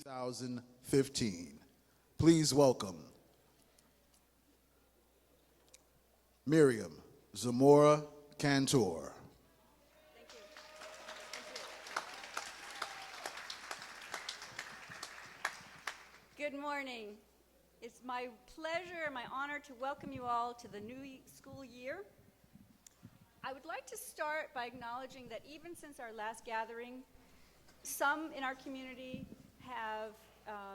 2015. Please welcome Miriam Zamora Cantor. Thank you. Good morning. It's my pleasure and my honor to welcome you all to the new school year. I would like to start by acknowledging that even since our last gathering, some in our community have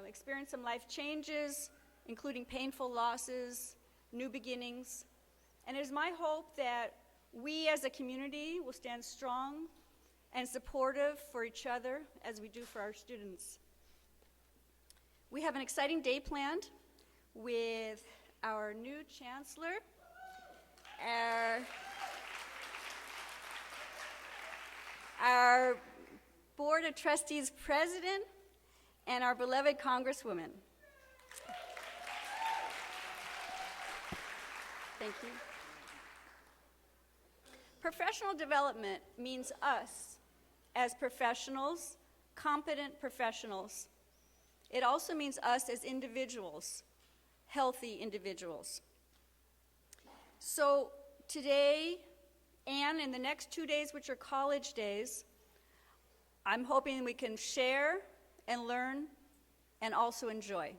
experienced some life changes, including painful losses, new beginnings. And it is my hope that we as a community will stand strong and supportive for each other as we do for our students. We have an exciting day planned with our new chancellor, our Board of Trustees president, and our beloved Congresswoman. Thank you. Professional development means us as professionals, competent professionals. It also means us as individuals, healthy individuals. So today and in the next 2 days, which are college days, I'm hoping we can share and learn and also enjoy.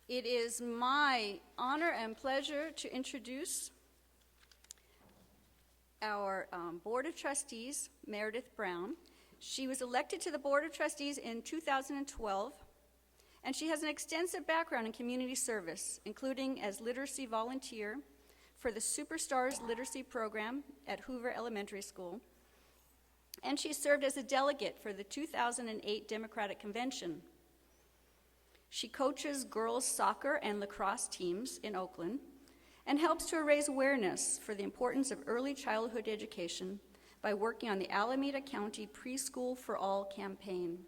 It is my honor and pleasure to introduce our Board of Trustees, Meredith Brown. She was elected to the Board of Trustees in 2012, and she has an extensive background in community service, including as literacy volunteer for the Superstars Literacy Program at Hoover Elementary School, and she served as a delegate for the 2008 Democratic Convention. She coaches girls soccer and lacrosse teams in Oakland and helps to raise awareness for the importance of early childhood education by working on the Alameda County Preschool for All campaign.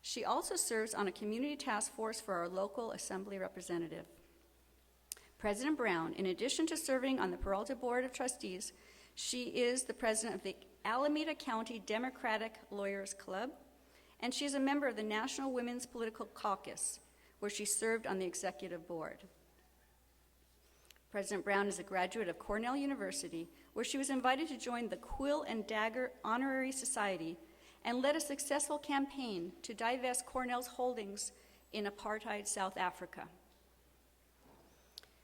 She also serves on a community task force for our local assembly representative. President Brown, in addition to serving on the Peralta Board of Trustees, she is the president of the Alameda County Democratic Lawyers Club, and she is a member of the National Women's Political Caucus, where she served on the executive board. President Brown is a graduate of Cornell University, where she was invited to join the Quill and Dagger Honorary Society and led a successful campaign to divest Cornell's holdings in apartheid South Africa.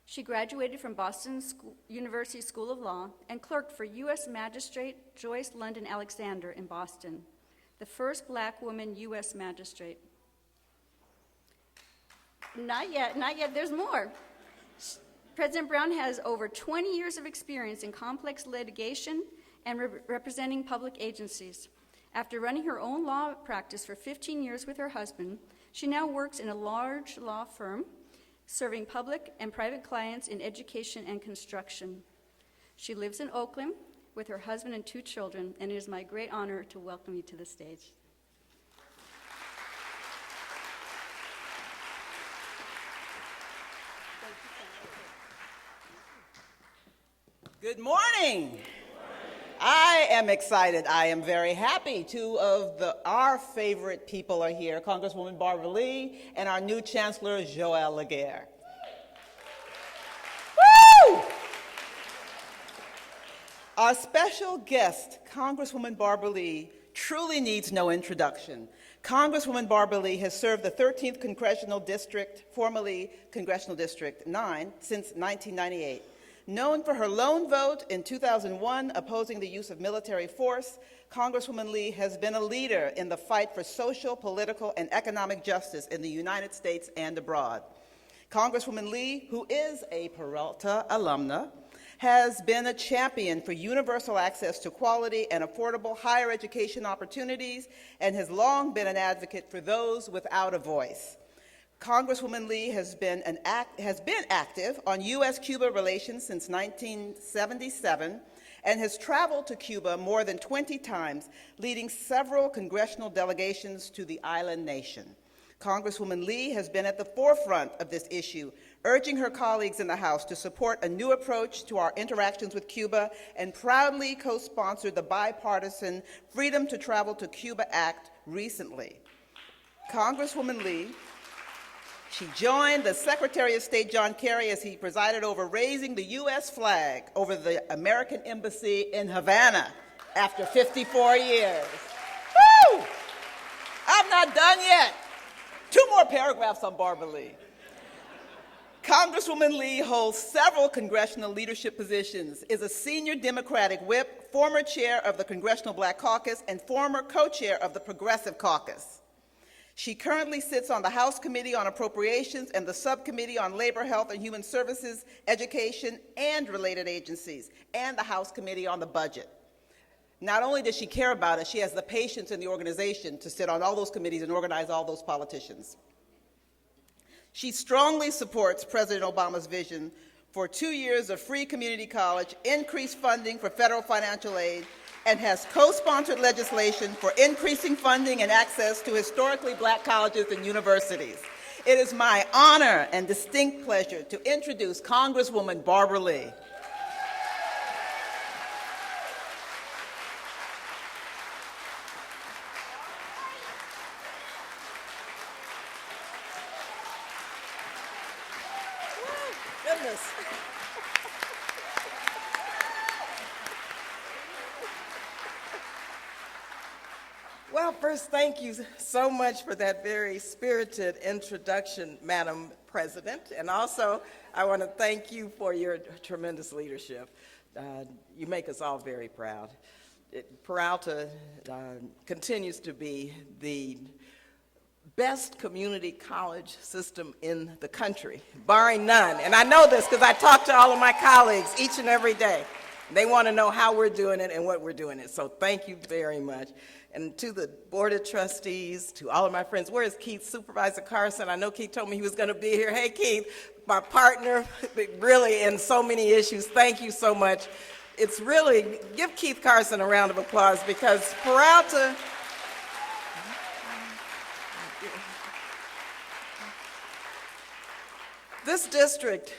She graduated from Boston University School of Law and clerked for U.S. Magistrate Joyce London Alexander in Boston, the first black woman U.S. magistrate. Not yet, there's more. President Brown has over 20 years of experience in complex litigation and representing public agencies. After running her own law practice for 15 years with her husband, she now works in a large law firm serving public and private clients in education and construction. She lives in Oakland with her husband and 2 children, and it is my great honor to welcome you to the stage. Good morning. I am excited. I am very happy. 2 of our favorite people are here, Congresswoman Barbara Lee and our new Chancellor, Joel Laguerre. Woo! Our special guest, Congresswoman Barbara Lee, truly needs no introduction. Congresswoman Barbara Lee has served the 13th Congressional District, formerly Congressional District 9, since 1998. Known for her lone vote in 2001 opposing the use of military force, Congresswoman Lee has been a leader in the fight for social, political, and economic justice in the United States and abroad. Congresswoman Lee, who is a Peralta alumna, has been a champion for universal access to quality and affordable higher education opportunities and has long been an advocate for those without a voice. Congresswoman Lee has been active on U.S.-Cuba relations since 1977 and has traveled to Cuba more than 20 times, leading several congressional delegations to the island nation. Congresswoman Lee has been at the forefront of this issue, urging her colleagues in the House to support a new approach to our interactions with Cuba, and proudly co-sponsored the bipartisan Freedom to Travel to Cuba Act recently. Congresswoman Lee, she joined the Secretary of State John Kerry as he presided over raising the U.S. flag over the American Embassy in Havana after 54 years. Woo! I'm not done yet. 2 more paragraphs on Barbara Lee. Congresswoman Lee holds several congressional leadership positions, is a senior Democratic whip, former chair of the Congressional Black Caucus, and former co-chair of the Progressive Caucus. She currently sits on the House Committee on Appropriations and the Subcommittee on Labor, Health, and Human Services, Education, and Related Agencies, and the House Committee on the Budget. Not only does she care about it, she has the patience in the organization to sit on all those committees and organize all those politicians. She strongly supports President Obama's vision for 2 years of free community college, increased funding for federal financial aid, and has co-sponsored legislation for increasing funding and access to historically Black colleges and universities. It is my honor and distinct pleasure to introduce Congresswoman Barbara Lee. Goodness. Well, first, thank you so much for that very spirited introduction, Madam President. And also, I want to thank you for your tremendous leadership. You make us all very proud. Peralta continues to be the best community college system in the country, barring none. And I know this because I talk to all of my colleagues each and every day. They want to know how we're doing it and what we're doing it. So thank you very much. And to the Board of Trustees, to all of my friends, where is Keith? Supervisor Carson, I know Keith told me he was going to be here. Hey, Keith, my partner, really in so many issues. Thank you so much. It's really, give Keith Carson a round of applause because Peralta, this district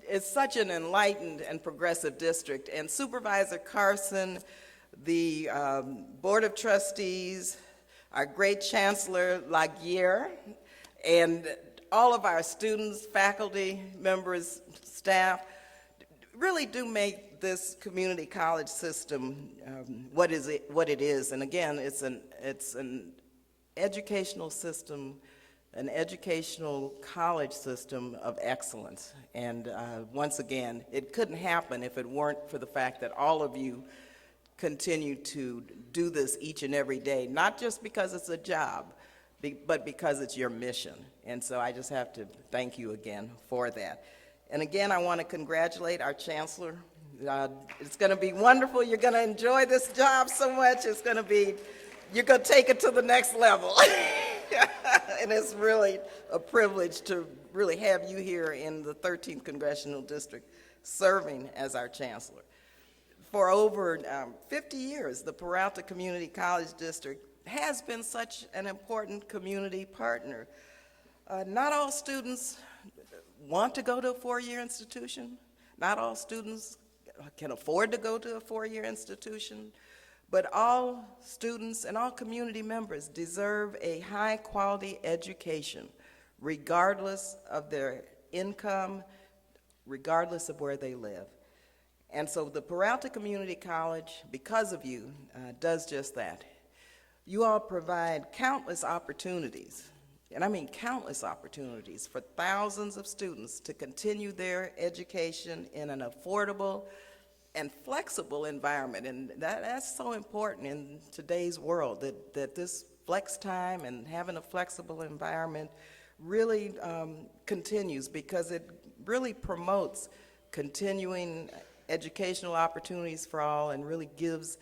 is such an enlightened and progressive district, and Supervisor Carson, the Board of Trustees, our great Chancellor Laguerre, and all of our students, faculty, members, staff, really do make this community college system what it is. And again, it's an educational system, an educational college system of excellence. And once again, it couldn't happen if it weren't for the fact that all of you continue to do this each and every day, not just because it's a job, but because it's your mission. And so I just have to thank you again for that. And again, I want to congratulate our Chancellor. It's going to be wonderful. You're going to enjoy this job so much. You're going to take it to the next level. And it's really a privilege to really have you here in the 13th Congressional District serving as our Chancellor. For over 50 years, the Peralta Community College District has been such an important community partner. Not all students want to go to a four-year institution. Not all students can afford to go to a four-year institution. But all students and all community members deserve a high-quality education, regardless of their income, regardless of where they live. And so the Peralta Community College, because of you, does just that. You all provide countless opportunities, and I mean countless opportunities, for thousands of students to continue their education in an affordable and flexible environment. And that's so important in today's world, that this flex time and having a flexible environment really continues, because it really promotes continuing educational opportunities for all and really gives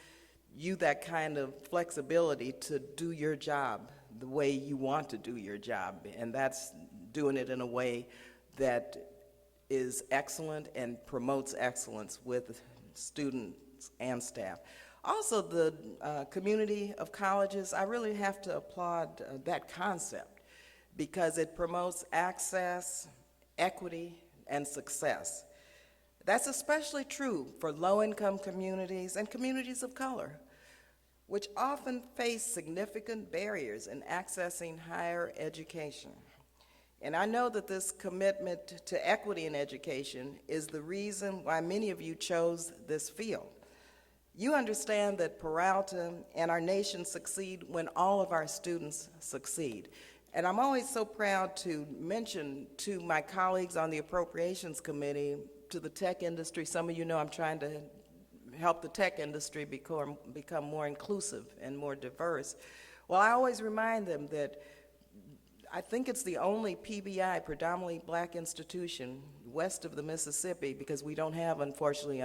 you that kind of flexibility to do your job the way you want to do your job. And that's doing it in a way that is excellent and promotes excellence with students and staff. Also, the community of colleges, I really have to applaud that concept, because it promotes access, equity, and success. That's especially true for low-income communities and communities of color, which often face significant barriers in accessing higher education. And I know that this commitment to equity in education is the reason why many of you chose this field. You understand that Peralta and our nation succeed when all of our students succeed. And I'm always so proud to mention to my colleagues on the Appropriations Committee, to the tech industry, some of you know I'm trying to help the tech industry become more inclusive and more diverse. Well, I always remind them that I think it's the only PBI, predominantly black institution, west of the Mississippi, because we don't have, unfortunately,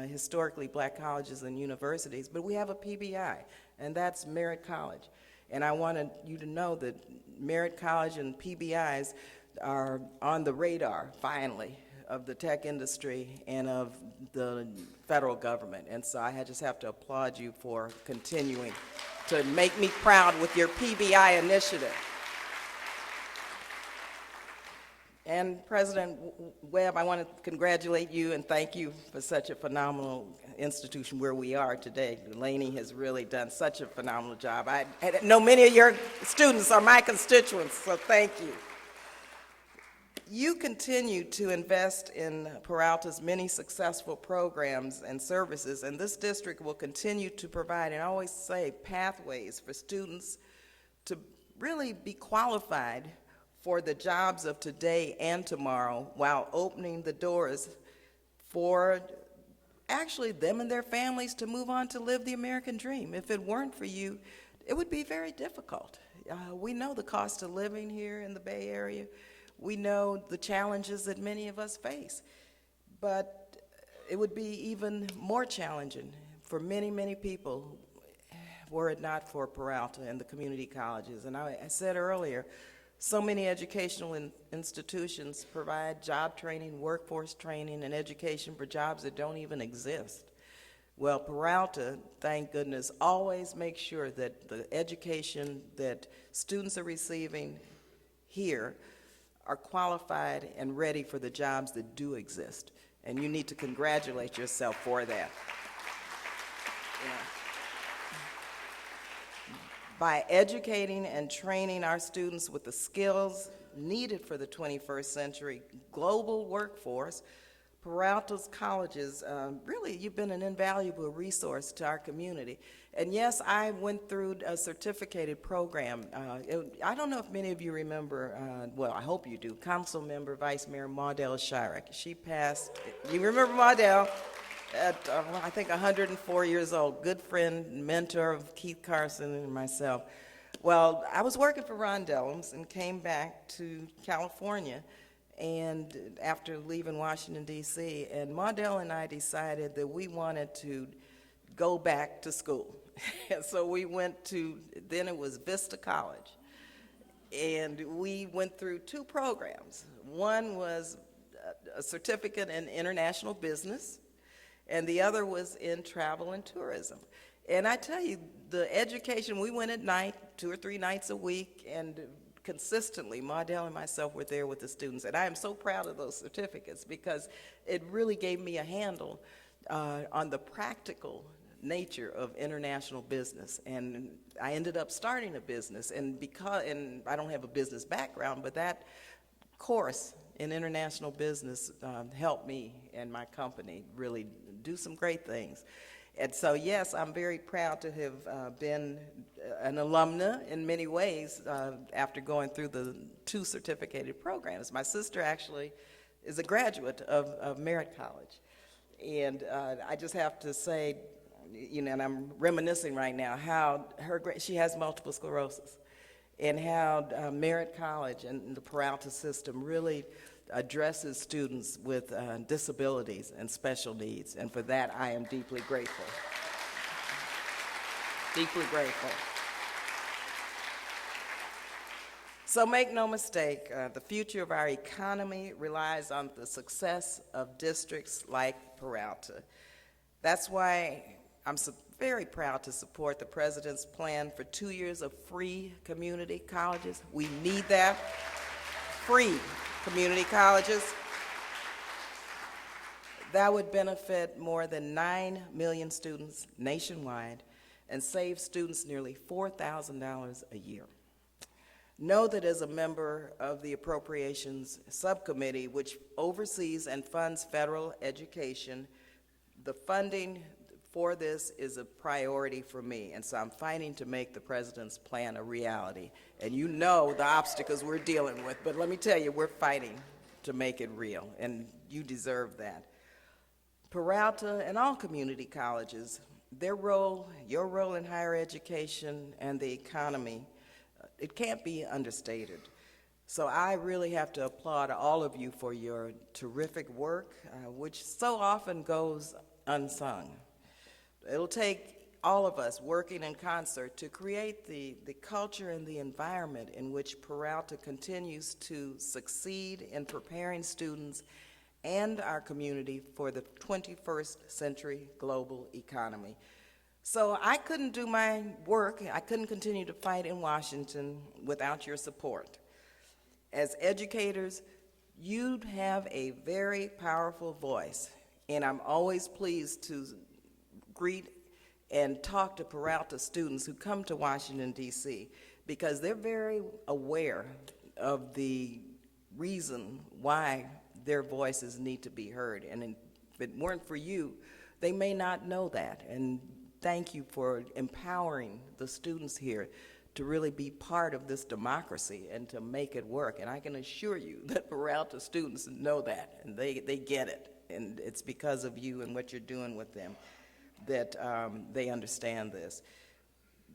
historically black colleges and universities, but we have a PBI, and that's Merritt College. And I wanted you to know that Merritt College and PBIs are on the radar, finally, of the tech industry and of the federal government. And so I just have to applaud you for continuing to make me proud with your PBI initiative. And President Webb, I want to congratulate you and thank you for such a phenomenal institution where we are today. Laney has really done such a phenomenal job. I know many of your students are my constituents, so thank you. You continue to invest in Peralta's many successful programs and services, and this district will continue to provide, and I always say, pathways for students to really be qualified for the jobs of today and tomorrow, while opening the doors for actually them and their families to move on to live the American dream. If it weren't for you, it would be very difficult. We know the cost of living here in the Bay Area. We know the challenges that many of us face, but it would be even more challenging for many, many people were it not for Peralta and the community colleges. And I said earlier, so many educational institutions provide job training, workforce training, and education for jobs that don't even exist. Well, Peralta, thank goodness, always makes sure that the education that students are receiving here are qualified and ready for the jobs that do exist. And you need to congratulate yourself for that. Yeah. By educating and training our students with the skills needed for the 21st century global workforce, Peralta's colleges, really, you've been an invaluable resource to our community. And yes, I went through a certificated program. I don't know if many of you remember, well, I hope you do, Council Member Vice Mayor Odell. She passed, you remember Odell? At, I think, 104 years old, good friend, mentor of Keith Carson and myself. Well, I was working for Rondellums and came back to California, and after leaving Washington, D.C., and Odell and I decided that we wanted to go back to school. And so we went to, then it was Vista College, and we went through two programs. One was a certificate in international business, and the other was in travel and tourism. And I tell you, the education, we went at night, 2 or 3 nights a week, and consistently, Odell and myself were there with the students. And I am so proud of those certificates because it really gave me a handle on the practical nature of international business. And I ended up starting a business, and I don't have a business background, but that course in international business helped me and my company really do some great things. And so, yes, I'm very proud to have been an alumna in many ways after going through the 2 certificated programs. My sister actually is a graduate of Merritt College. And I just have to say, you know, and I'm reminiscing right now, how she has multiple sclerosis, and how Merritt College and the Peralta system really addresses students with disabilities and special needs, and for that I am deeply grateful. Deeply grateful. So make no mistake, the future of our economy relies on the success of districts like Peralta. That's why I'm very proud to support the President's plan for 2 years of free community colleges. We need that. Free community colleges. That would benefit more than 9 million students nationwide and save students nearly $4,000 a year. Know that as a member of the Appropriations Subcommittee, which oversees and funds federal education, the funding for this is a priority for me, and so I'm fighting to make the President's plan a reality. And you know the obstacles we're dealing with, but let me tell you, we're fighting to make it real, and you deserve that. Peralta and all community colleges, their role, your role in higher education and the economy, it can't be understated. So I really have to applaud all of you for your terrific work, which so often goes unsung. It'll take all of us working in concert to create the culture and the environment in which Peralta continues to succeed in preparing students and our community for the 21st century global economy. So I couldn't do my work, I couldn't continue to fight in Washington without your support. As educators, you have a very powerful voice, and I'm always pleased to greet and talk to Peralta students who come to Washington, D.C., because they're very aware of the reason why their voices need to be heard. And if it weren't for you, they may not know that. And thank you for empowering the students here to really be part of this democracy and to make it work. And I can assure you that Peralta students know that, and they get it. And it's because of you and what you're doing with them that they understand this.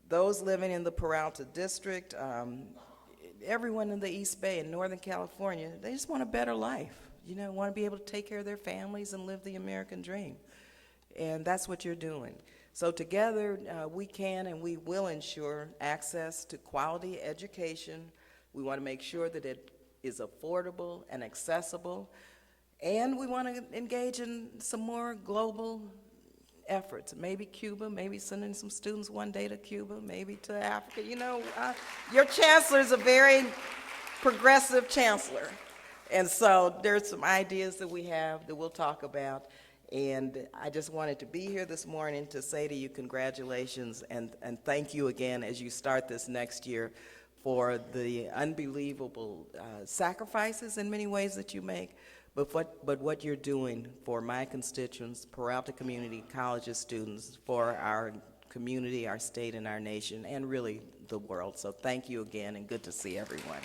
Those living in the Peralta district, everyone in the East Bay in Northern California, they just want a better life. You know, want to be able to take care of their families and live the American dream. And that's what you're doing. So together, we can and we will ensure access to quality education. We want to make sure that it is affordable and accessible. And we want to engage in some more global efforts. Maybe Cuba, maybe sending some students one day to Cuba, maybe to Africa. You know, your chancellor is a very progressive chancellor. And so there's some ideas that we have that we'll talk about. And I just wanted to be here this morning to say to you congratulations and thank you again as you start this next year for the unbelievable sacrifices in many ways that you make, but what you're doing for my constituents, Peralta Community College's students, for our community, our state, and our nation, and really the world. So thank you again, and good to see everyone.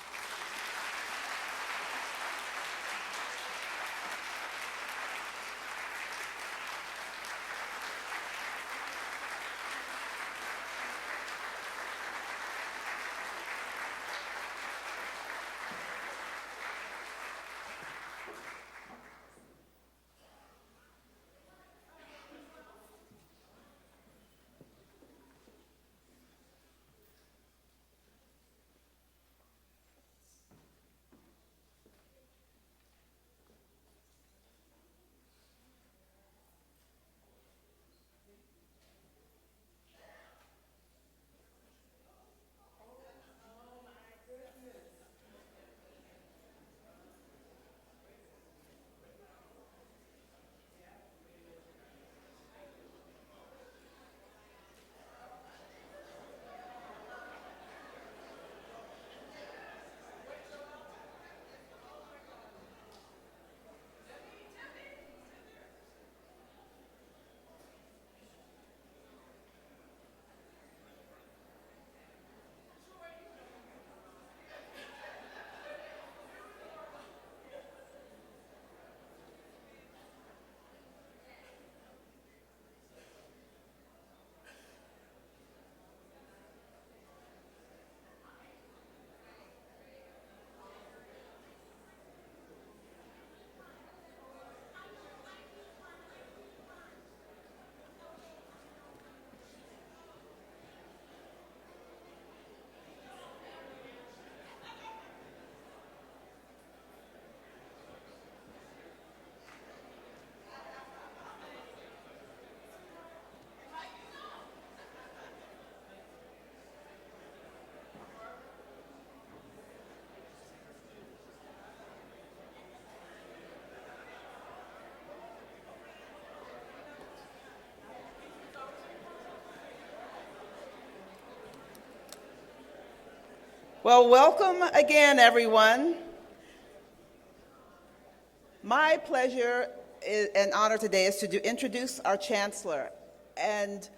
Well, welcome again, everyone. My pleasure and honor today is to introduce our Chancellor. And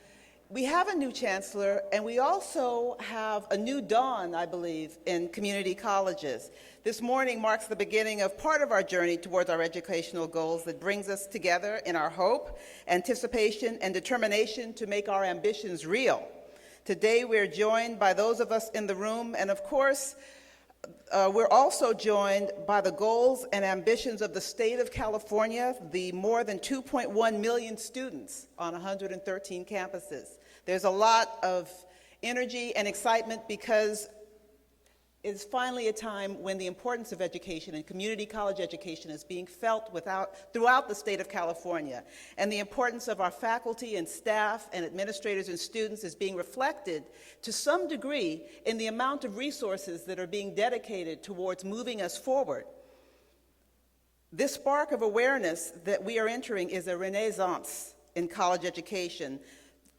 we have a new Chancellor, and we also have a new dawn, I believe, in community colleges. This morning marks the beginning of part of our journey towards our educational goals that brings us together in our hope, anticipation, and determination to make our ambitions real. Today, we're joined by those of us in the room, and of course, we're also joined by the goals and ambitions of the state of California, the more than 2.1 million students on 113 campuses. There's a lot of energy and excitement because it's finally a time when the importance of education and community college education is being felt throughout the state of California. And the importance of our faculty and staff and administrators and students is being reflected to some degree in the amount of resources that are being dedicated towards moving us forward. This spark of awareness that we are entering is a renaissance in college education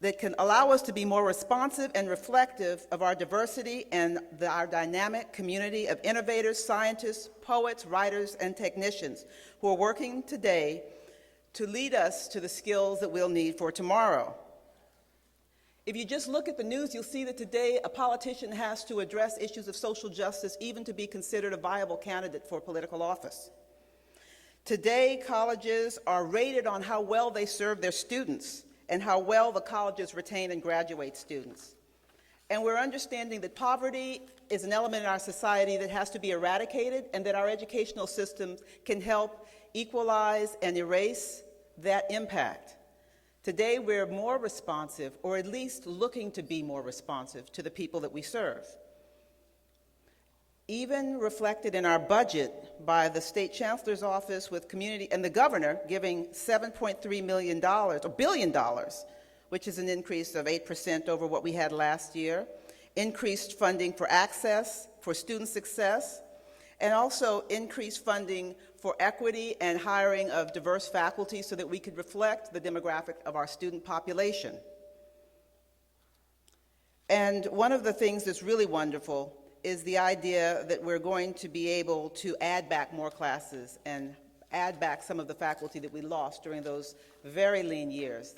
that can allow us to be more responsive and reflective of our diversity and our dynamic community of innovators, scientists, poets, writers, and technicians who are working today to lead us to the skills that we'll need for tomorrow. If you just look at the news, you'll see that today a politician has to address issues of social justice even to be considered a viable candidate for political office. Today, colleges are rated on how well they serve their students and how well the colleges retain and graduate students. And we're understanding that poverty is an element in our society that has to be eradicated and that our educational systems can help equalize and erase that impact. Today, we're more responsive, or at least looking to be more responsive to the people that we serve. Even reflected in our budget by the State Chancellor's Office with community and the governor giving $7.3 billion, which is an increase of 8% over what we had last year, increased funding for access, for student success, and also increased funding for equity and hiring of diverse faculty so that we could reflect the demographic of our student population. And one of the things that's really wonderful is the idea that we're going to be able to add back more classes and add back some of the faculty that we lost during those very lean years.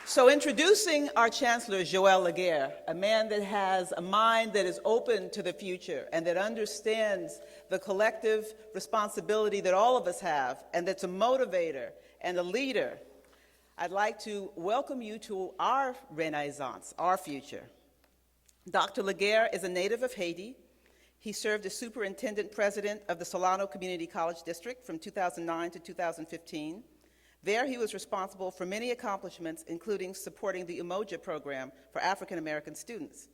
So introducing our Chancellor, Joël Laguerre, a man that has a mind that is open to the future and that understands the collective responsibility that all of us have, and that's a motivator and a leader. I'd like to welcome you to our renaissance, our future. Dr. Laguerre is a native of Haiti. He served as superintendent president of the Solano Community College District from 2009 to 2015. There, he was responsible for many accomplishments, including supporting the Umoja program for African American students.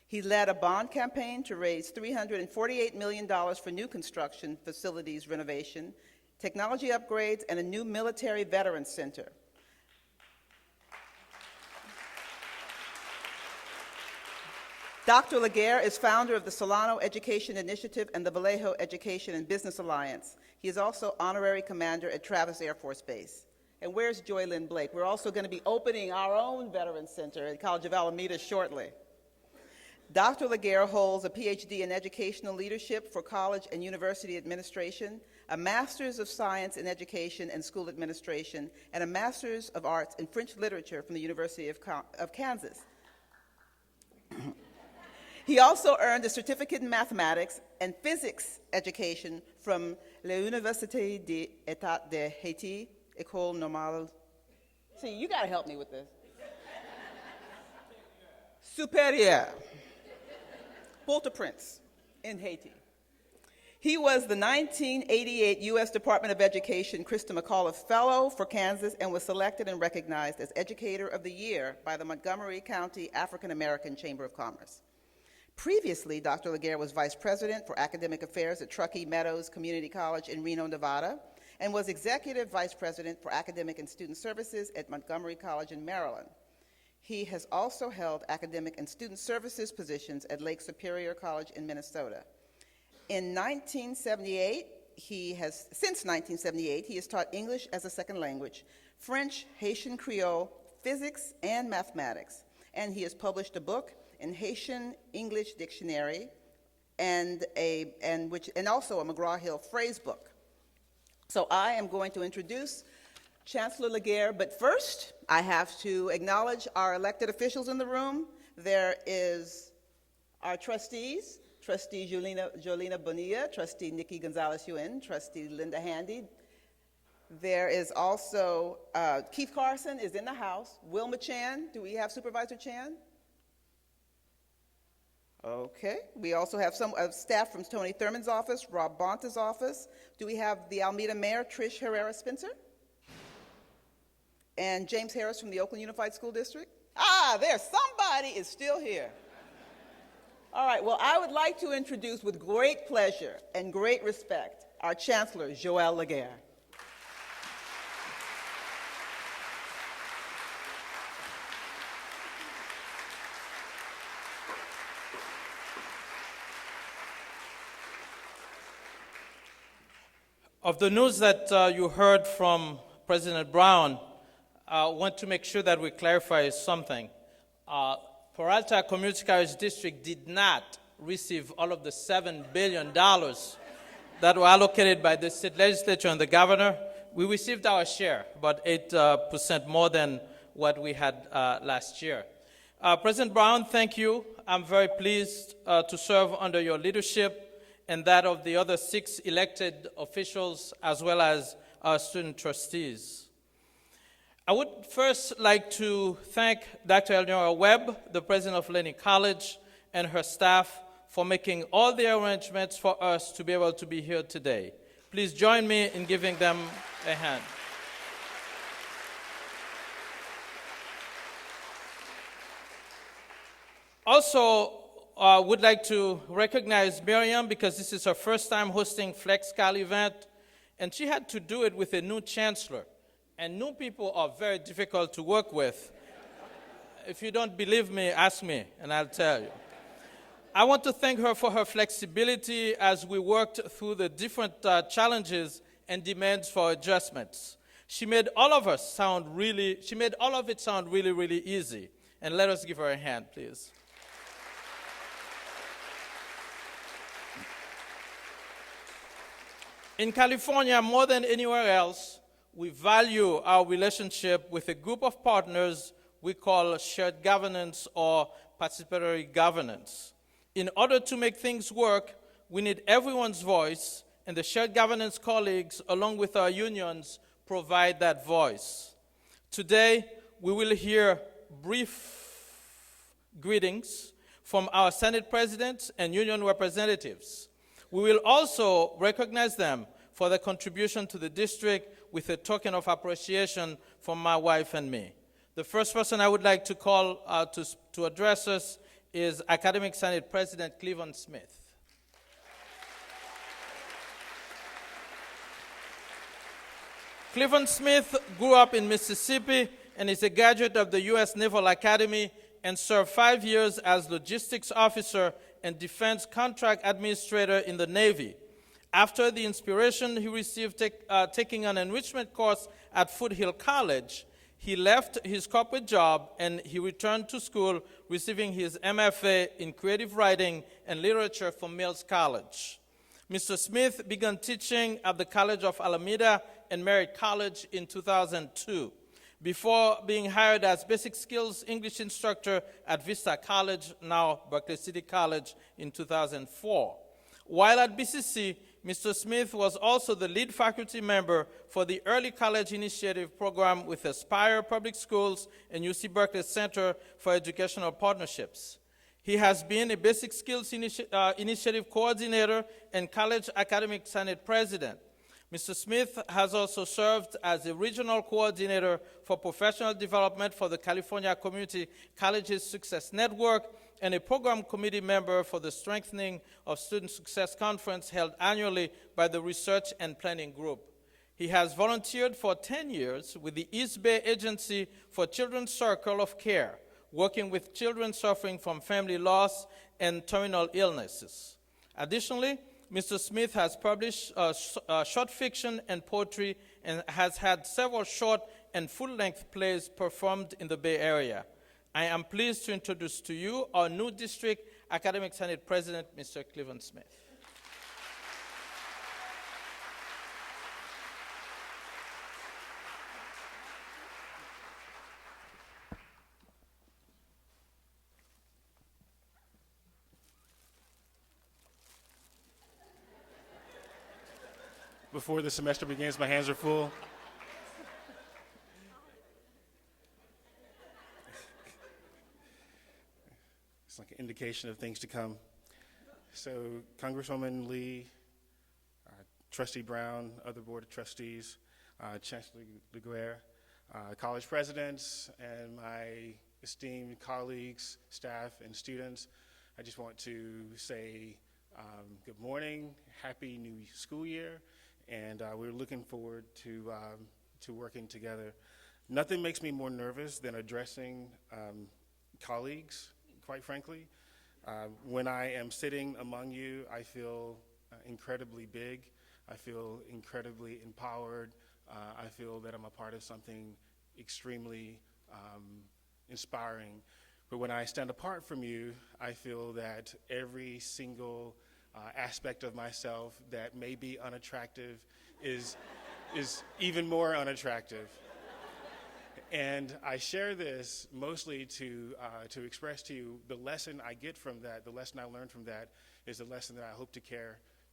He led a bond campaign to raise $348 million for new construction, facilities renovation, technology upgrades, and a new military veterans center. Dr. Laguerre is founder of the Solano Education Initiative and the Vallejo Education and Business Alliance. He is also honorary commander at Travis Air Force Base. And where's Joy Lynn Blake? We're also going to be opening our own Veterans Center at College of Alameda shortly. Dr. Laguerre holds a PhD in educational leadership for college and university administration, a Master's of Science in Education and School Administration, and a Master's of Arts in French Literature from the University of Kansas. He also earned a certificate in mathematics and physics education from l'Université d'État de Haiti, École Normale. See, you got to help me with this. Supérieure, Port-au-Prince in Haiti. He was the 1988 U.S. Department of Education Krista McAuliffe Fellow for Kansas and was selected and recognized as Educator of the Year by the Montgomery County African American Chamber of Commerce. Previously, Dr. Laguerre was Vice President for Academic Affairs at Truckee Meadows Community College in Reno, Nevada, and was Executive Vice President for Academic and Student Services at Montgomery College in Maryland. He has also held academic and student services positions at Lake Superior College in Minnesota. Since 1978, he has taught English as a second language, French, Haitian Creole, physics, and mathematics. And he has published a book in Haitian English Dictionary and also a McGraw-Hill phrase book. So I am going to introduce Chancellor Laguerre, but first I have to acknowledge our elected officials in the room. There is our trustees, Trustee Jolina Bonilla, Trustee Nikki Gonzalez-Yuen, Trustee Linda Handy. There is also Keith Carson is in the house. Wilma Chan, do we have Supervisor Chan? Okay. We also have some staff from Tony Thurman's office, Rob Bonta's office. Do we have the Alameda Mayor, Trish Herrera Spencer? And James Harris from the Oakland Unified School District? There's somebody is still here. All right, well, I would like to introduce with great pleasure and great respect our Chancellor, Joël Laguerre. Of the news that you heard from President Brown, I want to make sure that we clarify something. Peralta Community College District did not receive all of the $7 billion that were allocated by the state legislature and the governor. We received our share, about 8% more than what we had last year. President Brown, thank you. I'm very pleased to serve under your leadership and that of the other 6 elected officials, as well as our student trustees. I would first like to thank Dr. Eleanor Webb, the president of Laney College, and her staff for making all the arrangements for us to be able to be here today. Please join me in giving them a hand. Also, I would like to recognize Miriam because this is her first time hosting FlexCal event, and she had to do it with a new chancellor. And new people are very difficult to work with. If you don't believe me, ask me, and I'll tell you. I want to thank her for her flexibility as we worked through the different challenges and demands for adjustments. She made all of it sound really, really easy. And let us give her a hand, please. In California, more than anywhere else, we value our relationship with a group of partners we call shared governance or participatory governance. In order to make things work, we need everyone's voice, and the shared governance colleagues, along with our unions, provide that voice. Today, we will hear brief greetings from our Senate presidents and union representatives. We will also recognize them for their contribution to the district with a token of appreciation from my wife and me. The first person I would like to call to address us is Academic Senate President Cleveland Smith. Cleveland Smith grew up in Mississippi and is a graduate of the U.S. Naval Academy and served 5 years as logistics officer and defense contract administrator in the Navy. After the inspiration he received taking an enrichment course at Foothill College, he left his corporate job and he returned to school, receiving his MFA in creative writing and literature from Mills College. Mr. Smith began teaching at the College of Alameda and Merritt College in 2002, before being hired as basic skills English instructor at Vista College, now Berkeley City College, in 2004. While at BCC, Mr. Smith was also the lead faculty member for the Early College Initiative program with Aspire Public Schools and UC Berkeley Center for Educational Partnerships. He has been a Basic Skills Initiative coordinator and College Academic Senate president. Mr. Smith has also served as a regional coordinator for professional development for the California Community Colleges Success Network and a program committee member for the Strengthening of Student Success Conference held annually by the Research and Planning Group. He has volunteered for 10 years with the East Bay Agency for Children's Circle of Care, working with children suffering from family loss and terminal illnesses. Additionally, Mr. Smith has published short fiction and poetry and has had several short and full-length plays performed in the Bay Area. I am pleased to introduce to you our new District Academic Senate President, Mr. Cleveland Smith. Before the semester begins, my hands are full. It's like an indication of things to come. So, Congresswoman Lee, Trustee Brown, other Board of Trustees, Chancellor Laguerre, college presidents, and my esteemed colleagues, staff, and students, I just want to say good morning, happy new school year, and we're looking forward to working together. Nothing makes me more nervous than addressing colleagues, quite frankly. When I am sitting among you, I feel incredibly big. I feel incredibly empowered. I feel that I'm a part of something extremely inspiring. But when I stand apart from you, I feel that every single aspect of myself that may be unattractive is even more unattractive. And I share this mostly to express to you the lesson I get from that, the lesson I learned from that is the lesson that I hope to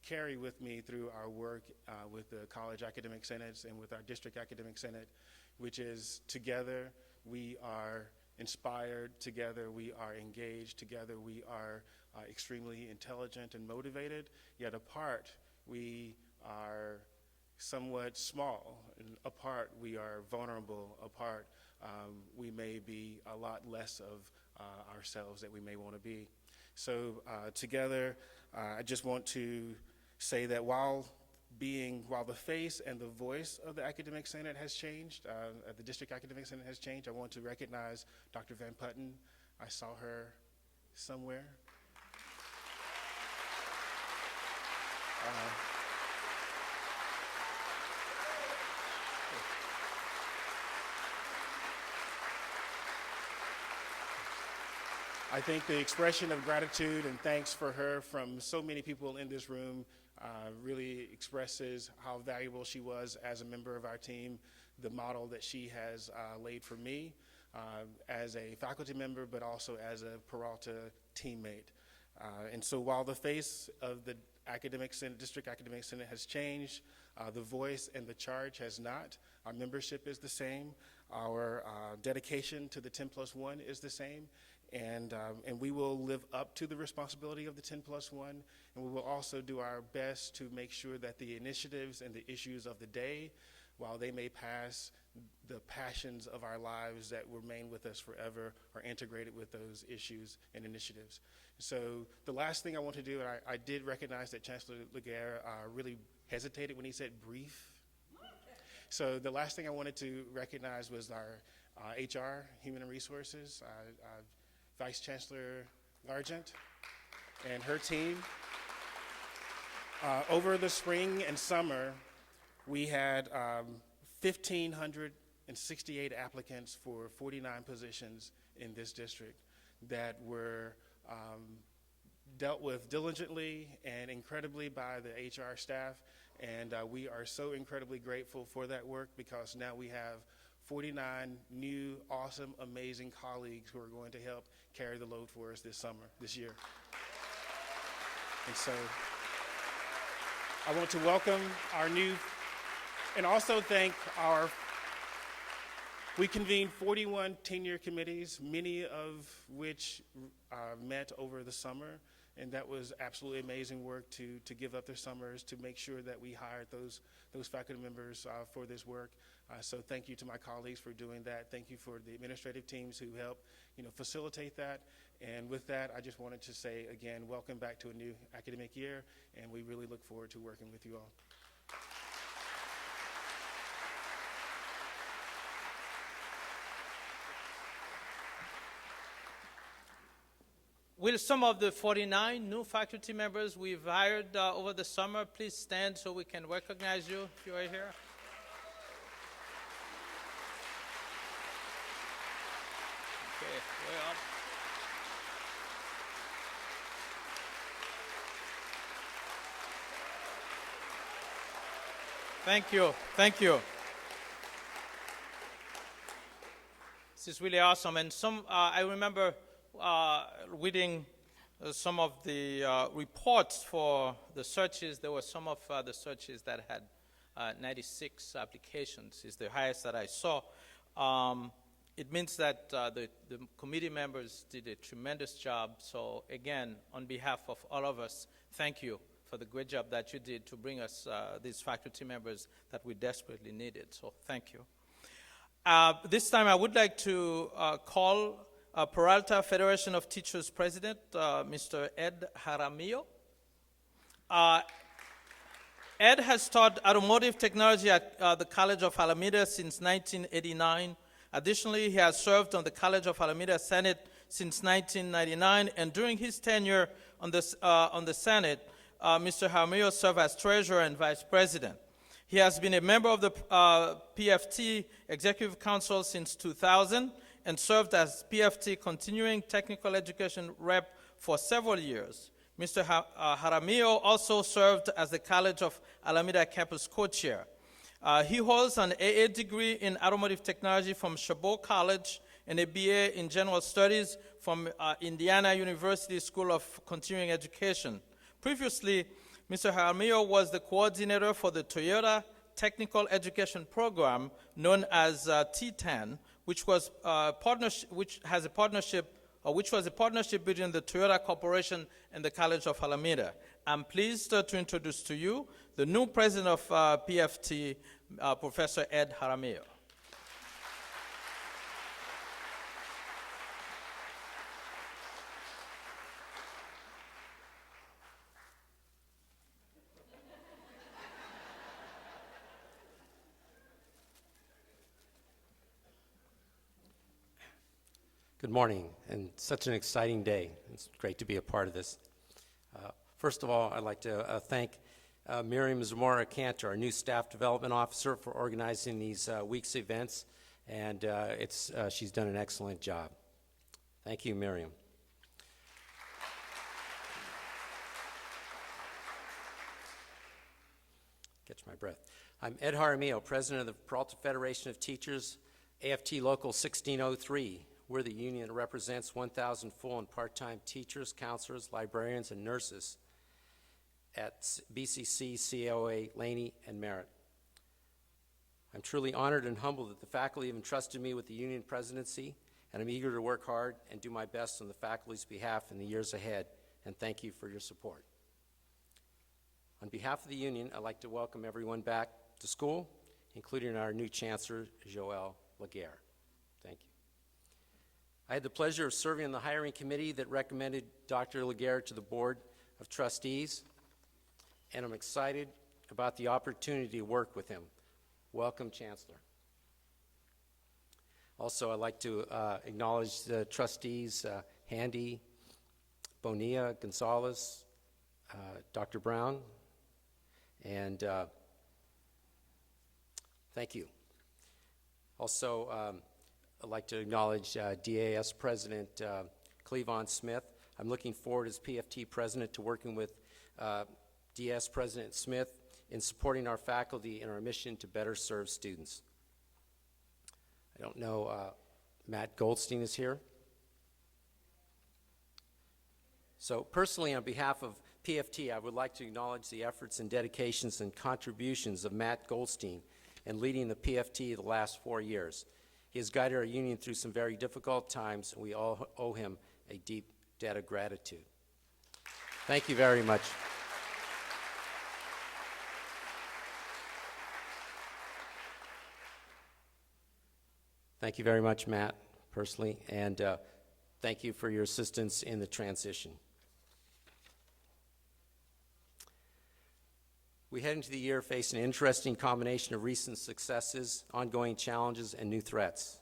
carry with me through our work with the college academic senates and with our district academic senate, which is together we are inspired, together we are engaged, together we are extremely intelligent and motivated, yet apart we are somewhat small, and apart we are vulnerable, apart we may be a lot less of ourselves that we may want to be. So together, I just want to say that while the face and the voice of the Academic Senate has changed, the District Academic Senate has changed, I want to recognize Dr. Van Putten. I saw her somewhere. I think the expression of gratitude and thanks for her from so many people in this room really expresses how valuable she was as a member of our team, the model that she has laid for me as a faculty member, but also as a Peralta teammate. And so while the face of the Academic Senate, District Academic Senate has changed, the voice and the charge has not. Our membership is the same. Our dedication to the 10+1 is the same. And we will live up to the responsibility of the 10+1, and we will also do our best to make sure that the initiatives and the issues of the day, while they may pass, the passions of our lives that remain with us forever are integrated with those issues and initiatives. So the last thing I want to do, and I did recognize that Chancellor Laguerre really hesitated when he said brief. So the last thing I wanted to recognize was our HR, Human Resources, Vice Chancellor Largent and her team. Over the spring and summer, we had 1,568 applicants for 49 positions in this district that were dealt with diligently and incredibly by the HR staff. And we are so incredibly grateful for that work because now we have 49 new, awesome, amazing colleagues who are going to help carry the load for us this year. And so I want to welcome our new, and also thank we convened 41 tenure committees, many of which met over the summer, and that was absolutely amazing work to give up their summers to make sure that we hired those faculty members for this work. So thank you to my colleagues for doing that. Thank you for the administrative teams who helped, facilitate that. And with that, I just wanted to say again, welcome back to a new academic year, and we really look forward to working with you all. Will some of the 49 new faculty members we've hired over the summer please stand so we can recognize you if you are here? Okay, way up. Thank you. Thank you. This is really awesome. And I remember reading some of the reports for the searches. There were some of the searches that had 96 applications. It's the highest that I saw. It means that the committee members did a tremendous job. So again, on behalf of all of us, thank you for the great job that you did to bring us these faculty members that we desperately needed. So thank you. This time I would like to call Peralta Federation of Teachers President, Mr. Ed Jaramillo. Ed has taught automotive technology at the College of Alameda since 1989. Additionally, he has served on the College of Alameda Senate since 1999, and during his tenure on the Senate, Mr. Jaramillo served as treasurer and vice president. He has been a member of the PFT Executive Council since 2000 and served as PFT Continuing Technical Education Rep for several years. Mr. Jaramillo also served as the College of Alameda Campus co-chair. He holds an AA degree in automotive technology from Chabot College and a BA in General Studies from Indiana University School of Continuing Education. Previously, Mr. Jaramillo was the coordinator for the Toyota Technical Education Program known as T10, which was a partnership between the Toyota Corporation and the College of Alameda. I'm pleased to introduce to you the new president of PFT, Professor Ed Jaramillo. Good morning, and such an exciting day. It's great to be a part of this. First of all, I'd like to thank Miriam Zamora-Cantor, our new staff development officer, for organizing these week's events, and she's done an excellent job. Thank you, Miriam. Catch my breath. I'm Ed Jaramillo, president of the Peralta Federation of Teachers, AFT Local 1603. We're the union that represents 1,000 full and part-time teachers, counselors, librarians, and nurses at BCC, COA, Laney, and Merritt. I'm truly honored and humbled that the faculty have entrusted me with the union presidency, and I'm eager to work hard and do my best on the faculty's behalf in the years ahead, and thank you for your support. On behalf of the union, I'd like to welcome everyone back to school, including our new Chancellor, Joël Laguerre. Thank you. I had the pleasure of serving on the hiring committee that recommended Dr. Laguerre to the Board of Trustees, and I'm excited about the opportunity to work with him. Welcome, Chancellor. Also, I'd like to acknowledge the trustees, Handy, Bonilla, Gonzalez, Dr. Brown, and thank you. Also, I'd like to acknowledge DAS President Cleavon Smith. I'm looking forward as PFT President to working with DS President Smith in supporting our faculty in our mission to better serve students. I don't know, Matt Goldstein is here. So personally, on behalf of PFT, I would like to acknowledge the efforts and dedications and contributions of Matt Goldstein in leading the PFT the last 4 years. He has guided our union through some very difficult times, and we all owe him a deep debt of gratitude. Thank you very much. Thank you very much, Matt, personally, and thank you for your assistance in the transition. We head into the year facing an interesting combination of recent successes, ongoing challenges, and new threats.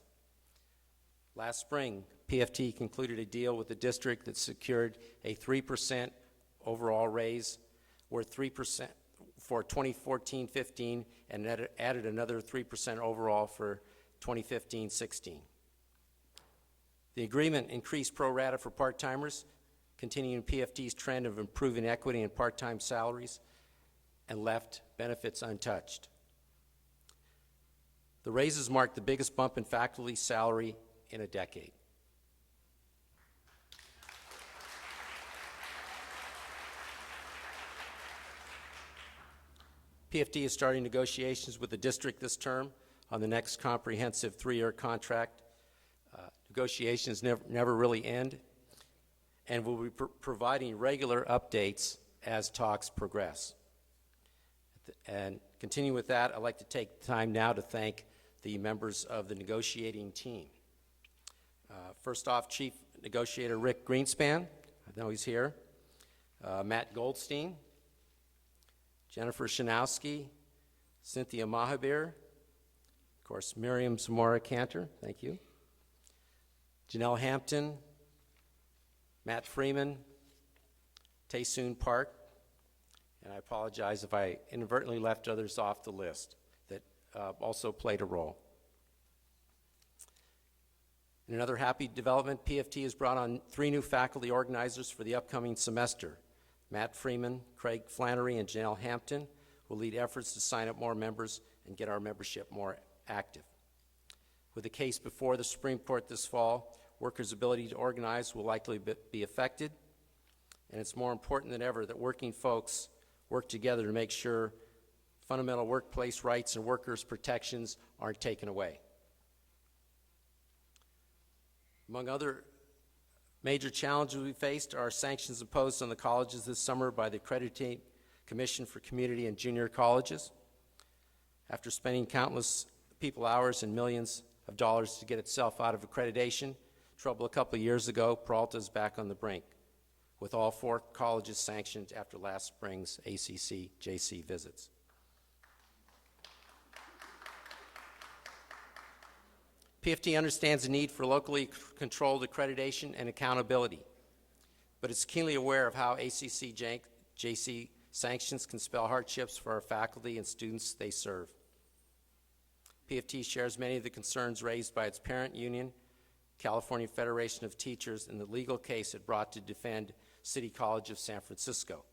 Last spring, PFT concluded a deal with the district that secured a 3% overall raise worth 3% for 2014-15 and added another 3% overall for 2015-16. The agreement increased pro rata for part-timers, continuing PFT's trend of improving equity in part-time salaries, and left benefits untouched. The raises marked the biggest bump in faculty salary in a decade. PFT is starting negotiations with the district this term on the next comprehensive 3-year contract. Negotiations never really end, and we'll be providing regular updates as talks progress. And continuing with that, I'd like to take time now to thank the members of the negotiating team. First off, Chief Negotiator Rick Greenspan, I know he's here, Matt Goldstein, Jennifer Shanowski, Cynthia Mahabir, of course, Miriam Zamora Cantor, thank you, Janelle Hampton, Matt Freeman, Taysoon Park, and I apologize if I inadvertently left others off the list that also played a role. In another happy development, PFT has brought on 3 new faculty organizers for the upcoming semester. Matt Freeman, Craig Flannery, and Janelle Hampton will lead efforts to sign up more members and get our membership more active. With the case before the Supreme Court this fall, workers' ability to organize will likely be affected, and it's more important than ever that working folks work together to make sure fundamental workplace rights and workers' protections aren't taken away. Among other major challenges we faced are sanctions imposed on the colleges this summer by the Accrediting Commission for Community and Junior Colleges. After spending countless people hours and millions of dollars to get itself out of accreditation trouble a couple of years ago, Peralta is back on the brink, with all 4 colleges sanctioned after last spring's ACC-JC visits. PFT understands the need for locally controlled accreditation and accountability, but it's keenly aware of how ACC-JC sanctions can spell hardships for our faculty and students they serve. PFT shares many of the concerns raised by its parent union, California Federation of Teachers, in the legal case it brought to defend City College of San Francisco,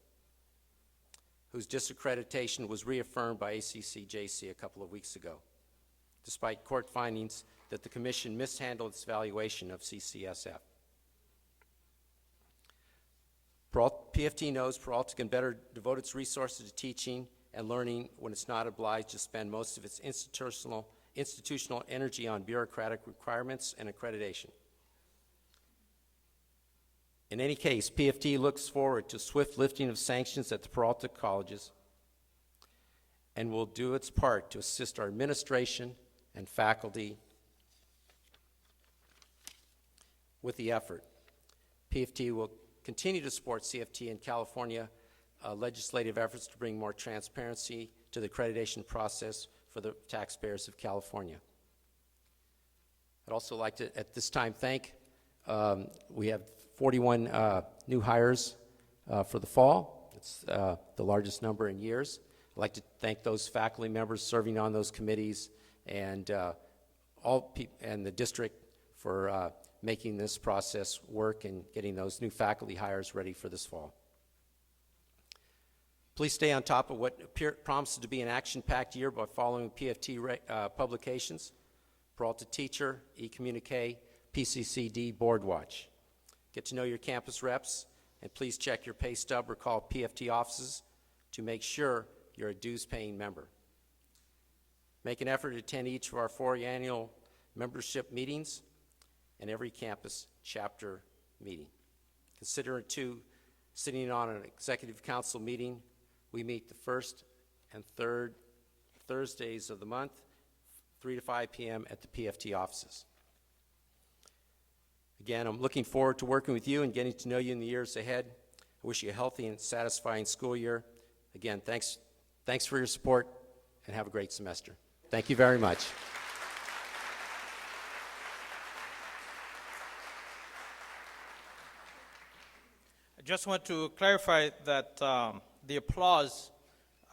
whose disaccreditation was reaffirmed by ACC-JC a couple of weeks ago, despite court findings that the commission mishandled its valuation of CCSF. PFT knows Peralta can better devote its resources to teaching and learning when it's not obliged to spend most of its institutional energy on bureaucratic requirements and accreditation. In any case, PFT looks forward to swift lifting of sanctions at the Peralta colleges and will do its part to assist our administration and faculty with the effort. PFT will continue to support CFT and California legislative efforts to bring more transparency to the accreditation process for the taxpayers of California. I'd also like to, at this time, thank, we have 41 new hires for the fall. It's the largest number in years. I'd like to thank those faculty members serving on those committees and and the district for making this process work and getting those new faculty hires ready for this fall. Please stay on top of what promises to be an action-packed year by following PFT publications, Peralta Teacher, eCommunique, PCCD, Board Watch. Get to know your campus reps, and please check your pay stub or call PFT offices to make sure you're a dues-paying member. Make an effort to attend each of our 4 annual membership meetings and every campus chapter meeting. Consider, too, sitting on an executive council meeting. We meet the first and third Thursdays of the month, 3 to 5 p.m. at the PFT offices. Again, I'm looking forward to working with you and getting to know you in the years ahead. I wish you a healthy and satisfying school year. Again, thanks for your support, and have a great semester. Thank you very much. I just want to clarify that the applause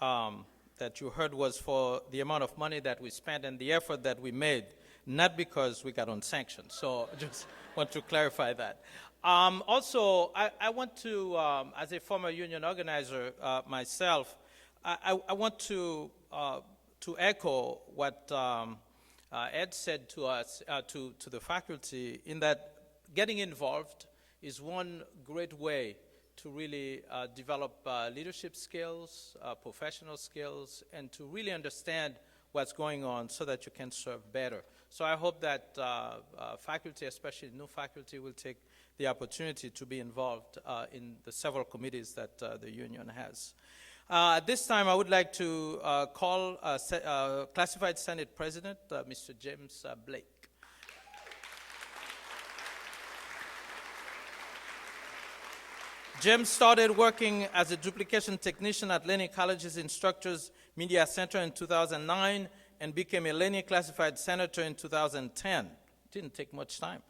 that you heard was for the amount of money that we spent and the effort that we made. not because we got unsanctioned. So I just want to clarify that. Also, I want to, as a former union organizer myself, I want to echo what Ed said to us, to the faculty, in that getting involved is one great way to really develop leadership skills, professional skills, and to really understand what's going on so that you can serve better. So I hope that faculty, especially new faculty, will take the opportunity to be involved in the several committees that the union has. At this time, I would like to call Classified Senate President, Mr. James Blake. James started working as a duplication technician at Laney College's Instructors Media Center in 2009 and became a Laney Classified Senator in 2010. Didn't take much time.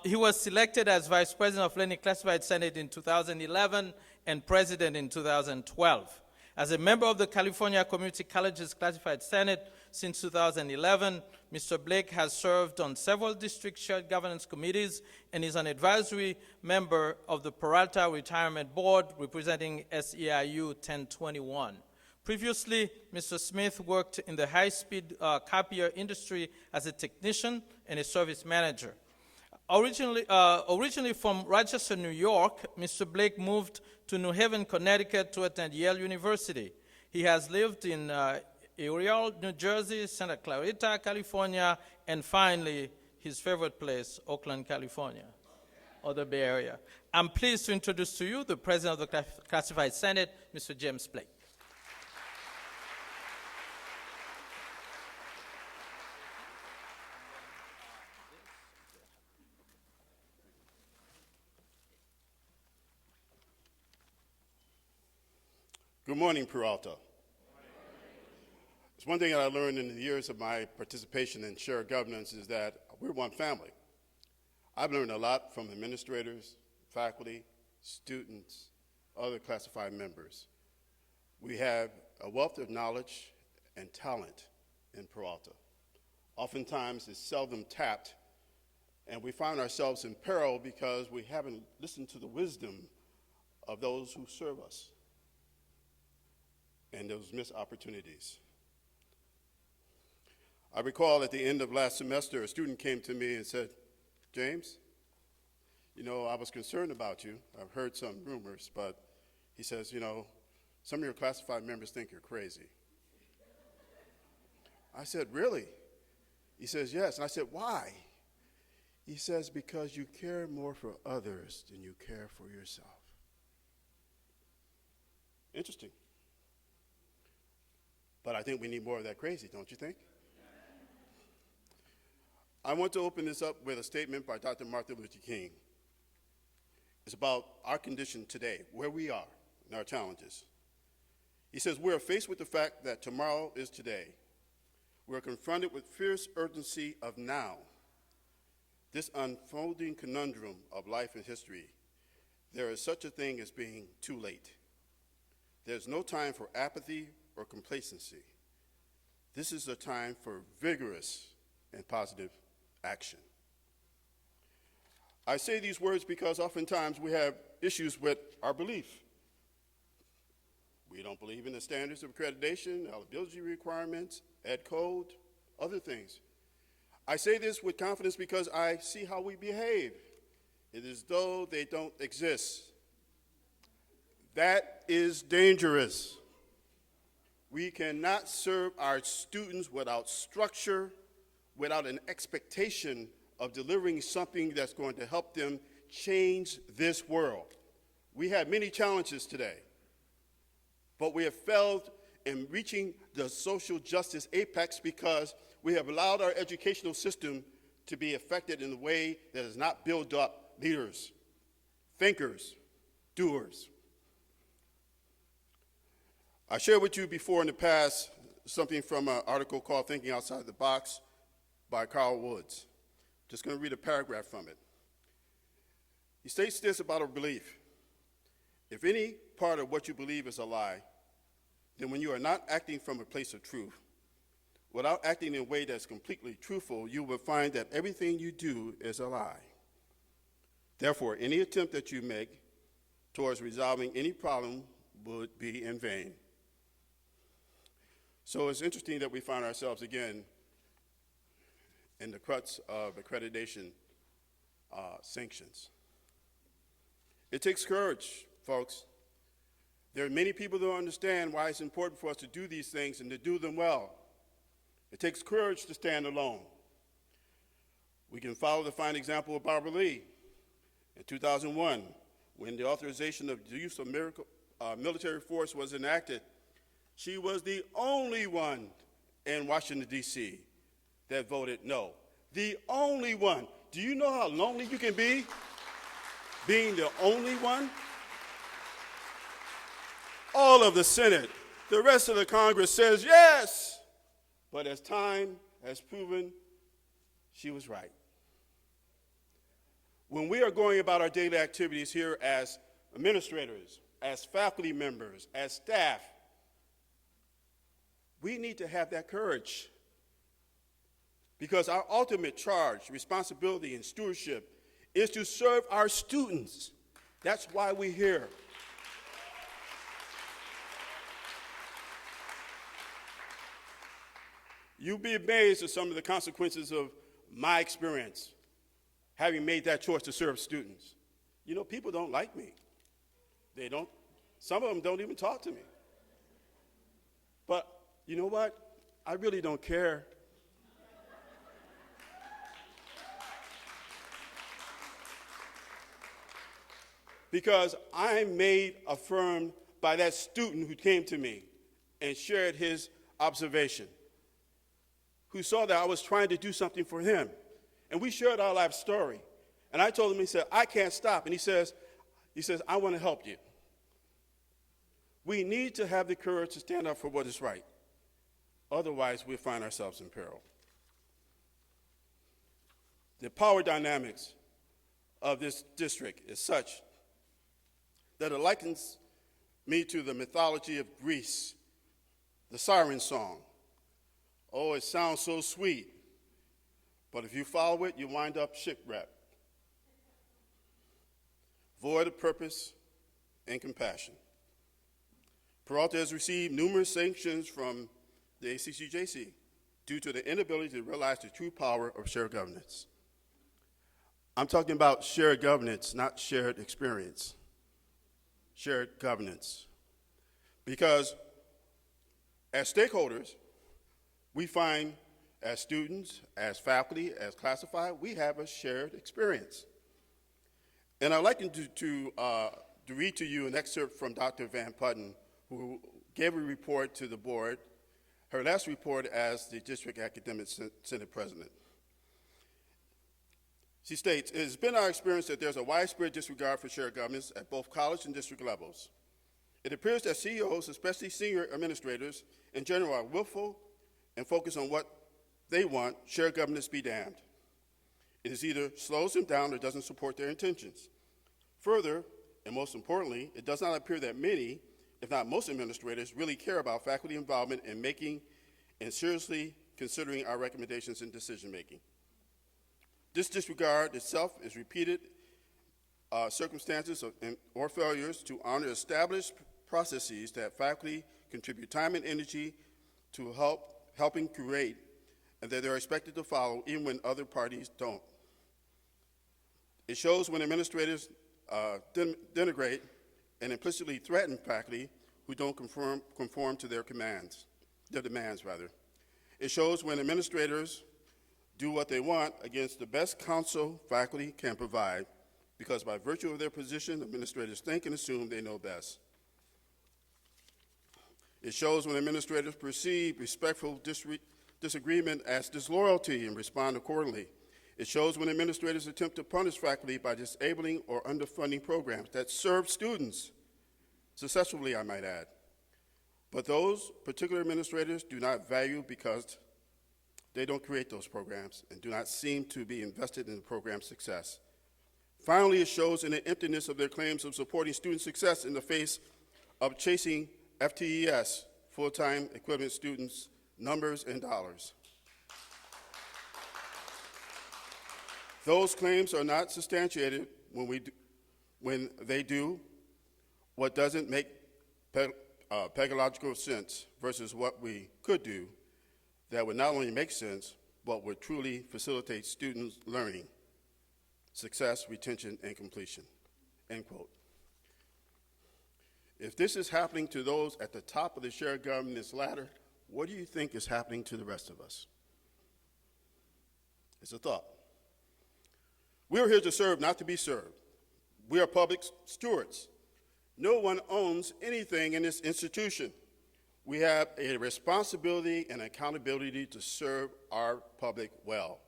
He was selected as Vice President of Laney Classified Senate in 2011 and President in 2012. As a member of the California Community Colleges Classified Senate since 2011, Mr. Blake has served on several district shared governance committees and is an advisory member of the Peralta Retirement Board representing SEIU 1021. Previously, Mr. Smith worked in the high-speed copier industry as a technician and a service manager. Originally from Rochester, New York, Mr. Blake moved to New Haven, Connecticut to attend Yale University. He has lived in Ariel, New Jersey, Santa Clarita, California, and finally, his favorite place, Oakland, California, or the Bay Area. I'm pleased to introduce to you the President of the Classified Senate, Mr. James Blake. Good morning, Peralta. It's one thing that I learned in the years of my participation in shared governance is that we're one family. I've learned a lot from administrators, faculty, students, other classified members. We have a wealth of knowledge and talent in Peralta. Oftentimes, it's seldom tapped, and we find ourselves in peril because we haven't listened to the wisdom of those who serve us and those missed opportunities. I recall at the end of last semester, a student came to me and said, James, you know, I was concerned about you. I've heard some rumors, but he says, you know, some of your classified members think you're crazy. I said, really? He says, yes. And I said, why? He says, because you care more for others than you care for yourself. Interesting. But I think we need more of that crazy, don't you think? I want to open this up with a statement by Dr. Martin Luther King. It's about our condition today, where we are, and our challenges. He says, we are faced with the fact that tomorrow is today. We are confronted with fierce urgency of now. This unfolding conundrum of life and history, there is such a thing as being too late. There's no time for apathy or complacency. This is a time for vigorous and positive action. I say these words because oftentimes we have issues with our belief. We don't believe in the standards of accreditation, eligibility requirements, ed code, other things. I say this with confidence because I see how we behave. It is as though they don't exist. That is dangerous. We cannot serve our students without structure, without an expectation of delivering something that's going to help them change this world. We have many challenges today, but we have failed in reaching the social justice apex because we have allowed our educational system to be affected in a way that has not built up leaders, thinkers, doers. I shared with you before in the past something from an article called Thinking Outside the Box by Carl Woods. Just going to read a paragraph from it. He states this about a belief. If any part of what you believe is a lie, then when you are not acting from a place of truth, without acting in a way that's completely truthful, you will find that everything you do is a lie. Therefore, any attempt that you make towards resolving any problem would be in vain. So it's interesting that we find ourselves again in the crux of accreditation sanctions. It takes courage, folks. There are many people who don't understand why it's important for us to do these things and to do them well. It takes courage to stand alone. We can follow the fine example of Barbara Lee in 2001, when the authorization of the use of military force was enacted. She was the only one in Washington, D.C. that voted no. The only one. Do you know how lonely you can be being the only one? All of the Senate, the rest of the Congress says yes. But as time has proven, she was right. When we are going about our daily activities here as administrators, as faculty members, as staff, we need to have that courage. Because our ultimate charge, responsibility, and stewardship is to serve our students. That's why we're here. You'll be amazed at some of the consequences of my experience, having made that choice to serve students. You know, people don't like me. Some of them don't even talk to me. But you know what? I really don't care. Because I'm made affirmed by that student who came to me and shared his observation, who saw that I was trying to do something for him. And we shared our life story. And I told him, he said, I can't stop. And he says, I want to help you. We need to have the courage to stand up for what is right. Otherwise, we'll find ourselves in peril. The power dynamics of this district is such that it likens me to the mythology of Greece, the siren song. Oh, it sounds so sweet, but if you follow it, you wind up shipwrecked, void of purpose and compassion. Peralta has received numerous sanctions from the ACCJC due to the inability to realize the true power of shared governance. I'm talking about shared governance, not shared experience. Shared governance. Because as stakeholders, we find as students, as faculty, as classified, we have a shared experience. And I'd like to read to you an excerpt from Dr. Van Putten, who gave a report to the board, her last report as the District Academic Senate President. She states, it has been our experience that there's a widespread disregard for shared governance at both college and district levels. It appears that CEOs, especially senior administrators in general, are willful and focus on what they want. Shared governance be damned. It either slows them down or doesn't support their intentions. Further, and most importantly, it does not appear that many, if not most administrators, really care about faculty involvement in making and seriously considering our recommendations in decision making. This disregard itself is repeated circumstances or failures to honor established processes that faculty contribute time and energy to helping create, and that they're expected to follow even when other parties don't. It shows when administrators denigrate and implicitly threaten faculty who don't conform to their demands. It shows when administrators do what they want against the best counsel faculty can provide, because by virtue of their position, administrators think and assume they know best. It shows when administrators perceive respectful disagreement as disloyalty and respond accordingly. It shows when administrators attempt to punish faculty by disabling or underfunding programs that serve students, successfully, I might add. But those particular administrators do not value because they don't create those programs and do not seem to be invested in the program's success. Finally, it shows in the emptiness of their claims of supporting student success in the face of chasing FTES, full-time equivalent students, numbers, and dollars. Those claims are not substantiated when they do what doesn't make pedagogical sense versus what we could do that would not only make sense, but would truly facilitate students' learning, success, retention, and completion, end quote. If this is happening to those at the top of the shared governance ladder, what do you think is happening to the rest of us? It's a thought. We are here to serve, not to be served. We are public stewards. No one owns anything in this institution. We have a responsibility and accountability to serve our public well.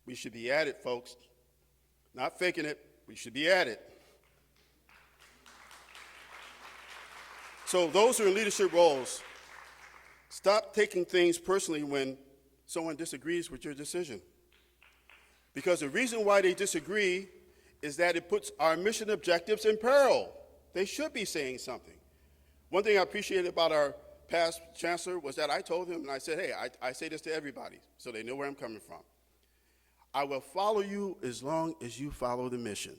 We should be at it, folks. Not faking it, we should be at it. So those who are in leadership roles, stop taking things personally when someone disagrees with your decision. Because the reason why they disagree is that it puts our mission objectives in peril. They should be saying something. One thing I appreciated about our past chancellor was that I told him, and I said, hey, I say this to everybody, so they know where I'm coming from. I will follow you as long as you follow the mission.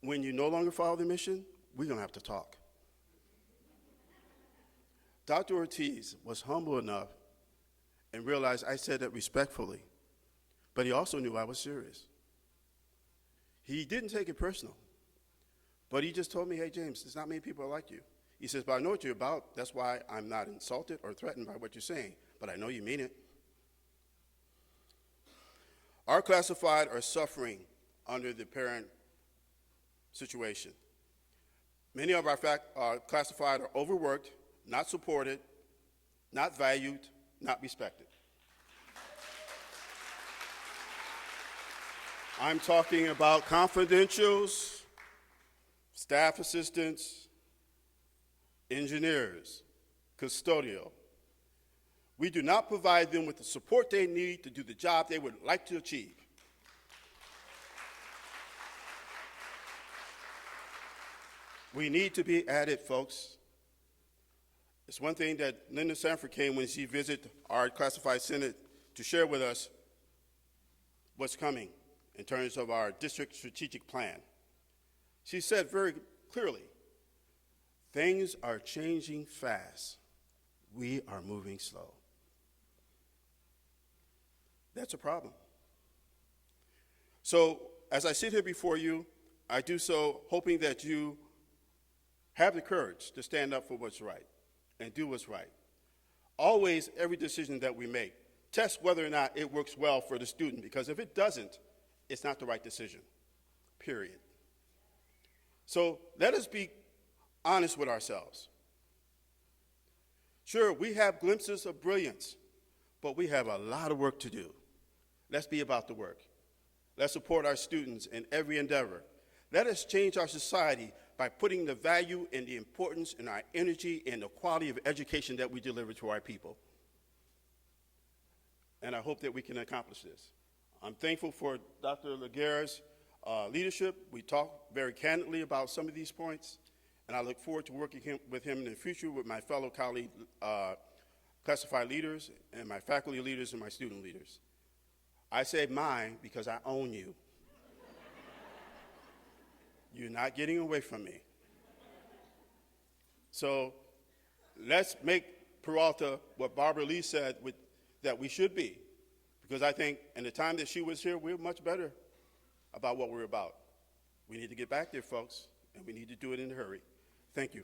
When you no longer follow the mission, we're going to have to talk. Dr. Ortiz was humble enough and realized I said that respectfully, but he also knew I was serious. He didn't take it personal, but he just told me, hey, James, there's not many people are like you. He says, but I know what you're about. That's why I'm not insulted or threatened by what you're saying, but I know you mean it. Our classified are suffering under the parent situation. Many of our classified are overworked, not supported, not valued, not respected. I'm talking about confidentials, staff assistants, engineers, custodial. We do not provide them with the support they need to do the job they would like to achieve. We need to be at it, folks. It's one thing that Linda Sanford came when she visited our classified senate to share with us what's coming in terms of our district strategic plan. She said very clearly, things are changing fast. We are moving slow. That's a problem. So as I sit here before you, I do so hoping that you have the courage to stand up for what's right and do what's right. Always, every decision that we make, test whether or not it works well for the student, because if it doesn't, it's not the right decision, period. So let us be honest with ourselves. Sure, we have glimpses of brilliance, but we have a lot of work to do. Let's be about the work. Let's support our students in every endeavor. Let us change our society by putting the value and the importance in our energy and the quality of education that we deliver to our people. And I hope that we can accomplish this. I'm thankful for Dr. Laguerre's leadership. We talked very candidly about some of these points, and I look forward to working with him in the future with my fellow colleague classified leaders and my faculty leaders and my student leaders. I say mine because I own you. You're not getting away from me. So let's make Peralta what Barbara Lee said that we should be. Because I think in the time that she was here, we were much better about what we're about. We need to get back there, folks, and we need to do it in a hurry. Thank you.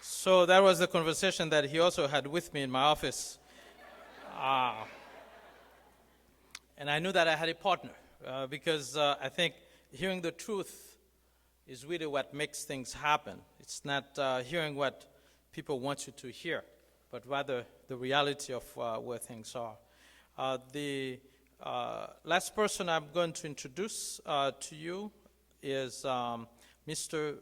So that was the conversation that he also had with me in my office. And I knew that I had a partner because I think hearing the truth is really what makes things happen. It's not hearing what people want you to hear, but rather the reality of where things are. The last person I'm going to introduce to you is Mr.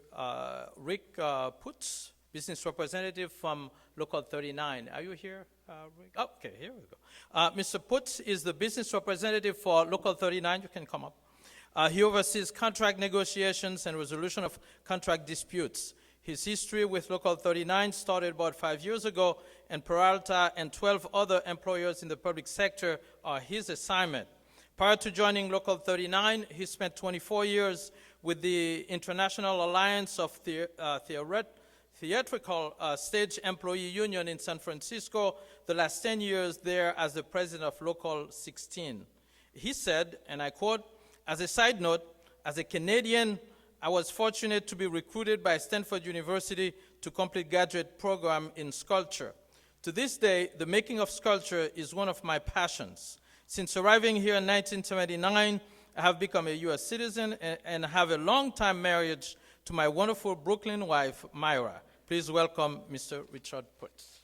Rick Putz business representative from Local 39. Are you here? Rick? Oh, okay, here we go. Mr. Putz is the business representative for Local 39. You can come up. He oversees contract negotiations and resolution of contract disputes. His history with Local 39 started about 5 years ago, and Peralta and 12 other employers in the public sector are his assignment. Prior to joining Local 39, he spent 24 years with the International Alliance of Theatrical Stage Employee Union in San Francisco, the last 10 years there as the president of Local 16. He said, and I quote, "As a side note, as a Canadian, I was fortunate to be recruited by Stanford University to complete graduate program in sculpture. To this day, the making of sculpture is one of my passions. Since arriving here in 1979, I have become a U.S. citizen and have a long-time marriage to my wonderful Brooklyn wife, Myra." Please welcome Mr. Richard Putz.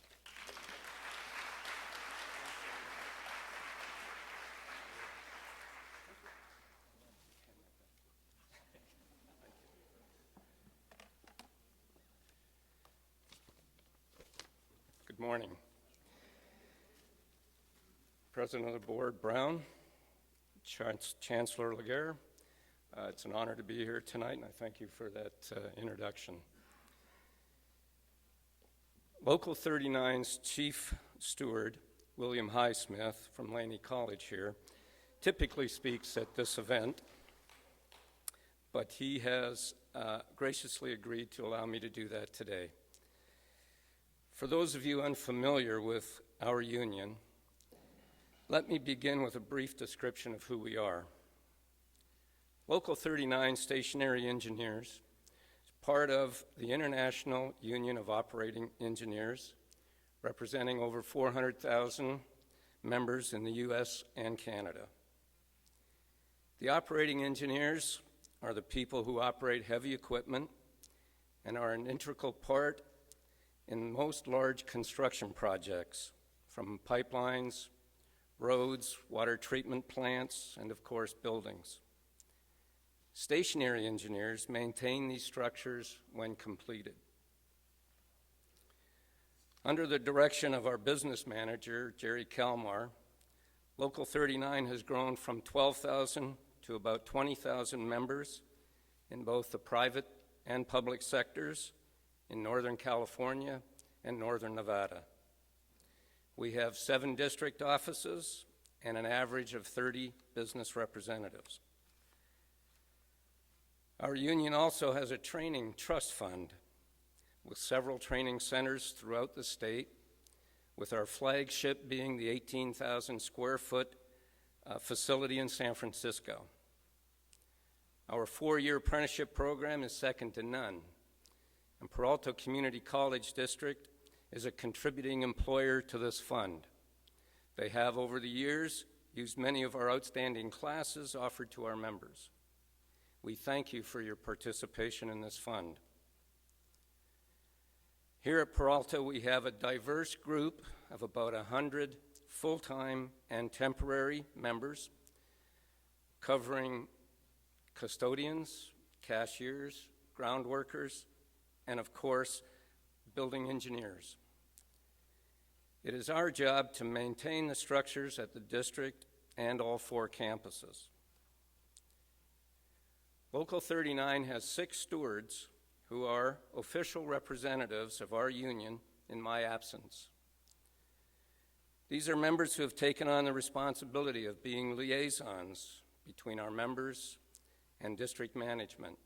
Good morning. President of the Board Brown, Chancellor Laguerre, it's an honor to be here tonight, and I thank you for that introduction. Local 39's Chief Steward, William Highsmith from Laney College here, typically speaks at this event, but he has graciously agreed to allow me to do that today. For those of you unfamiliar with our union, let me begin with a brief description of who we are. Local 39 Stationary Engineers is part of the International Union of Operating Engineers, representing over 400,000 members in the U.S. and Canada. The operating engineers are the people who operate heavy equipment and are an integral part in most large construction projects, from pipelines, roads, water treatment plants, and of course, buildings. Stationary engineers maintain these structures when completed. Under the direction of our business manager, Jerry Kalmar, Local 39 has grown from 12,000 to about 20,000 members in both the private and public sectors in Northern California and Northern Nevada. We have 7 district offices and an average of 30 business representatives. Our union also has a training trust fund with several training centers throughout the state, with our flagship being the 18,000 square foot facility in San Francisco. Our 4-year apprenticeship program is second to none, and Peralta Community College District is a contributing employer to this fund. They have, over the years, used many of our outstanding classes offered to our members. We thank you for your participation in this fund. Here at Peralta, we have a diverse group of about 100 full-time and temporary members, covering custodians, cashiers, ground workers, and of course, building engineers. It is our job to maintain the structures at the district and all 4 campuses. Local 39 has 6 stewards who are official representatives of our union in my absence. These are members who have taken on the responsibility of being liaisons between our members and district management.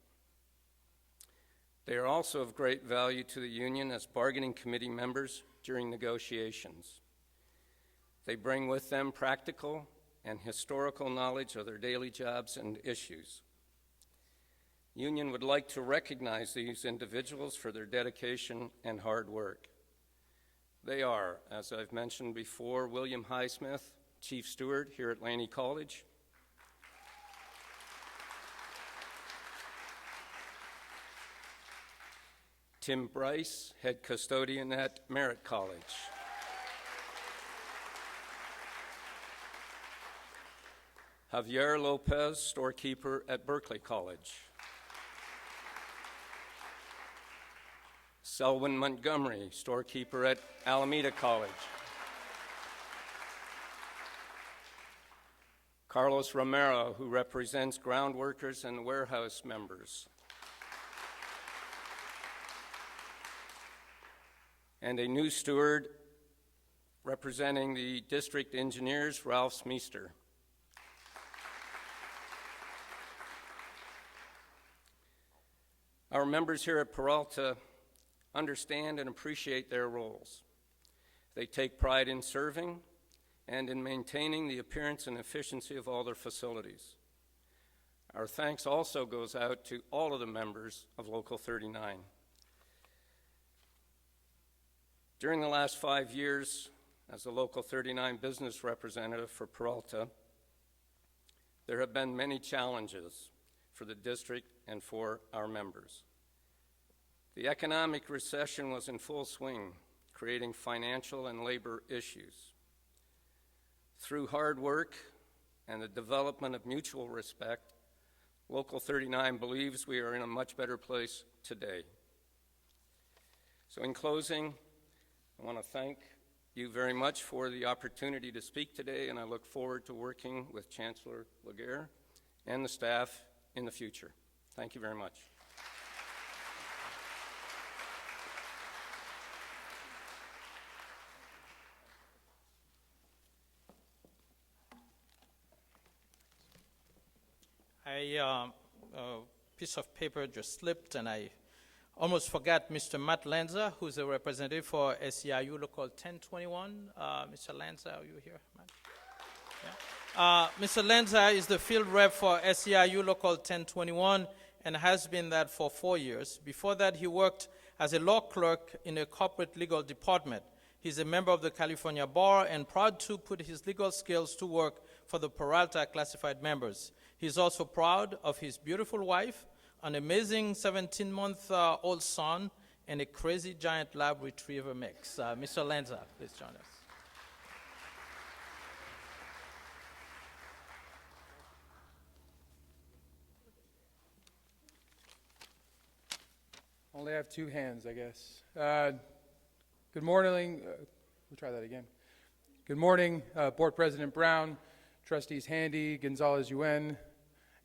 They are also of great value to the union as bargaining committee members during negotiations. They bring with them practical and historical knowledge of their daily jobs and issues. Union would like to recognize these individuals for their dedication and hard work. They are, as I've mentioned before, William Highsmith, Chief Steward here at Laney College. Tim Bryce, Head Custodian at Merritt College. Javier Lopez, Storekeeper at Berkeley College. Selwyn Montgomery, storekeeper at Alameda College. Carlos Romero, who represents ground workers and warehouse members. And a new steward representing the district engineers, Ralph Smeester. Our members here at Peralta understand and appreciate their roles. They take pride in serving and in maintaining the appearance and efficiency of all their facilities. Our thanks also goes out to all of the members of Local 39. During the last 5 years, as a Local 39 business representative for Peralta, there have been many challenges for the district and for our members. The economic recession was in full swing, creating financial and labor issues. Through hard work and the development of mutual respect, Local 39 believes we are in a much better place today. So in closing, I want to thank you very much for the opportunity to speak today, and I look forward to working with Chancellor Laguerre and the staff in the future. Thank you very much. A piece of paper just slipped, and I almost forgot Mr. Matt Lanza, who's a representative for SEIU Local 1021. Mr. Lanza, are you here, Matt? Yeah. Mr. Lanza is the field rep for SEIU Local 1021 and has been that for 4 years. Before that, he worked as a law clerk in a corporate legal department. He's a member of the California Bar and proud to put his legal skills to work for the Peralta classified members. He's also proud of his beautiful wife, an amazing 17-month-old son, and a crazy giant lab retriever mix. Mr. Lanza, please join us. Only have two hands, I guess. Good morning. We'll try that again. Good morning, Board President Brown, Trustees Handy, Gonzalez-Yuen,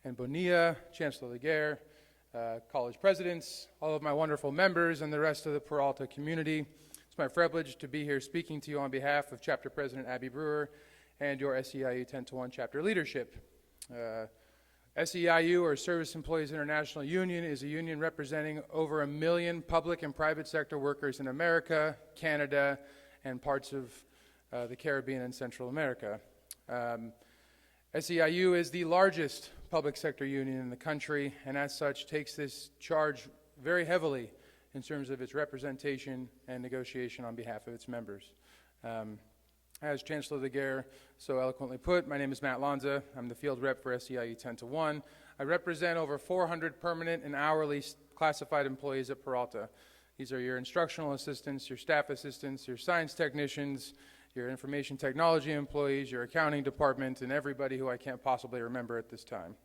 and Bonilla, Chancellor Laguerre, college presidents, all of my wonderful members, and the rest of the Peralta community. It's my privilege to be here speaking to you on behalf of Chapter President Abby Brewer and your SEIU 10-1 chapter leadership. SEIU, or Service Employees International Union, is a union representing over 1 million public and private sector workers in America, Canada, and parts of the Caribbean and Central America. SEIU is the largest public sector union in the country, and as such takes this charge very heavily in terms of its representation and negotiation on behalf of its members. As Chancellor Laguerre so eloquently put, my name is Matt Lanza. I'm the field rep for SEIU 10-1. I represent over 400 permanent and hourly classified employees at Peralta. These are your instructional assistants, your staff assistants, your science technicians, your information technology employees, your accounting department, and everybody who I can't possibly remember at this time.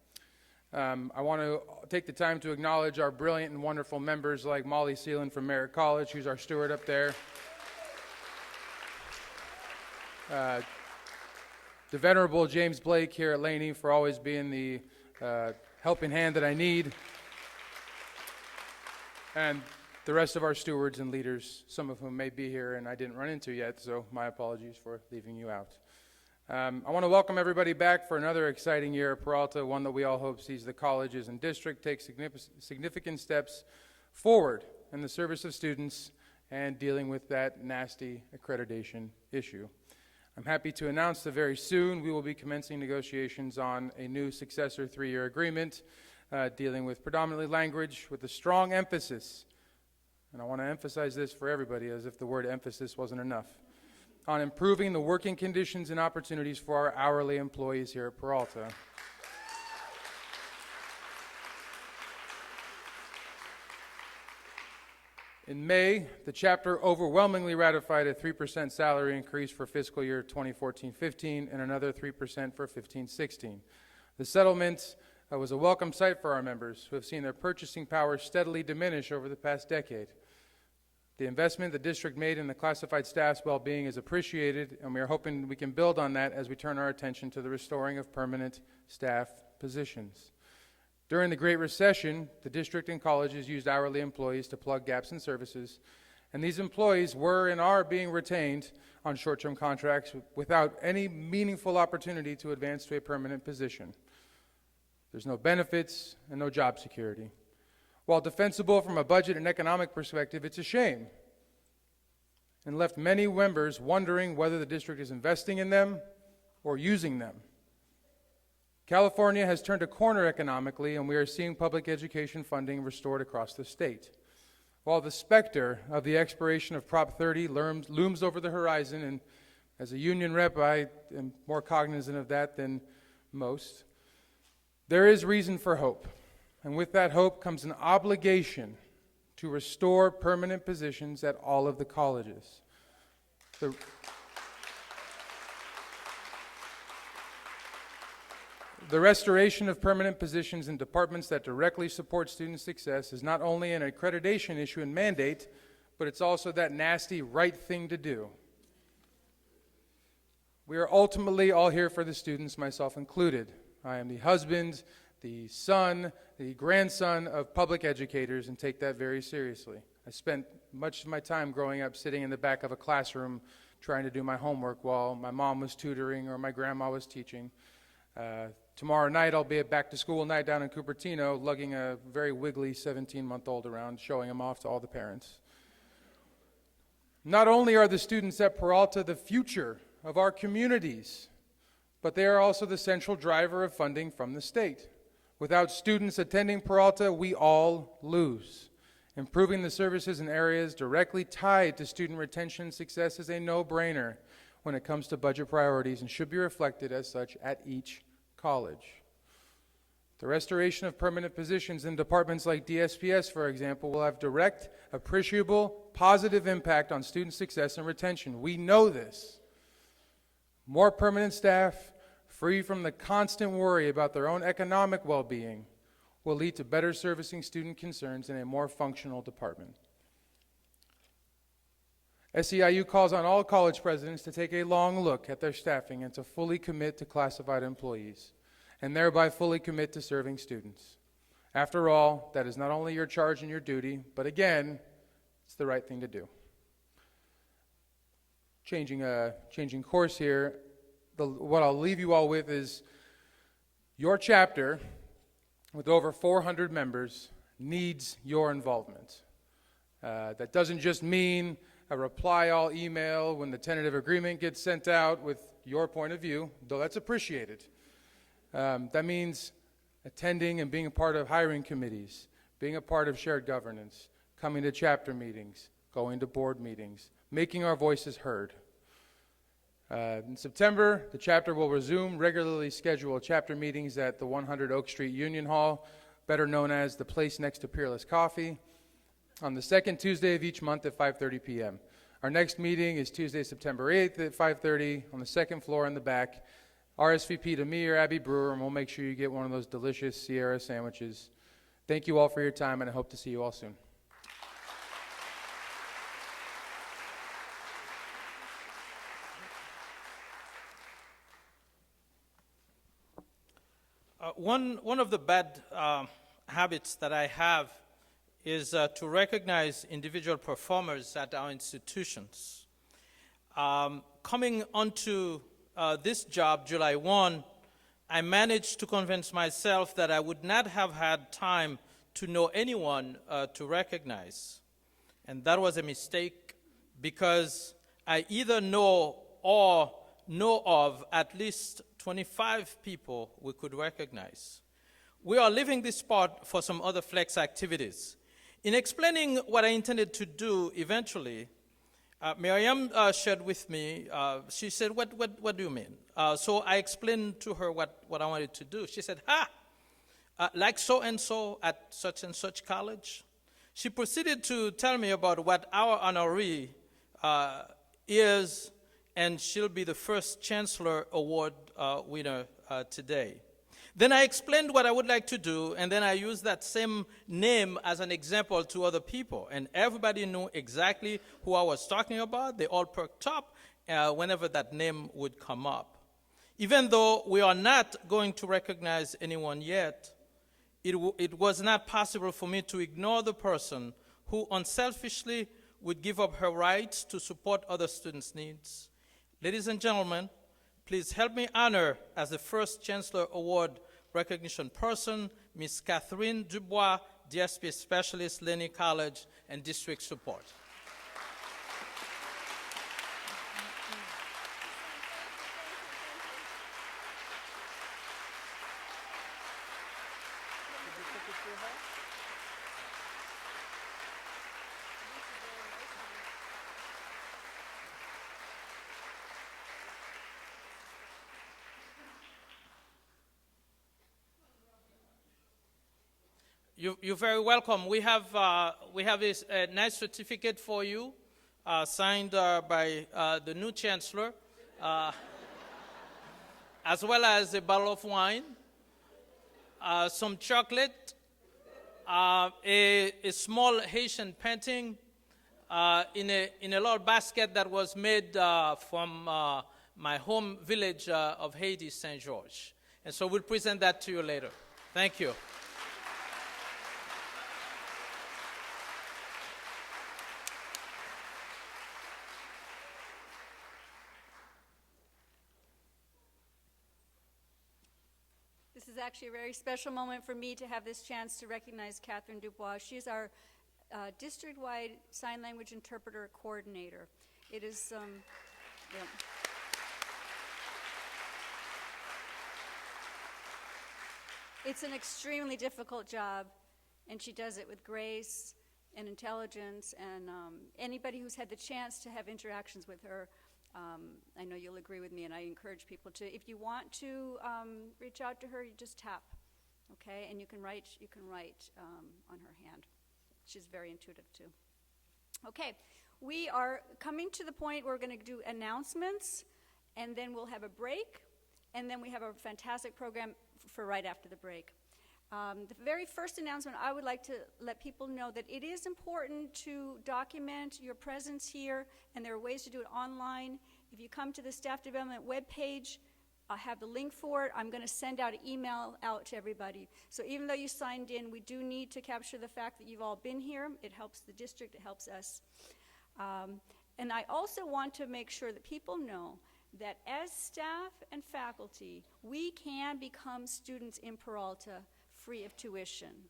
I want to take the time to acknowledge our brilliant and wonderful members like Molly Seelan from Merritt College, who's our steward up there. The venerable James Blake here at Laney for always being the helping hand that I need. And the rest of our stewards and leaders, some of whom may be here and I didn't run into yet, so my apologies for leaving you out. I want to welcome everybody back for another exciting year at Peralta, one that we all hope sees the colleges and district take significant steps forward in the service of students and dealing with that nasty accreditation issue. I'm happy to announce that very soon we will be commencing negotiations on a new successor 3-year agreement dealing with predominantly language with a strong emphasis, and I want to emphasize this for everybody as if the word emphasis wasn't enough, on improving the working conditions and opportunities for our hourly employees here at Peralta. In May, the chapter overwhelmingly ratified a 3% salary increase for fiscal year 2014-15 and another 3% for 15-16. The settlement was a welcome sight for our members who have seen their purchasing power steadily diminish over the past decade. The investment the district made in the classified staff's well-being is appreciated, and we are hoping we can build on that as we turn our attention to the restoring of permanent staff positions. During the Great Recession, the district and colleges used hourly employees to plug gaps in services, and these employees were and are being retained on short-term contracts without any meaningful opportunity to advance to a permanent position. There's no benefits and no job security. While defensible from a budget and economic perspective, it's a shame and left many members wondering whether the district is investing in them or using them. California has turned a corner economically, and we are seeing public education funding restored across the state. While the specter of the expiration of Prop 30 looms over the horizon, and as a union rep, I am more cognizant of that than most, there is reason for hope. And with that hope comes an obligation to restore permanent positions at all of the colleges. The restoration of permanent positions in departments that directly support student success is not only an accreditation issue and mandate, but it's also that nasty right thing to do. We are ultimately all here for the students, myself included. I am the husband, the son, the grandson of public educators, and take that very seriously. I spent much of my time growing up sitting in the back of a classroom trying to do my homework while my mom was tutoring or my grandma was teaching. Tomorrow night I'll be at back-to-school night down in Cupertino, lugging a very wiggly 17-month-old around, showing him off to all the parents. Not only are the students at Peralta the future of our communities, but they are also the central driver of funding from the state. Without students attending Peralta, we all lose. Improving the services in areas directly tied to student retention and success is a no-brainer when it comes to budget priorities and should be reflected as such at each college. The restoration of permanent positions in departments like DSPS, for example, will have direct, appreciable, positive impact on student success and retention. We know this. More permanent staff, free from the constant worry about their own economic well-being, will lead to better servicing student concerns in a more functional department. SEIU calls on all college presidents to take a long look at their staffing and to fully commit to classified employees, and thereby fully commit to serving students. After all, that is not only your charge and your duty, but again, it's the right thing to do. Changing course here, what I'll leave you all with is your chapter, with over 400 members, needs your involvement. That doesn't just mean a reply-all email when the tentative agreement gets sent out with your point of view, though that's appreciated. That means attending and being a part of hiring committees, being a part of shared governance, coming to chapter meetings, going to board meetings, making our voices heard. In September, the chapter will resume regularly scheduled chapter meetings at the 100 Oak Street Union Hall, better known as the place next to Peerless Coffee, on the second Tuesday of each month at 5:30 p.m. Our next meeting is Tuesday, September 8th at 5:30 on the second floor in the back. RSVP to me or Abby Brewer, and we'll make sure you get one of those delicious Sierra sandwiches. Thank you all for your time, and I hope to see you all soon. One of the bad habits that I have is to recognize individual performers at our institutions. Coming onto this job, July 1, I managed to convince myself that I would not have had time to know anyone to recognize. And that was a mistake because I either know or know of at least 25 people we could recognize. We are leaving this spot for some other flex activities. In explaining what I intended to do eventually, Miriam shared with me, she said, what do you mean? So I explained to her what I wanted to do. She said, like so-and-so at such and such college. She proceeded to tell me about what our honoree is, and she'll be the first Chancellor Award winner today. Then I explained what I would like to do, and then I used that same name as an example to other people. And everybody knew exactly who I was talking about. They all perked up whenever that name would come up. Even though we are not going to recognize anyone yet, it was not possible for me to ignore the person who unselfishly would give up her rights to support other students' needs. Ladies and gentlemen, please help me honor as the first Chancellor Award recognition person, Ms. Catherine Dubois, DSP Specialist, Laney College, and District Support. You're very welcome. We have a nice certificate for you, signed by the new Chancellor, as well as a bottle of wine, some chocolate, a small Haitian painting in a little basket that was made from my home village of Haiti, St. George. And so we'll present that to you later. Thank you. This is actually a very special moment for me to have this chance to recognize Catherine Dubois. She's our district-wide sign language interpreter coordinator. It is, yeah. It's an extremely difficult job, and she does it with grace and intelligence, and anybody who's had the chance to have interactions with her, I know you'll agree with me, and I encourage people to. If you want to reach out to her, you just tap, okay? And you can write on her hand. She's very intuitive too. Okay, we are coming to the point where we're going to do announcements, and then we'll have a break, and then we have a fantastic program for right after the break. The very first announcement, I would like to let people know that it is important to document your presence here, and there are ways to do it online. If you come to the Staff Development webpage, I have the link for it. I'm going to send out an email out to everybody. So even though you signed in, we do need to capture the fact that you've all been here. It helps the district. It helps us. And I also want to make sure that people know that as staff and faculty, we can become students in Peralta free of tuition.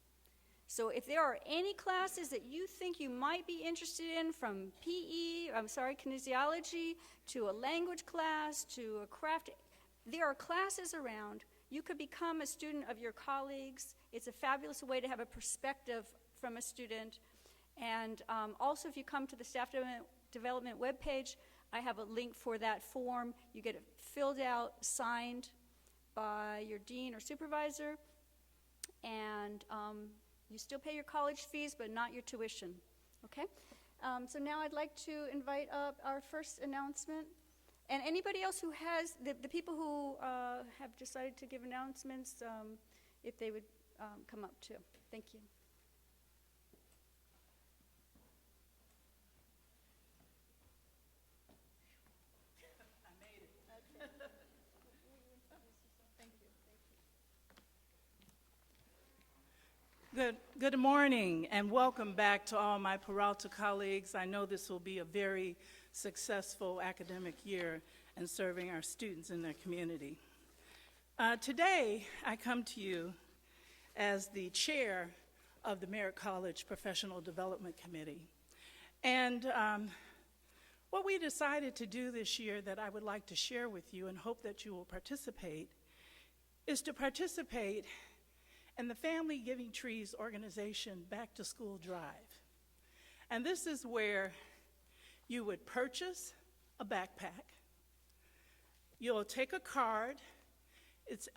So if there are any classes that you think you might be interested in, from kinesiology, to a language class, to a craft, there are classes around. You could become a student of your colleagues. It's a fabulous way to have a perspective from a student. And also, if you come to the Staff Development webpage, I have a link for that form. You get it filled out, signed by your dean or supervisor, and you still pay your college fees, but not your tuition, okay? So now I'd like to invite up our first announcement. And anybody else who has, the people who have decided to give announcements, if they would come up too. Thank you. Good morning, and welcome back to all my Peralta colleagues. I know this will be a very successful academic year in serving our students in their community. Today, I come to you as the chair of the Merritt College Professional Development Committee. And what we decided to do this year that I would like to share with you and hope that you will participate is to participate in the Family Giving Trees organization Back to School Drive. And this is where you would purchase a backpack. You'll take a card. It's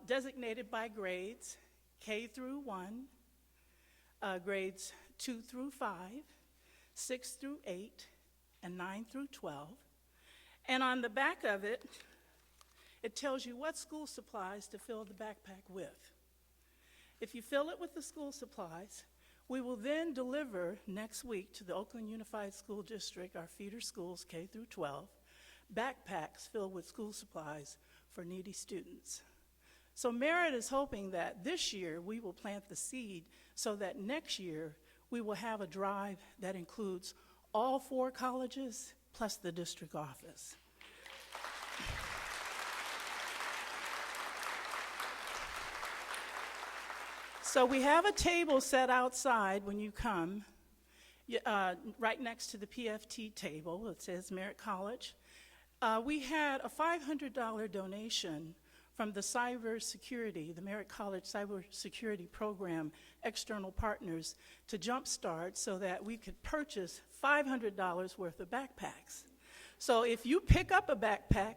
designated by grades, K through 1, grades 2 through 5, 6 through 8, and 9 through 12. And on the back of it It tells you what school supplies to fill the backpack with. If you fill it with the school supplies, we will then deliver next week to the Oakland Unified School District, our feeder schools, K through 12, backpacks filled with school supplies for needy students. So Merit is hoping that this year we will plant the seed so that next year we will have a drive that includes all 4 colleges plus the district office. So we have a table set outside when you come, right next to the PFT table. It says Merit College. We had a $500 donation from the cybersecurity, the Merit College cybersecurity program, external partners, to jumpstart so that we could purchase $500 worth of backpacks. So if you pick up a backpack,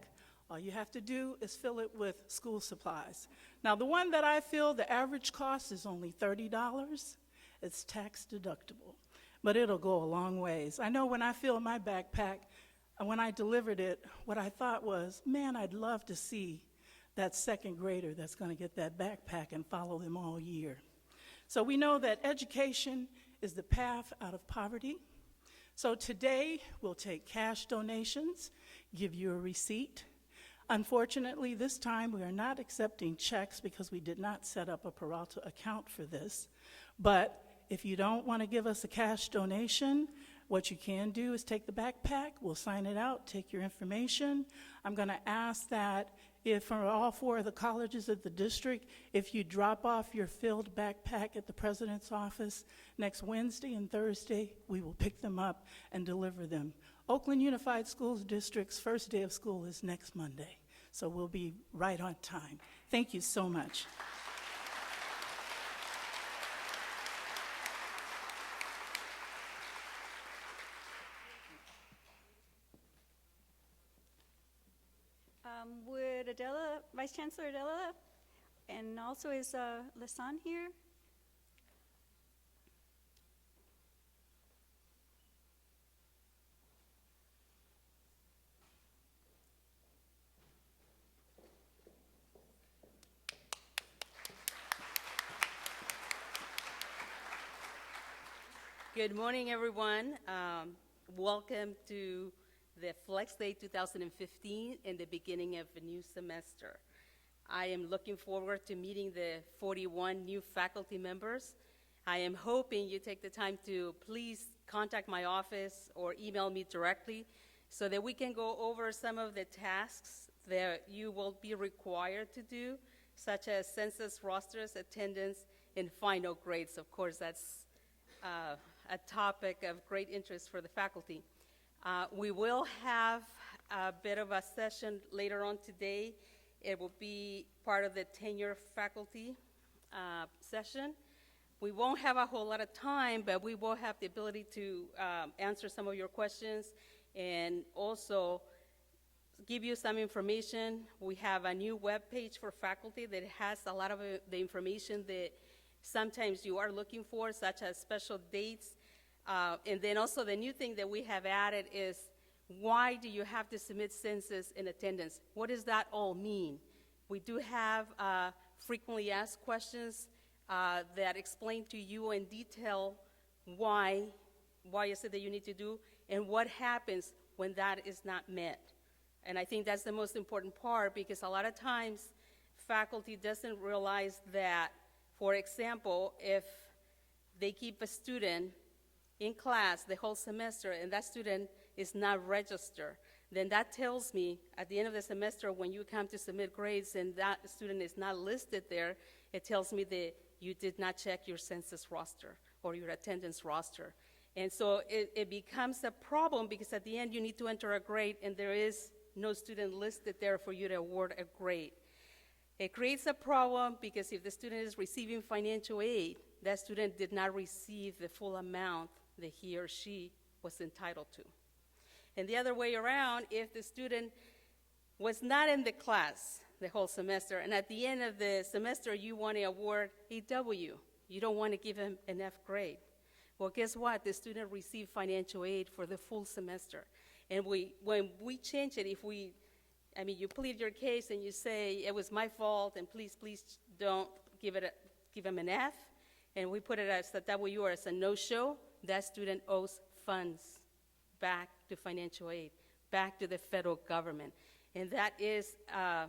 all you have to do is fill it with school supplies. Now, the one that I fill, the average cost is only $30. It's tax deductible, but it'll go a long ways. I know when I filled my backpack, when I delivered it, what I thought was, man, I'd love to see that second grader that's going to get that backpack and follow them all year. So we know that education is the path out of poverty. So today, we'll take cash donations, give you a receipt. Unfortunately, this time we are not accepting checks because we did not set up a Peralta account for this. But if you don't want to give us a cash donation, what you can do is take the backpack, we'll sign it out, take your information. I'm going to ask that if for all 4 of the colleges of the district, if you drop off your filled backpack at the president's office next Wednesday and Thursday, we will pick them up and deliver them. Oakland Unified Schools District's first day of school is next Monday, so we'll be right on time. Thank you so much. Would Adela, Vice Chancellor Adela, and also is Lasan here? Good morning, everyone. Welcome to the Flex Day 2015 and the beginning of a new semester. I am looking forward to meeting the 41 new faculty members. I am hoping you take the time to please contact my office or email me directly so that we can go over some of the tasks that you will be required to do, such as census rosters, attendance, and final grades. Of course, that's a topic of great interest for the faculty. We will have a bit of a session later on today. It will be part of the tenure faculty session. We won't have a whole lot of time, but we will have the ability to answer some of your questions and also give you some information. We have a new web page for faculty that has a lot of the information that sometimes you are looking for, such as special dates. And then also the new thing that we have added is, why do you have to submit census and attendance? What does that all mean? We do have frequently asked questions that explain to you in detail why is it that you need to do, and what happens when that is not met. And I think that's the most important part, because a lot of times faculty doesn't realize that, for example, if they keep a student in class the whole semester and that student is not registered, then that tells me at the end of the semester when you come to submit grades and that student is not listed there, it tells me that you did not check your census roster or your attendance roster. And so it becomes a problem, because at the end you need to enter a grade and there is no student listed there for you to award a grade. It creates a problem because if the student is receiving financial aid, that student did not receive the full amount that he or she was entitled to. And the other way around, if the student was not in the class the whole semester, and at the end of the semester you want to award a W, you don't want to give him an F grade. Well, guess what? The student received financial aid for the full semester. And when we change it, if we I mean, you plead your case and you say, it was my fault, and please, please don't give him an F, and we put it as a W or as a no-show, that student owes funds back to financial aid, back to the federal government. And that is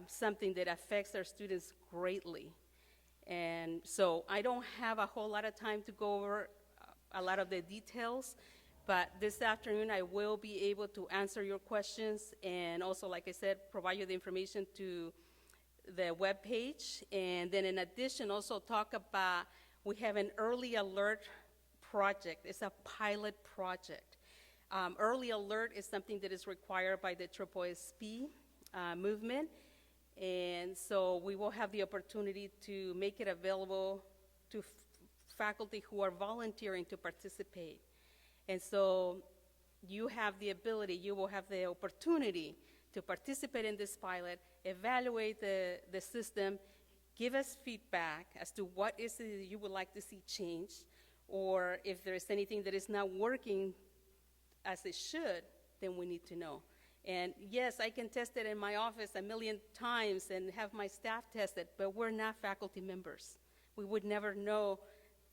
something that affects our students greatly. And so I don't have a whole lot of time to go over a lot of the details, but this afternoon I will be able to answer your questions and also, like I said, provide you the information to the webpage. And then in addition, also talk about, we have an early alert project. It's a pilot project. Early alert is something that is required by the SSSP movement. And so we will have the opportunity to make it available to faculty who are volunteering to participate. And so you have the ability, you will have the opportunity to participate in this pilot, evaluate the system, give us feedback as to what is it that you would like to see changed, or if there is anything that is not working as it should, then we need to know. And yes, I can test it in my office 1,000,000 times and have my staff test it, but we're not faculty members. We would never know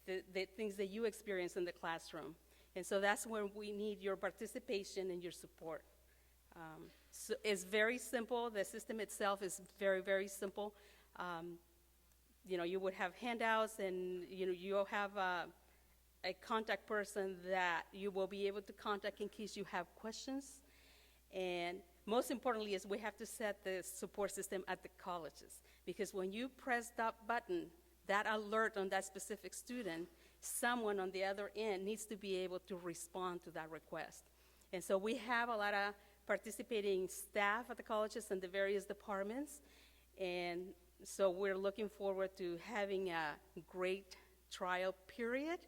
the things that you experience in the classroom. And so that's where we need your participation and your support. So it's very simple. The system itself is very, very simple. You know, you would have handouts, and you'll have a contact person that you will be able to contact in case you have questions. And most importantly is we have to set the support system at the colleges, because when you press that button, that alert on that specific student, someone on the other end needs to be able to respond to that request. And so we have a lot of participating staff at the colleges and the various departments, and so we're looking forward to having a great trial period,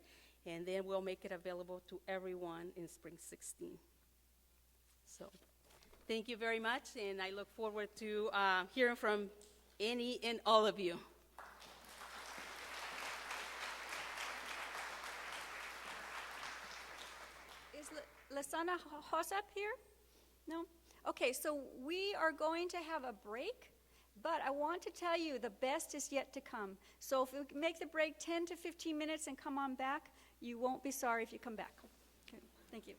and then we'll make it available to everyone in spring 16. So thank you very much, and I look forward to hearing from any and all of you. Is Lasana Hosap here? No? Okay, so we are going to have a break, but I want to tell you the best is yet to come. So if we make the break 10 to 15 minutes and come on back, you won't be sorry if you come back. Okay, thank you.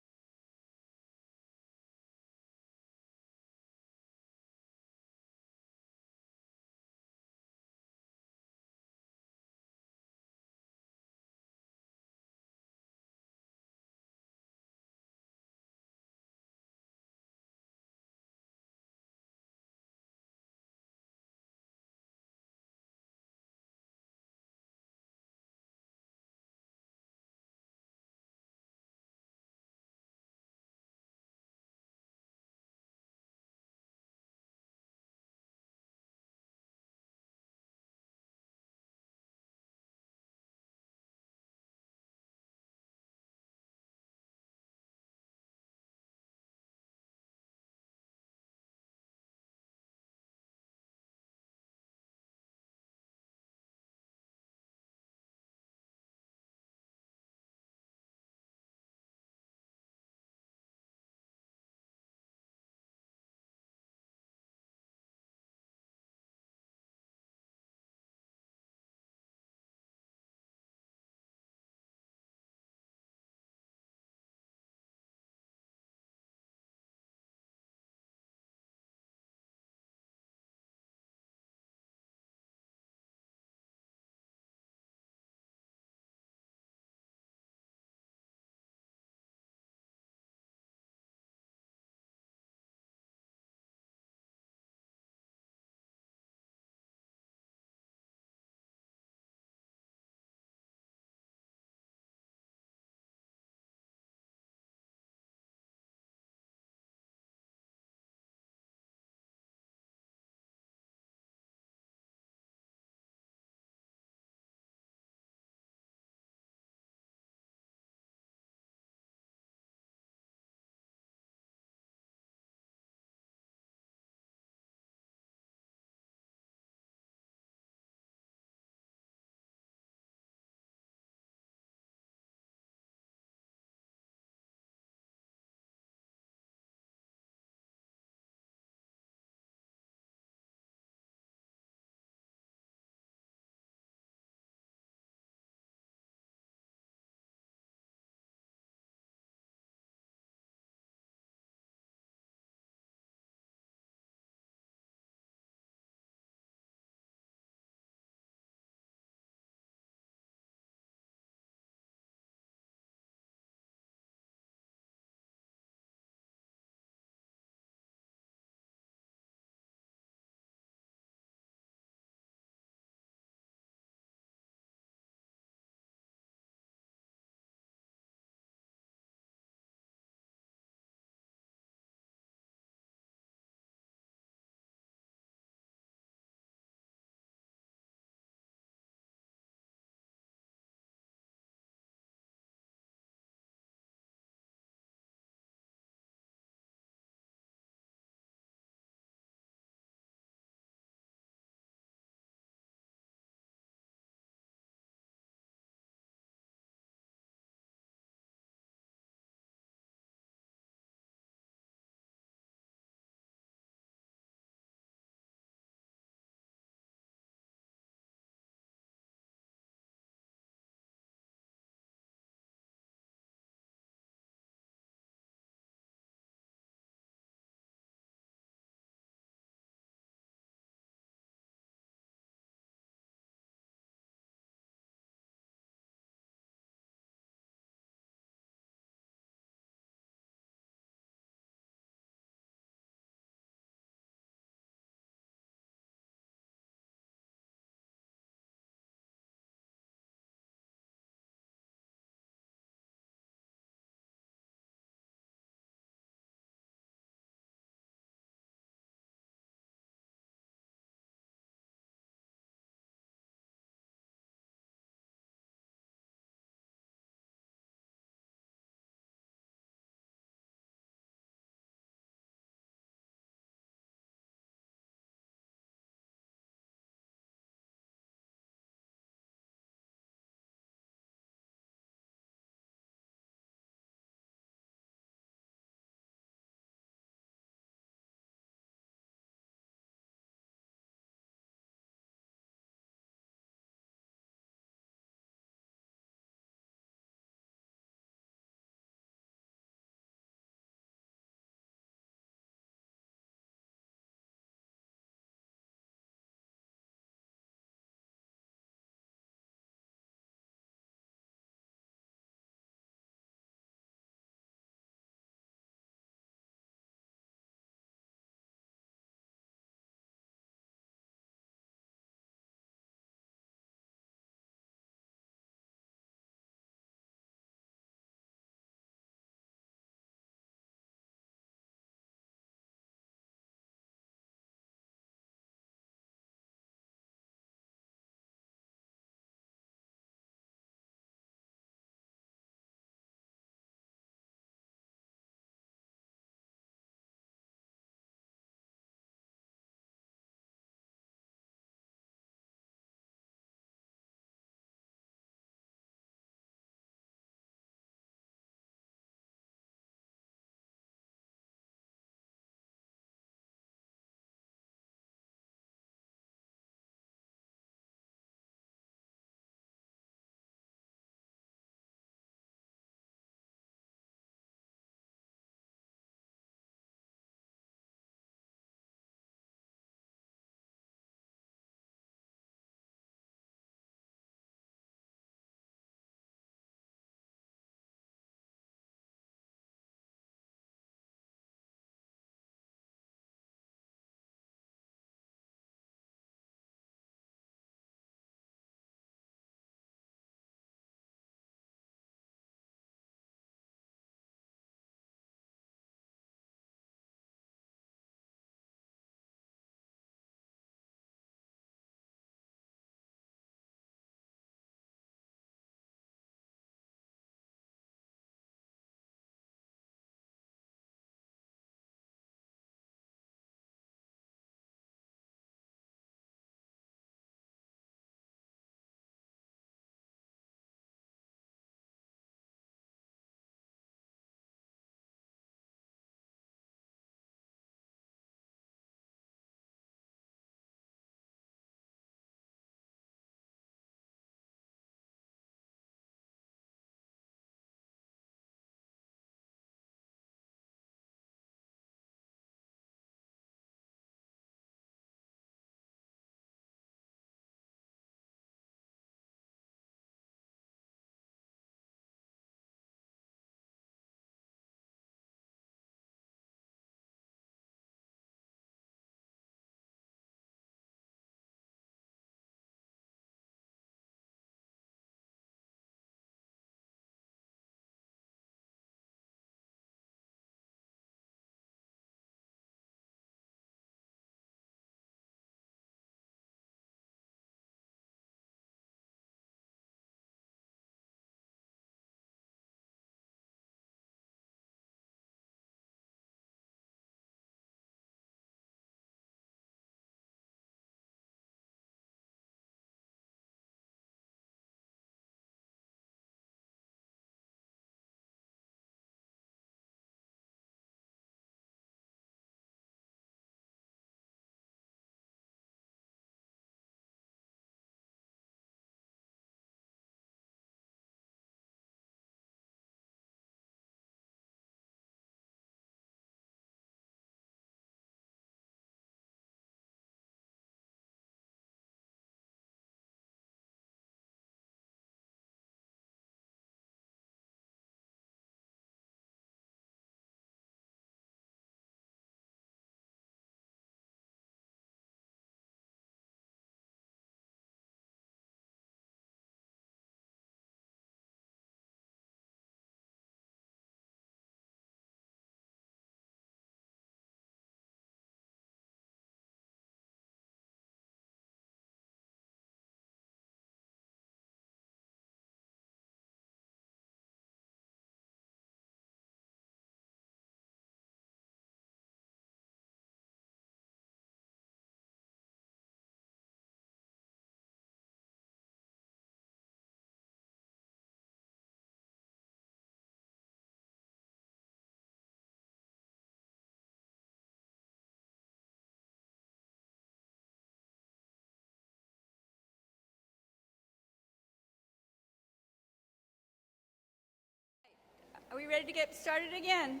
we ready to get started again?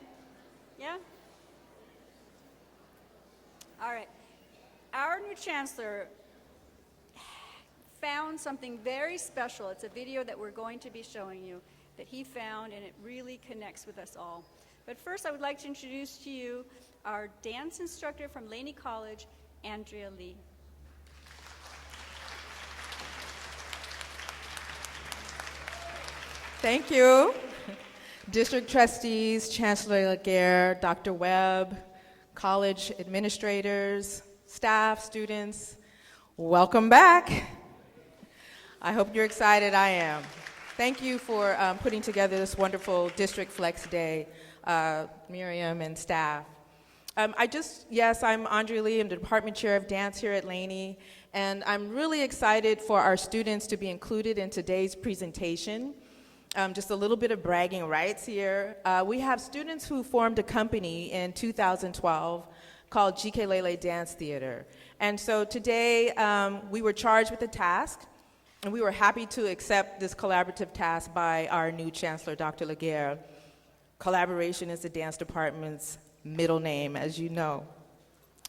Yeah? All right. Our new chancellor found something very special. It's a video that we're going to be showing you that he found, and it really connects with us all. But first, I would like to introduce to you our dance instructor from Laney College, Andrea Lee. Thank you. District trustees, Chancellor Laguerre, Dr. Webb, college administrators, staff, students, welcome back. I hope you're excited. I am. Thank you for putting together this wonderful District Flex Day, Miriam and staff. I'm Andrea Lee. I'm the department chair of dance here at Laney, and I'm really excited for our students to be included in today's presentation. Just a little bit of bragging rights here. We have students who formed a company in 2012 called GK Lele Dance Theater. And so today we were charged with a task, and we were happy to accept this collaborative task by our new chancellor, Dr. Laguerre. Collaboration is the dance department's middle name, as you know.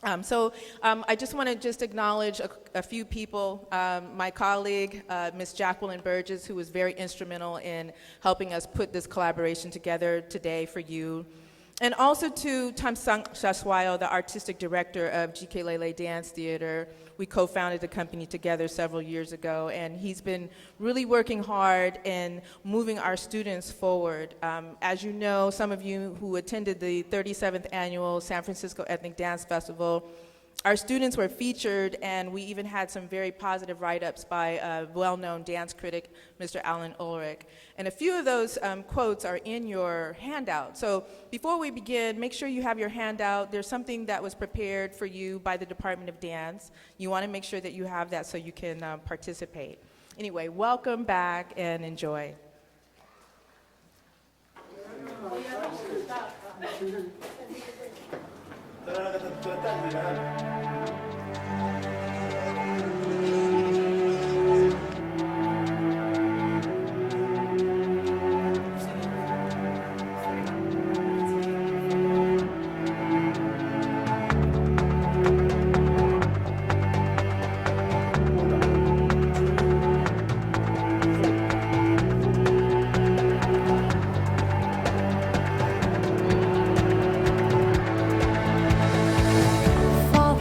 I just want to acknowledge a few people. My colleague, Ms. Jacqueline Burgess, who was very instrumental in helping us put this collaboration together today for you. And also to Tamsang Shaswayo, the artistic director of GK Lele Dance Theater. We co-founded the company together several years ago, and he's been really working hard in moving our students forward. As you know, some of you who attended the 37th annual San Francisco Ethnic Dance Festival, our students were featured, and we even had some very positive write-ups by a well-known dance critic, Mr. Alan Ulrich. And a few of those quotes are in your handout. So before we begin, make sure you have your handout. There's something that was prepared for you by the Department of Dance. You want to make sure that you have that so you can participate. Anyway, welcome back and enjoy. Fall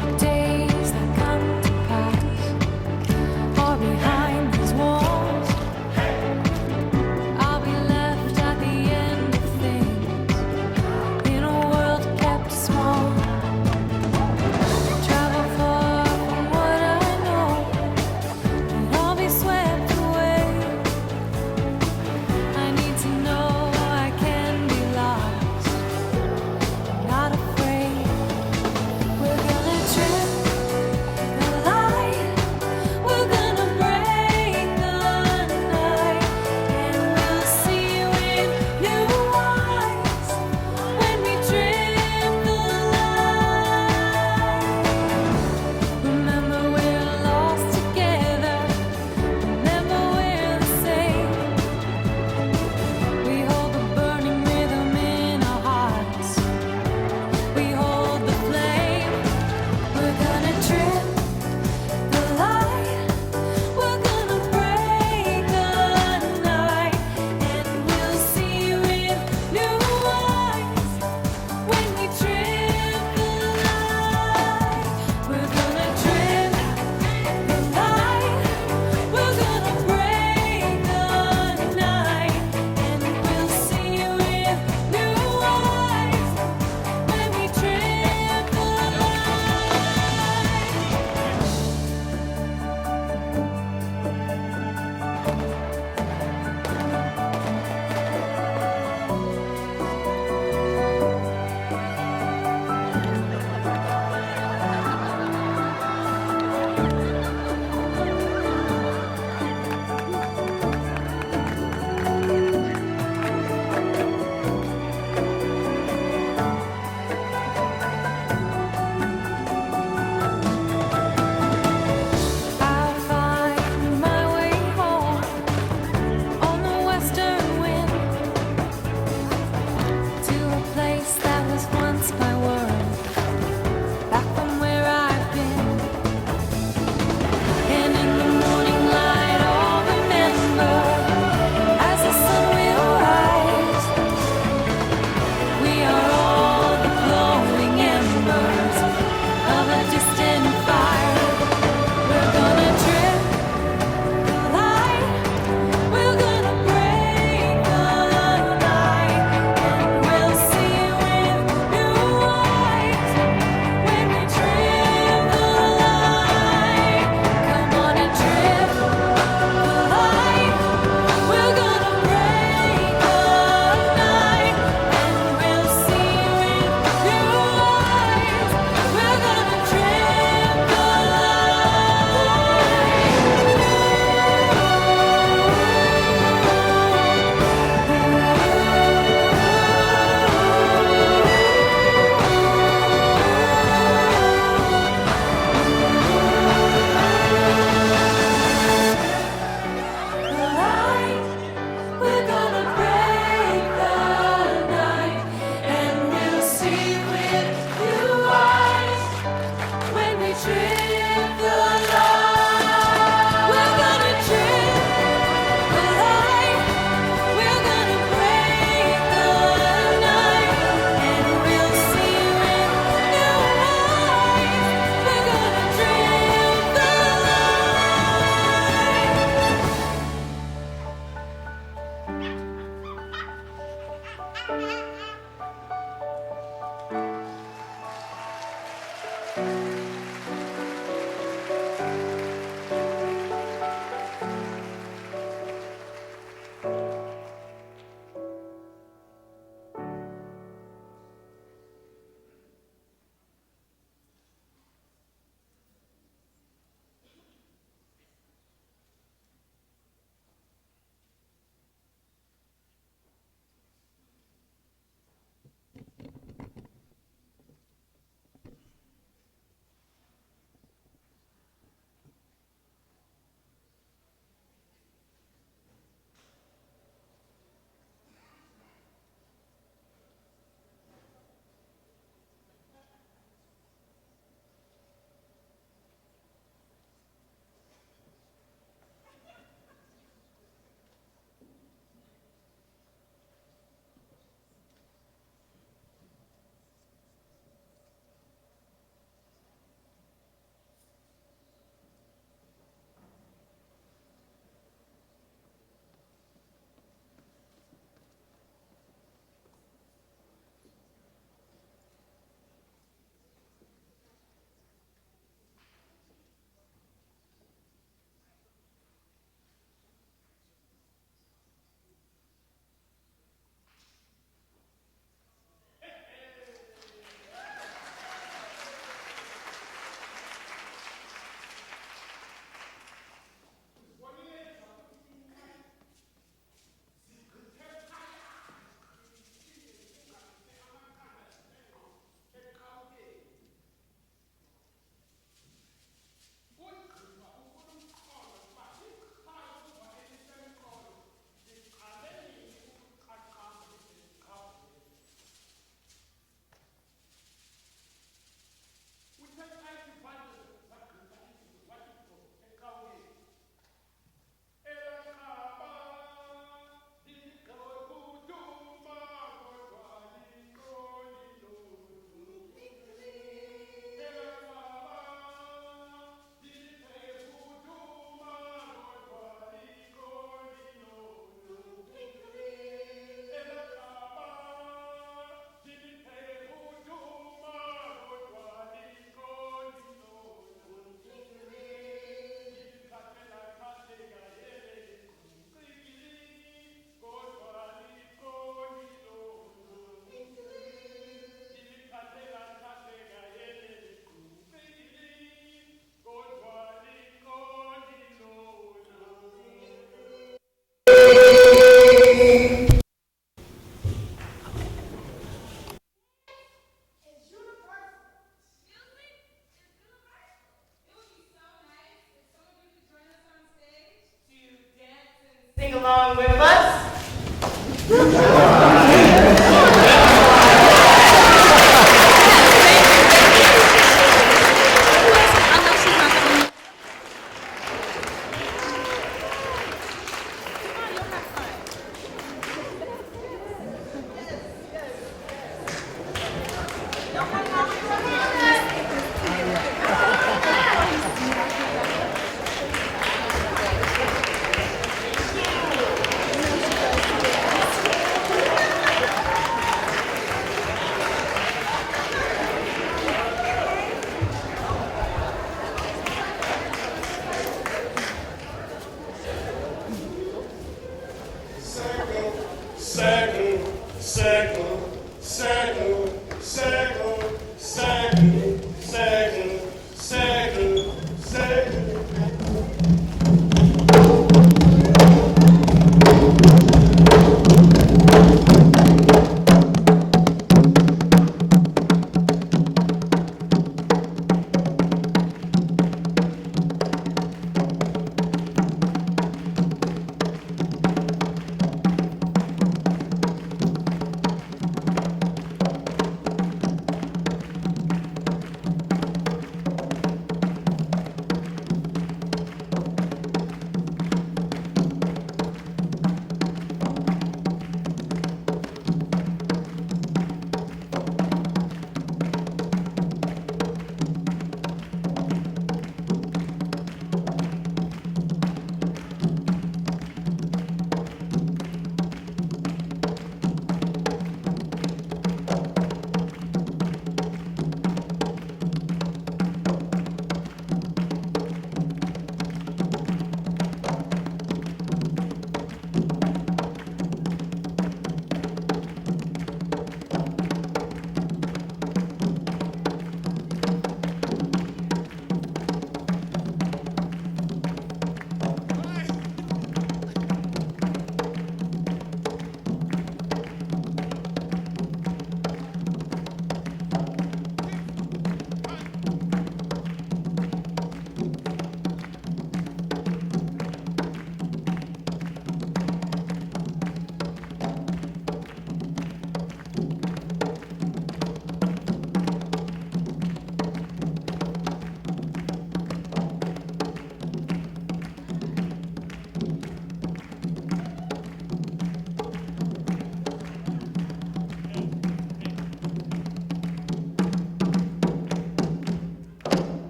along with us.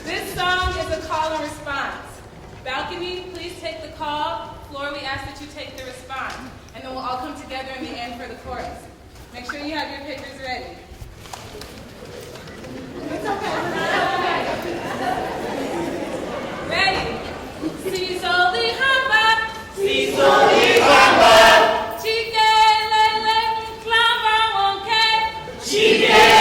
This song is a call and response. Balcony, please take the call. Floor, we ask that you take the response. And then we'll all come together in the end for the chorus. Make sure you have your papers ready. It's okay. Ready? Sizoli hamba. Sizoli hamba. Chike lele klamba wonke. Chike.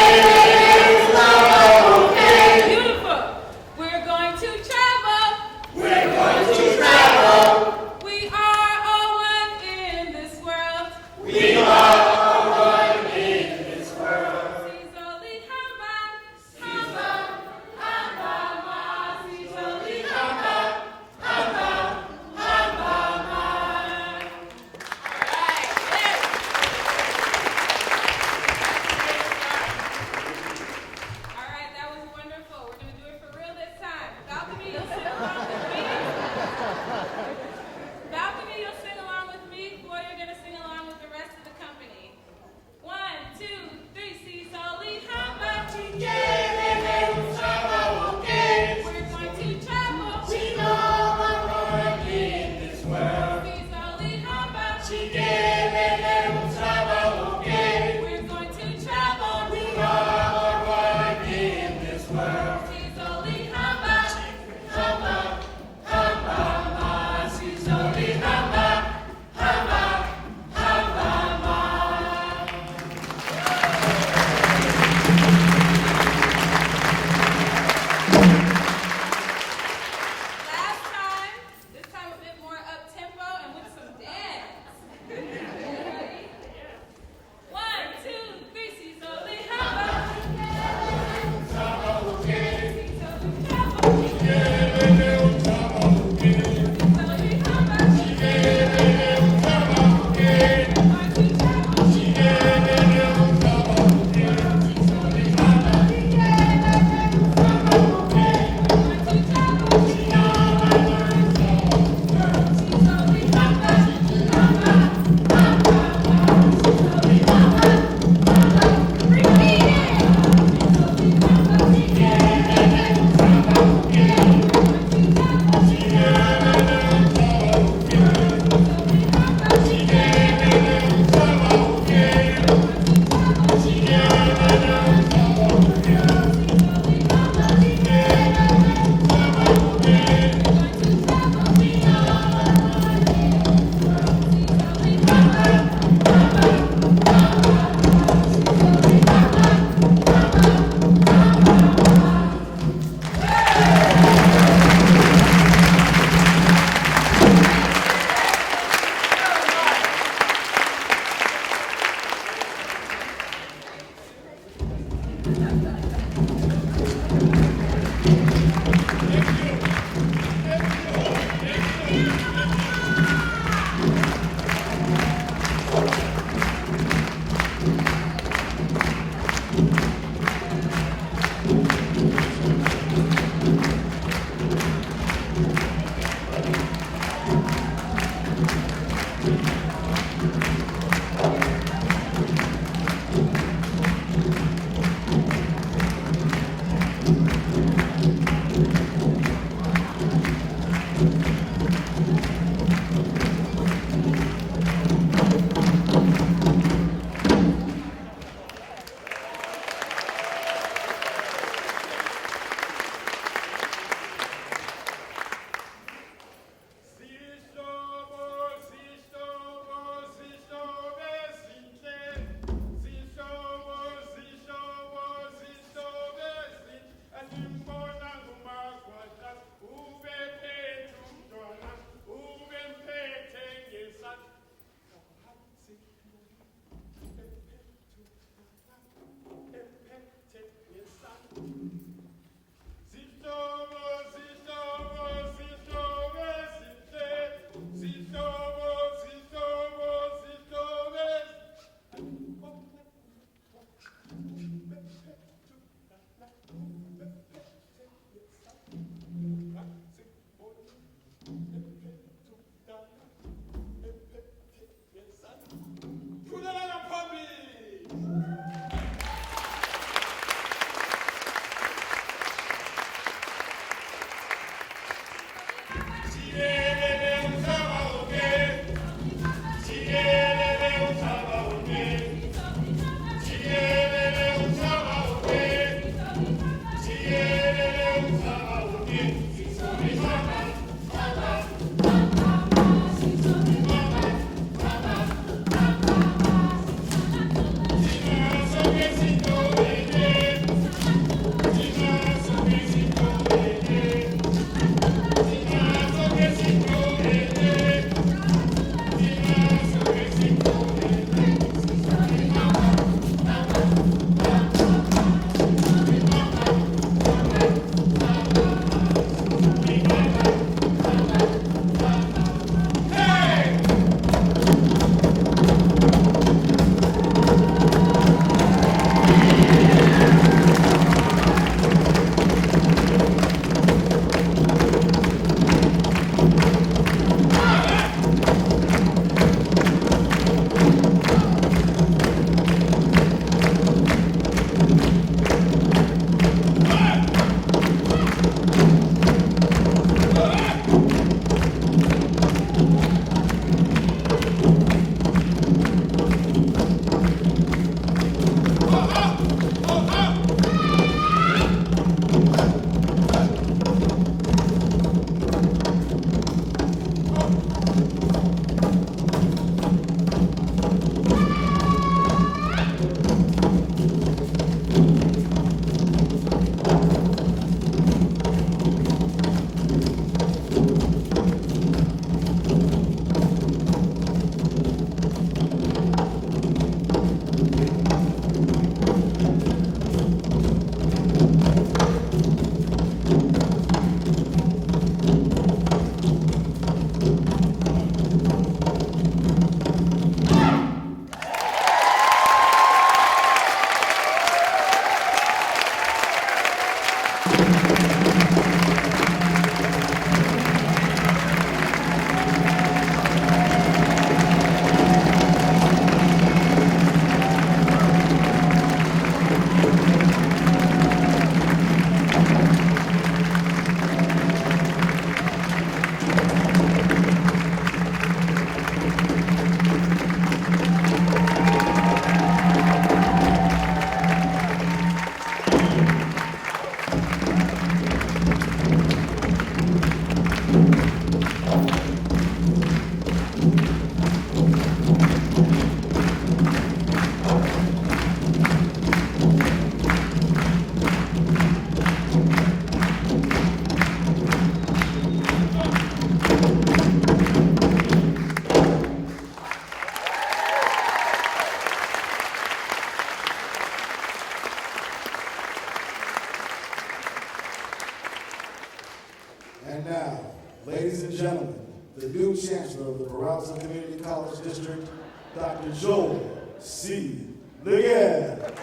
And now, ladies and gentlemen, the new Chancellor of the Peralta Community College District, Dr. Joel C. Leggett.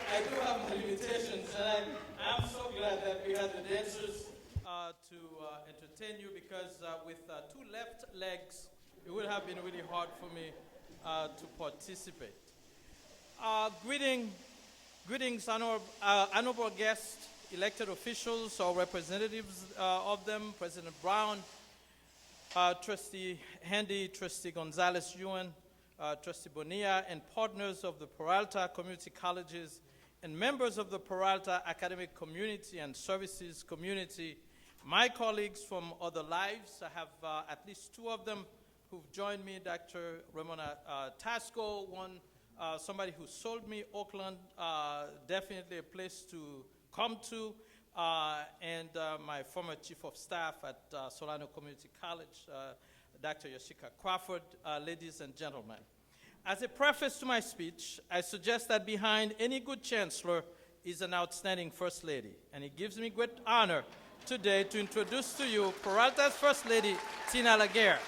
I do have my limitations. I'm so glad that we had the dancers to entertain you because with two left legs, it would have been really hard for me to participate. Greetings, honorable guests, elected officials or representatives of them, President Brown, Trustee Handy, Trustee Gonzalez-Ewan, Trustee Bonilla, and partners of the Peralta Community Colleges and members of the Peralta Academic Community and Services Community, my colleagues from other lives. I have at least two of them who've joined me, Dr. Ramona Tasco, one somebody who sold me Oakland, definitely a place to come to, and my former chief of staff at Solano Community College, Dr. Yoshika Crawford. Ladies and gentlemen, as a preface to my speech, I suggest that behind any good chancellor is an outstanding first lady, and it gives me great honor today to introduce to you Peralta's First Lady, Tina Laguerre.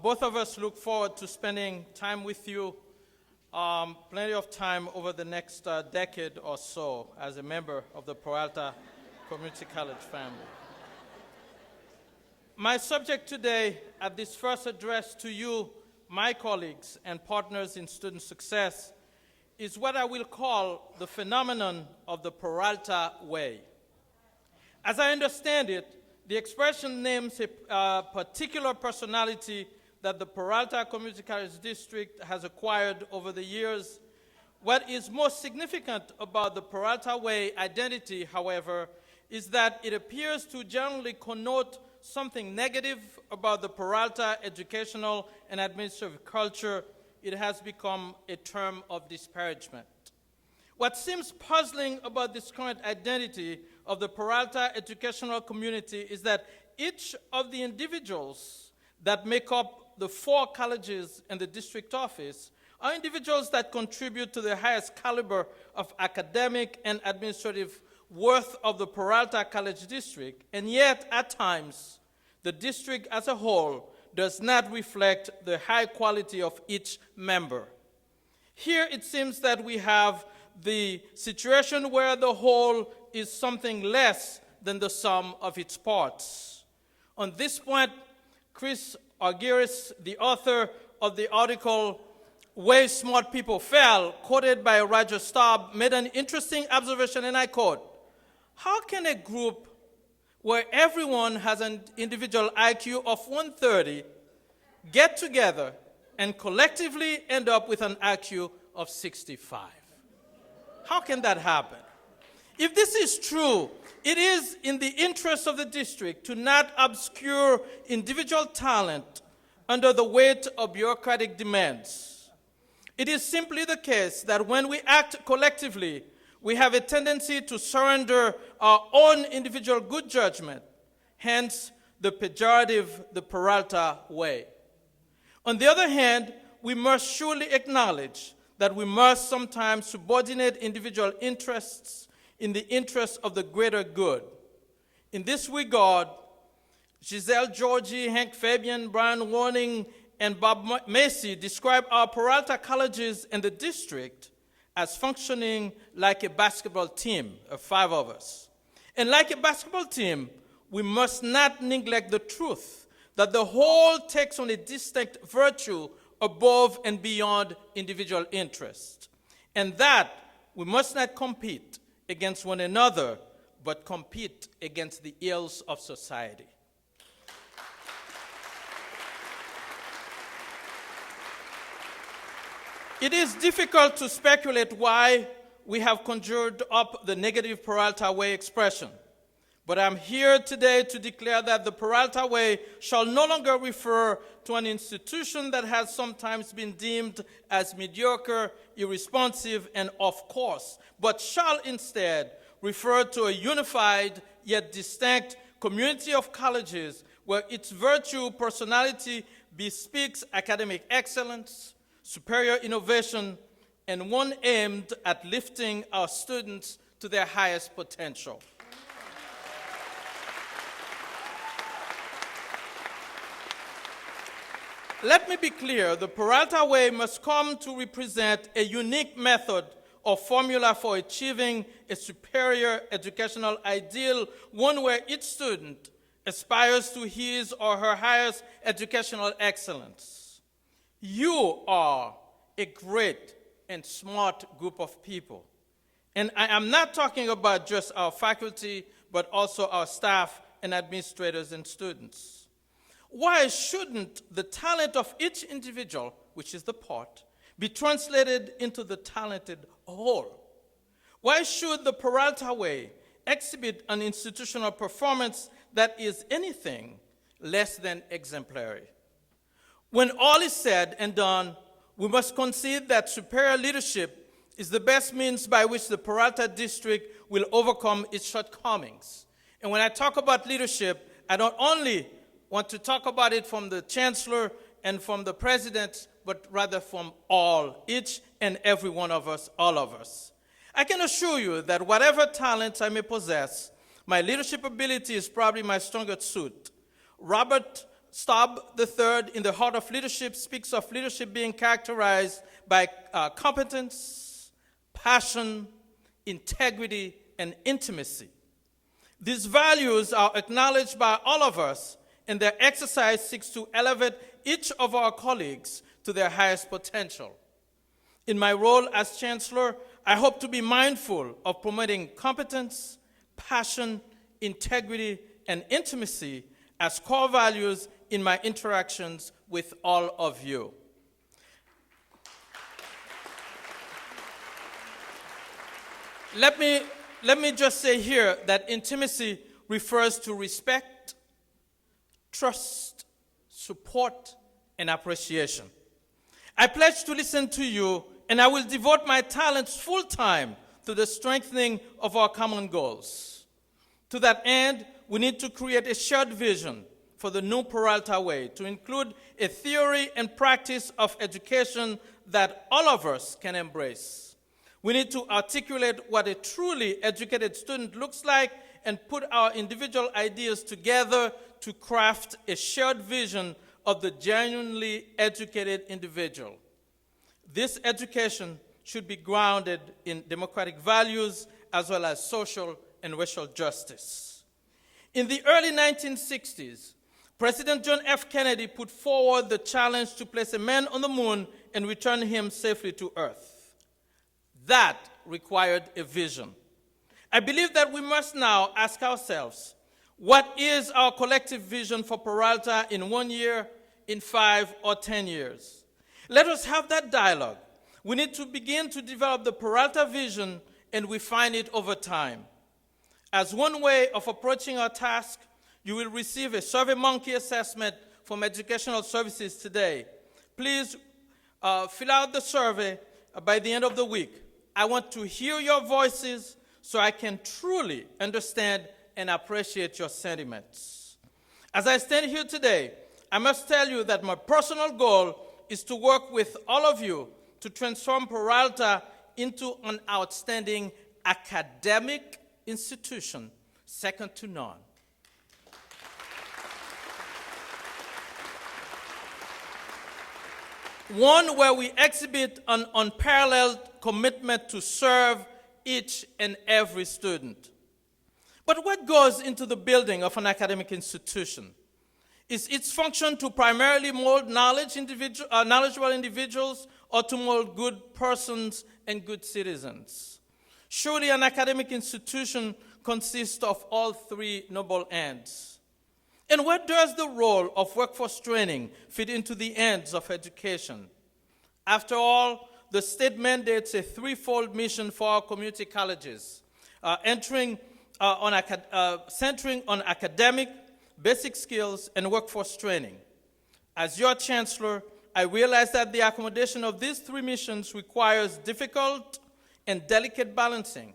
Both of us look forward to spending time with you, plenty of time over the next decade or so as a member of the Peralta Community College family. My subject today at this first address to you, my colleagues and partners in student success, is what I will call the phenomenon of the Peralta way. As I understand it, the expression names a particular personality that the Peralta Community College District has acquired over the years. What is most significant about the Peralta Way identity, however, is that it appears to generally connote something negative about the Peralta educational and administrative culture. It has become a term of disparagement. What seems puzzling about this current identity of the Peralta educational community is that each of the individuals that make up the 4 colleges and the district office are individuals that contribute to the highest caliber of academic and administrative worth of the Peralta College District, and yet, at times, the district as a whole does not reflect the high quality of each member. Here it seems that we have the situation where the whole is something less than the sum of its parts. On this point, Chris Argyris, the author of the article Way Smart People Fail, quoted by Roger Staub, made an interesting observation, and I quote, "How can a group where everyone has an individual IQ of 130 get together and collectively end up with an IQ of 65? How can that happen? If this is true, it is in the interest of the district to not obscure individual talent under the weight of bureaucratic demands. It is simply the case that when we act collectively, we have a tendency to surrender our own individual good judgment, hence the pejorative, the Peralta way. On the other hand, we must surely acknowledge that we must sometimes subordinate individual interests in the interest of the greater good. In this regard, Giselle Georgie, Hank Fabian, Brian Warning, and Bob Macy describe our Peralta colleges and the district as functioning like a basketball team of 5 of us. And like a basketball team, we must not neglect the truth that the whole takes on a distinct virtue above and beyond individual interest, and that we must not compete against one another, but compete against the ills of society. It is difficult to speculate why we have conjured up the negative Peralta Way expression, but I'm here today to declare that the Peralta Way shall no longer refer to an institution that has sometimes been deemed as mediocre, irresponsive, and off course, but shall instead refer to a unified yet distinct community of colleges where its virtue personality bespeaks academic excellence, superior innovation, and one aimed at lifting our students to their highest potential. Let me be clear, the Peralta way must come to represent a unique method or formula for achieving a superior educational ideal, one where each student aspires to his or her highest educational excellence. You are a great and smart group of people. And I am not talking about just our faculty, but also our staff and administrators and students. Why shouldn't the talent of each individual, which is the part, be translated into the talented whole? Why should the Peralta way exhibit an institutional performance that is anything less than exemplary? When all is said and done, we must concede that superior leadership is the best means by which the Peralta district will overcome its shortcomings. And when I talk about leadership, I don't only want to talk about it from the chancellor and from the president, but rather from all, each and every one of us, all of us. I can assure you that whatever talents I may possess, my leadership ability is probably my strongest suit. Robert Staub III, in The Heart of Leadership, speaks of leadership being characterized by competence, passion, integrity, and intimacy. These values are acknowledged by all of us, and their exercise seeks to elevate each of our colleagues to their highest potential. In my role as Chancellor, I hope to be mindful of promoting competence, passion, integrity, and intimacy as core values in my interactions with all of you. Let me just say here that intimacy refers to respect, trust, support, and appreciation. I pledge to listen to you, and I will devote my talents full time to the strengthening of our common goals. To that end, we need to create a shared vision for the new Peralta way to include a theory and practice of education that all of us can embrace. We need to articulate what a truly educated student looks like and put our individual ideas together to craft a shared vision of the genuinely educated individual. This education should be grounded in democratic values as well as social and racial justice. In the early 1960s, President John F. Kennedy put forward the challenge to place a man on the moon and return him safely to Earth. That required a vision. I believe that we must now ask ourselves, what is our collective vision for Peralta in 1 year, in 5 or 10 years? Let us have that dialogue. We need to begin to develop the Peralta vision and refine it over time. As one way of approaching our task, you will receive a SurveyMonkey assessment from Educational Services today. Please fill out the survey by the end of the week. I want to hear your voices so I can truly understand and appreciate your sentiments. As I stand here today, I must tell you that my personal goal is to work with all of you to transform Peralta into an outstanding academic institution, second to none. One where we exhibit an unparalleled commitment to serve each and every student. But what goes into the building of an academic institution? Is its function to primarily mold knowledgeable individuals or to mold good persons and good citizens? Surely an academic institution consists of all three noble ends. And where does the role of workforce training fit into the ends of education? After all, the state mandates a threefold mission for our community colleges, centering on academic, basic skills, and workforce training. As your chancellor, I realize that the accommodation of these three missions requires difficult and delicate balancing,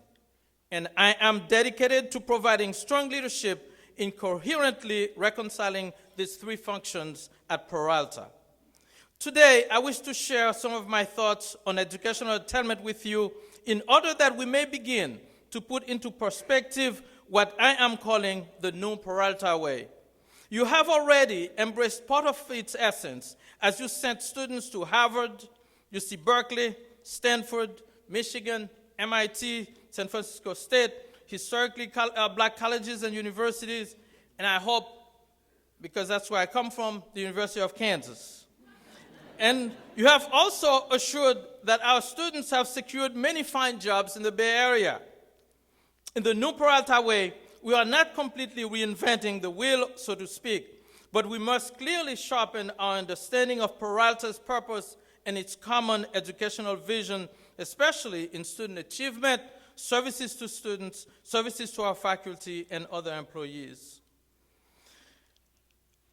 and I am dedicated to providing strong leadership in coherently reconciling these three functions at Peralta. Today, I wish to share some of my thoughts on educational attainment with you in order that we may begin to put into perspective what I am calling the new Peralta way. You have already embraced part of its essence as you sent students to Harvard, UC Berkeley, Stanford, Michigan, MIT, San Francisco State, historically black colleges and universities, and I hope, because that's where I come from, the University of Kansas. And you have also assured that our students have secured many fine jobs in the Bay Area. In the new Peralta way, we are not completely reinventing the wheel, so to speak, but we must clearly sharpen our understanding of Peralta's purpose and its common educational vision, especially in student achievement, services to students, services to our faculty, and other employees.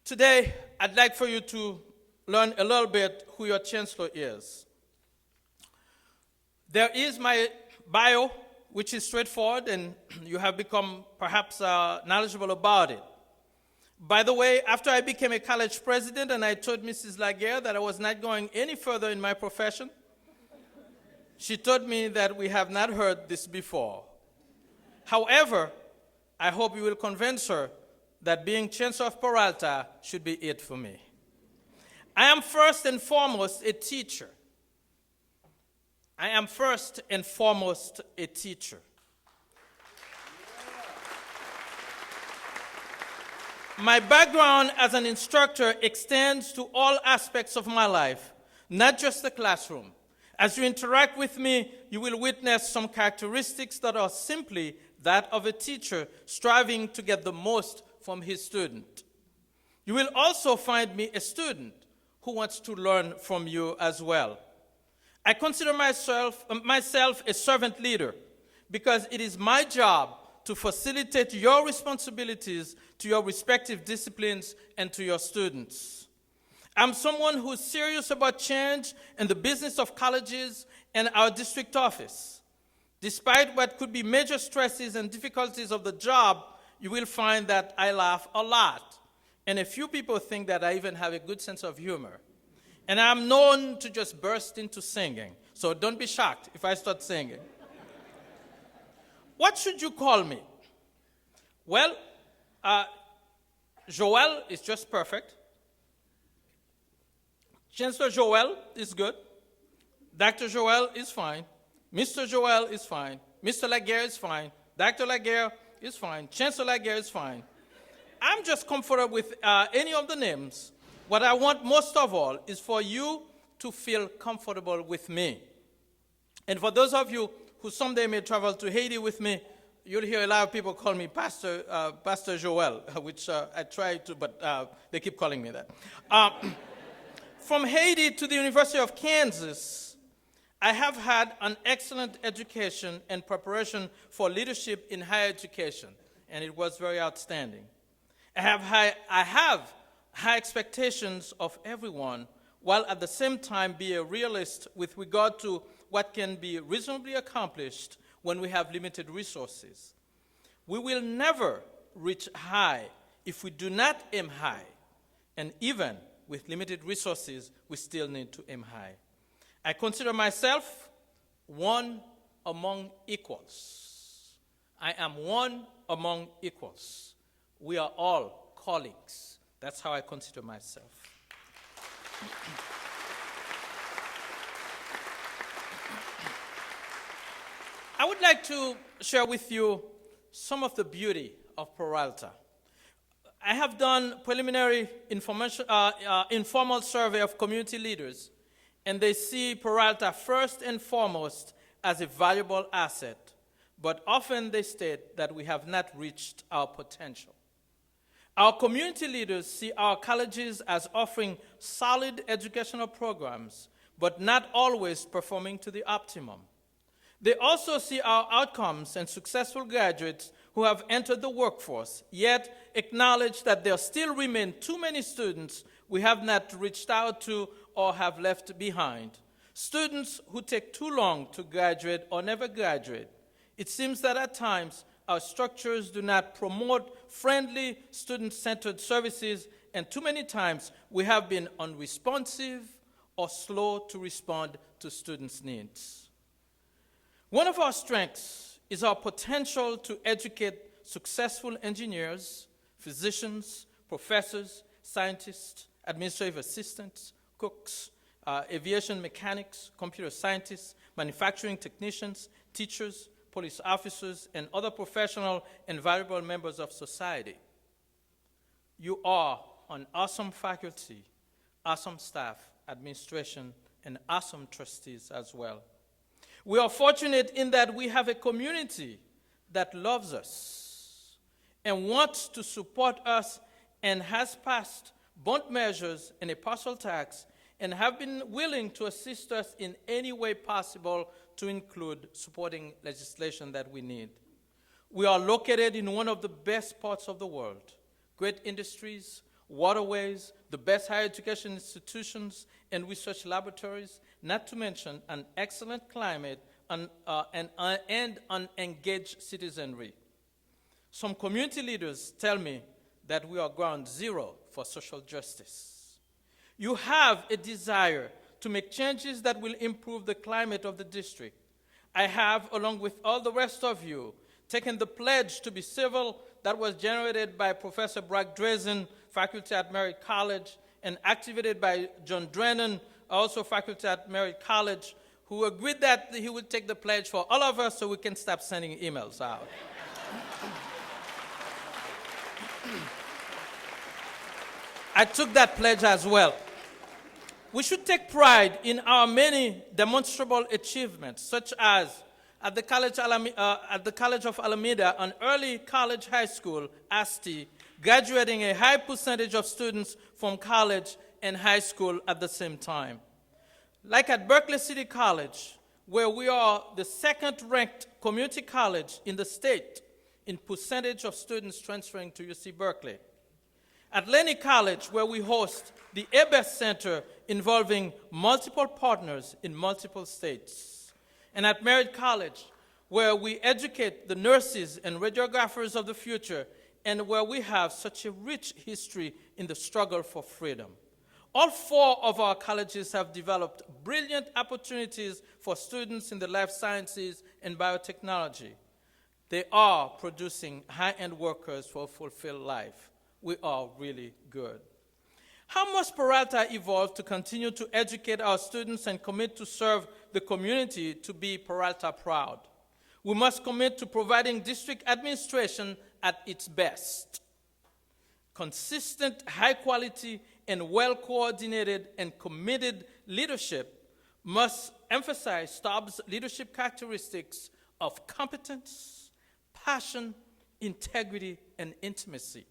Today, I'd like for you to learn a little bit who your chancellor is. There is my bio, which is straightforward, and you have become perhaps knowledgeable about it. By the way, after I became a college president and I told Mrs. Laguerre that I was not going any further in my profession, she told me that we have not heard this before. However, I hope you will convince her that being Chancellor of Peralta should be it for me. I am first and foremost a teacher. I am first and foremost a teacher. My background as an instructor extends to all aspects of my life, not just the classroom. As you interact with me, you will witness some characteristics that are simply that of a teacher striving to get the most from his student. You will also find me a student who wants to learn from you as well. I consider myself a servant leader because it is my job to facilitate your responsibilities to your respective disciplines and to your students. I'm someone who's serious about change and the business of colleges and our district office. Despite what could be major stresses and difficulties of the job, you will find that I laugh a lot. And a few people think that I even have a good sense of humor. And I'm known to just burst into singing. So don't be shocked if I start singing. What should you call me? Well, Joel is just perfect. Chancellor Joel is good. Dr. Joel is fine. Mr. Joel is fine. Mr. Laguerre is fine. Dr. Laguerre is fine. Chancellor Laguerre is fine. I'm just comfortable with any of the names. What I want most of all is for you to feel comfortable with me. And for those of you who someday may travel to Haiti with me, you'll hear a lot of people call me Pastor Joel, which I try to, but they keep calling me that. From Haiti to the University of Kansas, I have had an excellent education and preparation for leadership in higher education, and it was very outstanding. I have high expectations of everyone, while at the same time be a realist with regard to what can be reasonably accomplished when we have limited resources. We will never reach high if we do not aim high, and even with limited resources, we still need to aim high. I consider myself one among equals. I am one among equals. We are all colleagues. That's how I consider myself. I would like to share with you some of the beauty of Peralta. I have done preliminary informal survey of community leaders, and they see Peralta first and foremost as a valuable asset, but often they state that we have not reached our potential. Our community leaders see our colleges as offering solid educational programs, but not always performing to the optimum. They also see our outcomes and successful graduates who have entered the workforce, yet acknowledge that there still remain too many students we have not reached out to or have left behind. Students who take too long to graduate or never graduate. It seems that at times our structures do not promote friendly, student-centered services, and too many times we have been unresponsive or slow to respond to students' needs. One of our strengths is our potential to educate successful engineers, physicians, professors, scientists, administrative assistants, cooks, aviation mechanics, computer scientists, manufacturing technicians, teachers, police officers, and other professional and valuable members of society. You are an awesome faculty, awesome staff, administration, and awesome trustees as well. We are fortunate in that we have a community that loves us and wants to support us and has passed bond measures and a partial tax and have been willing to assist us in any way possible to include supporting legislation that we need. We are located in one of the best parts of the world. Great industries, waterways, the best higher education institutions and research laboratories, not to mention an excellent climate and an engaged citizenry. Some community leaders tell me that we are ground zero for social justice. You have a desire to make changes that will improve the climate of the district. I have, along with all the rest of you, taken the pledge to be civil that was generated by Professor Brock Drazen, faculty at Merritt College, and activated by John Drennan, also faculty at Merritt College, who agreed that he would take the pledge for all of us so we can stop sending emails out. I took that pledge as well. We should take pride in our many demonstrable achievements, such as at the College of Alameda, an early college high school, ASTI, graduating a high percentage of students from college and high school at the same time. Like at Berkeley City College, where we are the second-ranked community college in the state in percentage of students transferring to UC Berkeley. At Laney College, where we host the ABEST Center involving multiple partners in multiple states. And at Merritt College, where we educate the nurses and radiographers of the future, and where we have such a rich history in the struggle for freedom. All four of our colleges have developed brilliant opportunities for students in the life sciences and biotechnology. They are producing high-end workers for a fulfilled life. We are really good. How must Peralta evolve to continue to educate our students and commit to serve the community to be Peralta proud? We must commit to providing district administration at its best. Consistent, high quality, and well-coordinated and committed leadership must emphasize STOB's leadership characteristics of competence, passion, integrity, and intimacy.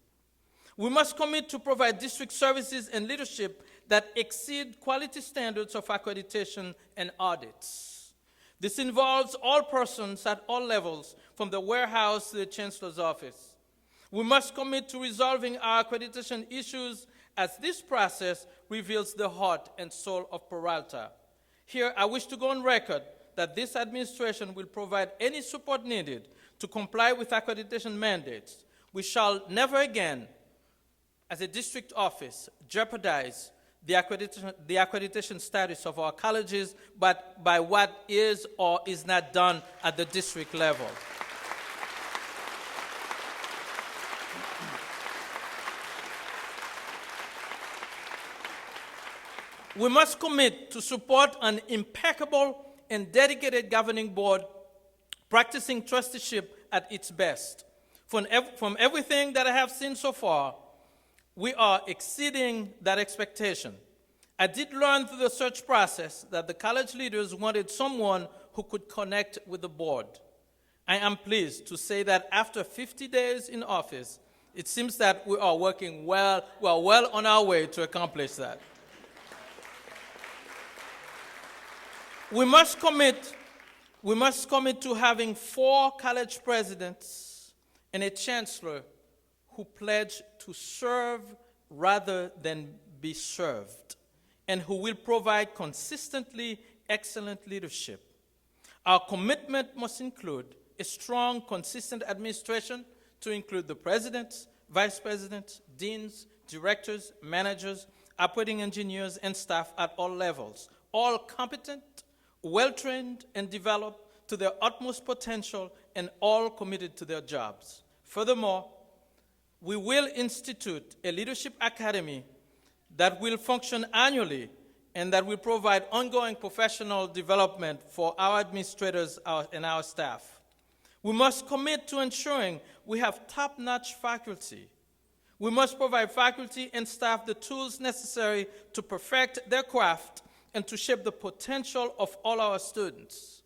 We must commit to provide district services and leadership that exceed quality standards of accreditation and audits. This involves all persons at all levels, from the warehouse to the Chancellor's office. We must commit to resolving our accreditation issues, as this process reveals the heart and soul of Peralta. Here, I wish to go on record that this administration will provide any support needed to comply with accreditation mandates. We shall never again, as a district office, jeopardize the accreditation status of our colleges, but by what is or is not done at the district level. We must commit to support an impeccable and dedicated governing board practicing trusteeship at its best. From everything that I have seen so far, we are exceeding that expectation. I did learn through the search process that the college leaders wanted someone who could connect with the board. I am pleased to say that after 50 days in office, it seems that we are working well, we are well on our way to accomplish that. We must commit to having 4 college presidents and a chancellor who pledge to serve rather than be served, and who will provide consistently excellent leadership. Our commitment must include a strong, consistent administration to include the presidents, vice presidents, deans, directors, managers, operating engineers, and staff at all levels, all competent, well-trained, and developed to their utmost potential, and all committed to their jobs. Furthermore, we will institute a leadership academy that will function annually and that will provide ongoing professional development for our administrators and our staff. We must commit to ensuring we have top-notch faculty. We must provide faculty and staff the tools necessary to perfect their craft and to shape the potential of all our students.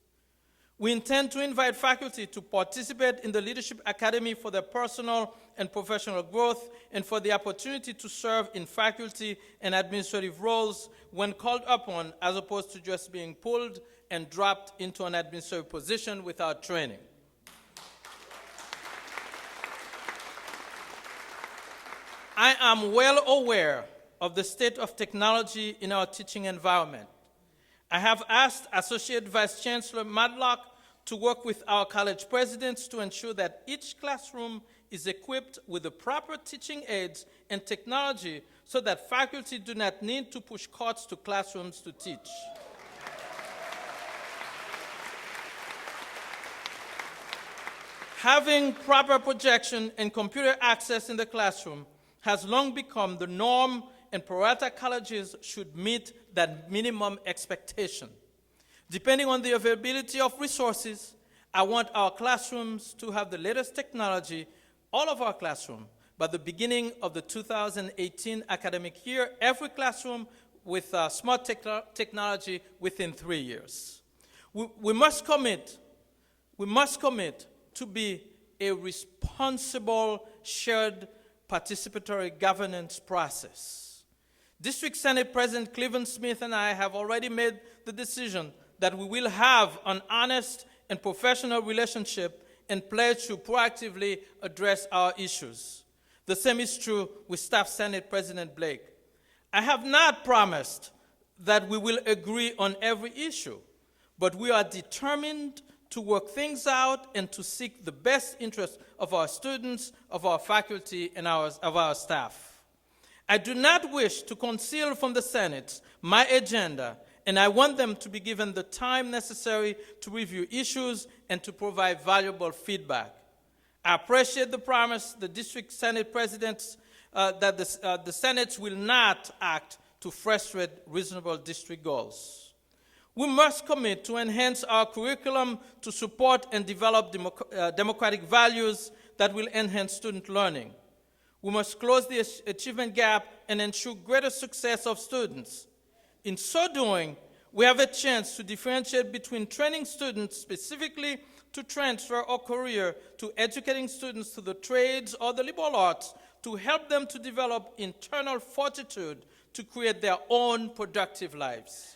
We intend to invite faculty to participate in the Leadership Academy for their personal and professional growth and for the opportunity to serve in faculty and administrative roles when called upon, as opposed to just being pulled and dropped into an administrative position without training. I am well aware of the state of technology in our teaching environment. I have asked Associate Vice Chancellor Madlock to work with our college presidents to ensure that each classroom is equipped with the proper teaching aids and technology so that faculty do not need to push carts to classrooms to teach. Having proper projection and computer access in the classroom has long become the norm, and Peralta colleges should meet that minimum expectation. Depending on the availability of resources, I want our classrooms to have the latest technology, all of our classrooms, by the beginning of the 2018 academic year, every classroom with smart technology within 3 years. We must commit to be a responsible, shared, participatory governance process. District Senate President Cleveland Smith and I have already made the decision that we will have an honest and professional relationship and pledge to proactively address our issues. The same is true with Staff Senate President Blake. I have not promised that we will agree on every issue, but we are determined to work things out and to seek the best interest of our students, of our faculty, and of our staff. I do not wish to conceal from the Senate my agenda, and I want them to be given the time necessary to review issues and to provide valuable feedback. I appreciate the promise the District Senate Presidents that the Senate will not act to frustrate reasonable district goals. We must commit to enhance our curriculum to support and develop democratic values that will enhance student learning. We must close the achievement gap and ensure greater success of students. In so doing, we have a chance to differentiate between training students specifically to transfer or career to educating students to the trades or the liberal arts to help them to develop internal fortitude to create their own productive lives.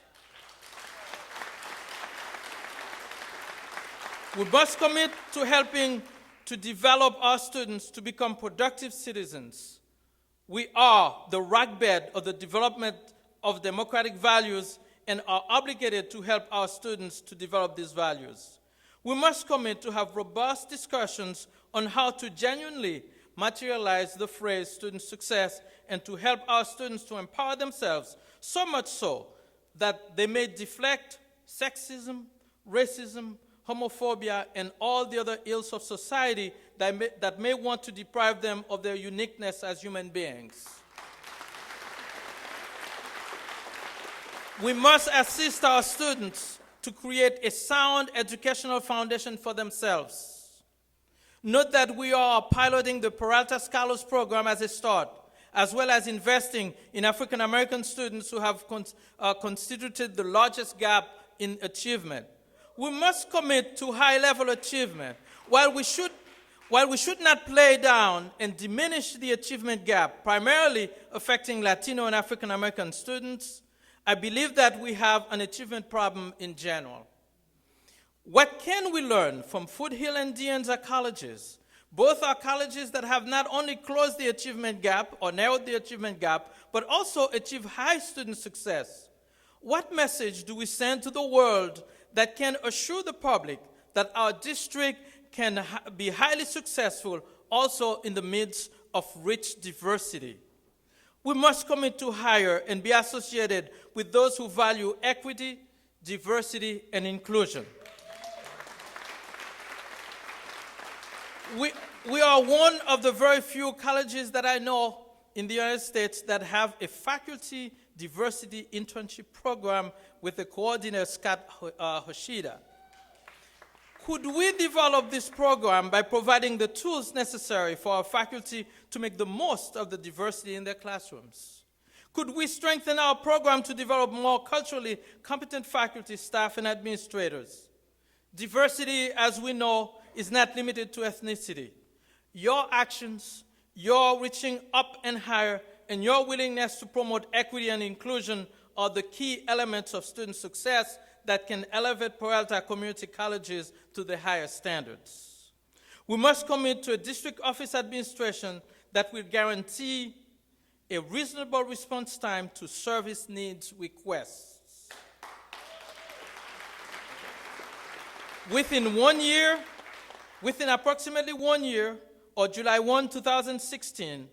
We must commit to helping to develop our students to become productive citizens. We are the rockbed of the development of democratic values and are obligated to help our students to develop these values. We must commit to have robust discussions on how to genuinely materialize the phrase student success and to help our students to empower themselves, so much so that they may deflect sexism, racism, homophobia, and all the other ills of society that may want to deprive them of their uniqueness as human beings. We must assist our students to create a sound educational foundation for themselves. Note that we are piloting the Peralta Scholars Program as a start, as well as investing in African American students who have constituted the largest gap in achievement. We must commit to high-level achievement. While we should not play down and diminish the achievement gap, primarily affecting Latino and African American students, I believe that we have an achievement problem in general. What can we learn from Foothill and De Anza colleges? Both are colleges that have not only closed the achievement gap or narrowed the achievement gap, but also achieved high student success. What message do we send to the world that can assure the public that our district can be highly successful also in the midst of rich diversity? We must commit to hire and be associated with those who value equity, diversity, and inclusion. We are one of the very few colleges that I know in the United States that have a faculty diversity internship program with the coordinator, Scott Hoshida. Could we develop this program by providing the tools necessary for our faculty to make the most of the diversity in their classrooms? Could we strengthen our program to develop more culturally competent faculty, staff, and administrators? Diversity, as we know, is not limited to ethnicity. Your actions, your reaching up and higher, and your willingness to promote equity and inclusion are the key elements of student success that can elevate Peralta community colleges to the highest standards. We must commit to a district office administration that will guarantee a reasonable response time to service needs requests. Within approximately 1 year, or July 1, 2016,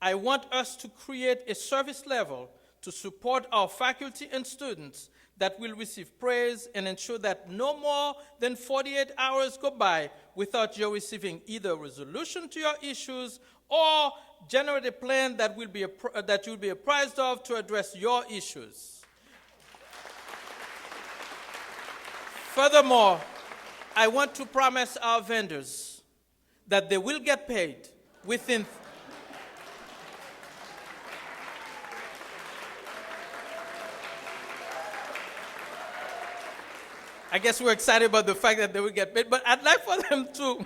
I want us to create a service level to support our faculty and students that will receive praise and ensure that no more than 48 hours go by without you receiving either a resolution to your issues or generate a plan that you'll be apprised of to address your issues. Furthermore, I want to promise our vendors that they will get paid within I guess we're excited about the fact that they will get paid, but I'd like for them to.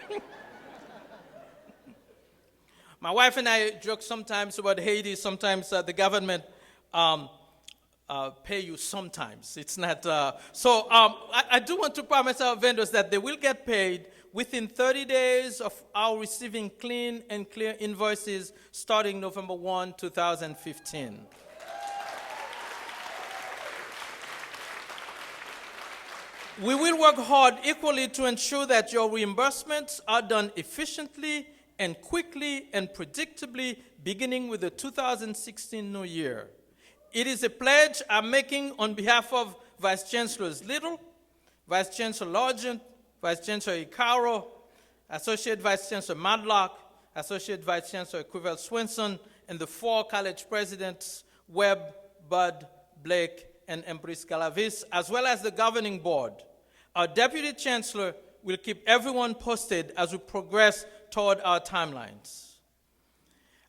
My wife and I joke sometimes about Haiti. Sometimes the government pay you sometimes. It's not. I do want to promise our vendors that they will get paid within 30 days of our receiving clean and clear invoices starting November 1, 2015. We will work hard equally to ensure that your reimbursements are done efficiently and quickly and predictably beginning with the 2016 new year. It is a pledge I'm making on behalf of Vice Chancellors Little, Vice Chancellor Largent, Vice Chancellor Icaro, Associate Vice Chancellor Madlock, Associate Vice Chancellor Quivel Swinson, and the 4 college presidents, Webb, Budd, Blake, and Empress Galavis, as well as the governing board. Our Deputy Chancellor will keep everyone posted as we progress toward our timelines.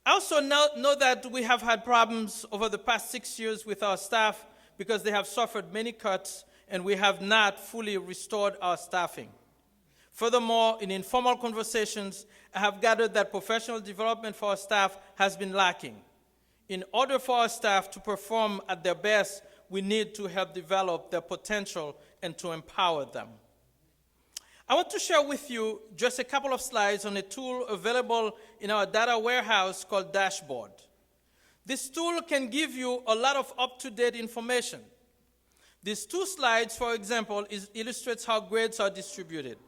I also know that we have had problems over the past 6 years with our staff because they have suffered many cuts and we have not fully restored our staffing. Furthermore, in informal conversations, I have gathered that professional development for our staff has been lacking. In order for our staff to perform at their best, we need to help develop their potential and to empower them. I want to share with you just a couple of slides on a tool available in our data warehouse called Dashboard. This tool can give you a lot of up-to-date information. These 2 slides, for example, illustrates how grades are distributed.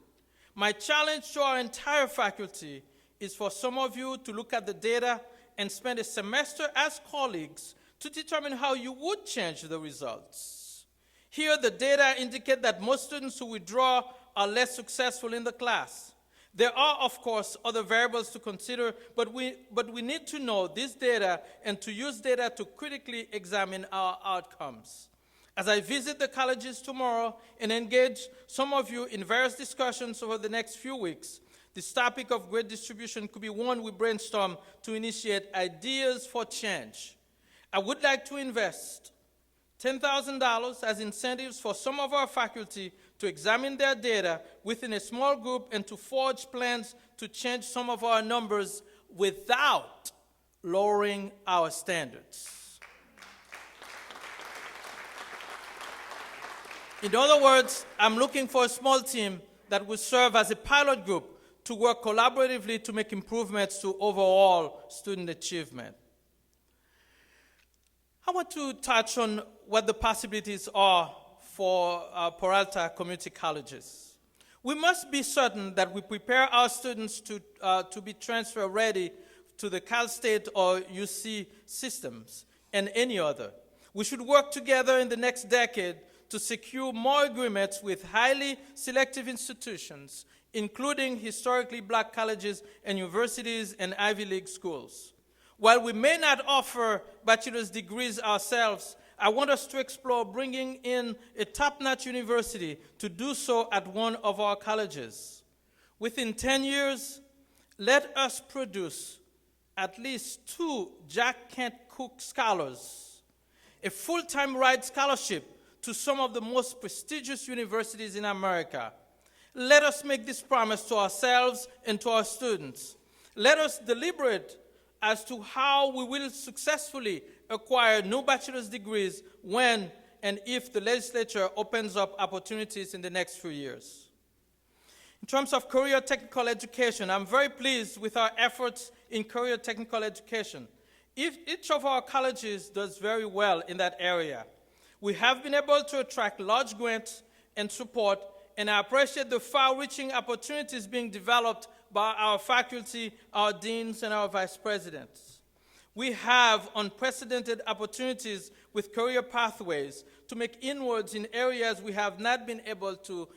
My challenge to our entire faculty is for some of you to look at the data and spend a semester as colleagues to determine how you would change the results. Here, the data indicate that most students who withdraw are less successful in the class. There are, of course, other variables to consider, but we need to know this data and to use data to critically examine our outcomes. As I visit the colleges tomorrow and engage some of you in various discussions over the next few weeks, this topic of grade distribution could be one we brainstorm to initiate ideas for change. I would like to invest $10,000 as incentives for some of our faculty to examine their data within a small group and to forge plans to change some of our numbers without lowering our standards. In other words, I'm looking for a small team that will serve as a pilot group to work collaboratively to make improvements to overall student achievement. I want to touch on what the possibilities are for Peralta community colleges. We must be certain that we prepare our students to be transfer ready to the Cal State or UC systems and any other. We should work together in the next decade to secure more agreements with highly selective institutions, including historically black colleges and universities and Ivy League schools. While we may not offer bachelor's degrees ourselves, I want us to explore bringing in a top-notch university to do so at one of our colleges. Within 10 years, let us produce at least 2 Jack Kent Cooke Scholars, a full-time ride scholarship to some of the most prestigious universities in America. Let us make this promise to ourselves and to our students. Let us deliberate as to how we will successfully acquire new bachelor's degrees when and if the legislature opens up opportunities in the next few years. In terms of career technical education, I'm very pleased with our efforts in career technical education. Each of our colleges does very well in that area. We have been able to attract large grants and support, and I appreciate the far-reaching opportunities being developed by our faculty, our deans, and our vice presidents. We have unprecedented opportunities with career pathways to make inroads in areas we have not been able to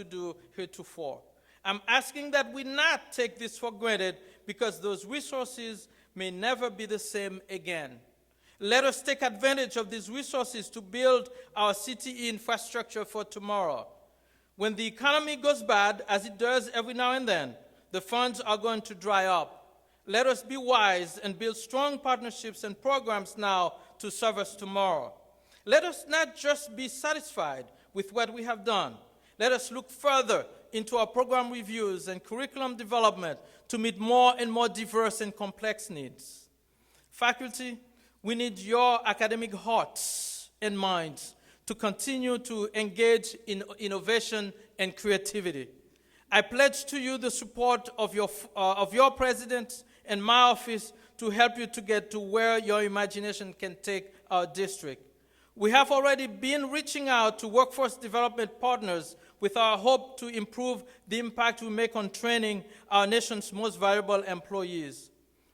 do heretofore. I'm asking that we not take this for granted because those resources may never be the same again. Let us take advantage of these resources to build our CTE infrastructure for tomorrow. When the economy goes bad, as it does every now and then, the funds are going to dry up. Let us be wise and build strong partnerships and programs now to serve us tomorrow. Let us not just be satisfied with what we have done. Let us look further into our program reviews and curriculum development to meet more and more diverse and complex needs. Faculty, we need your academic hearts and minds to continue to engage in innovation and creativity. I pledge to you the support of your president and my office to help you to get to where your imagination can take our district. We have already been reaching out to workforce development partners with our hope to improve the impact we make on training our nation's most valuable employees.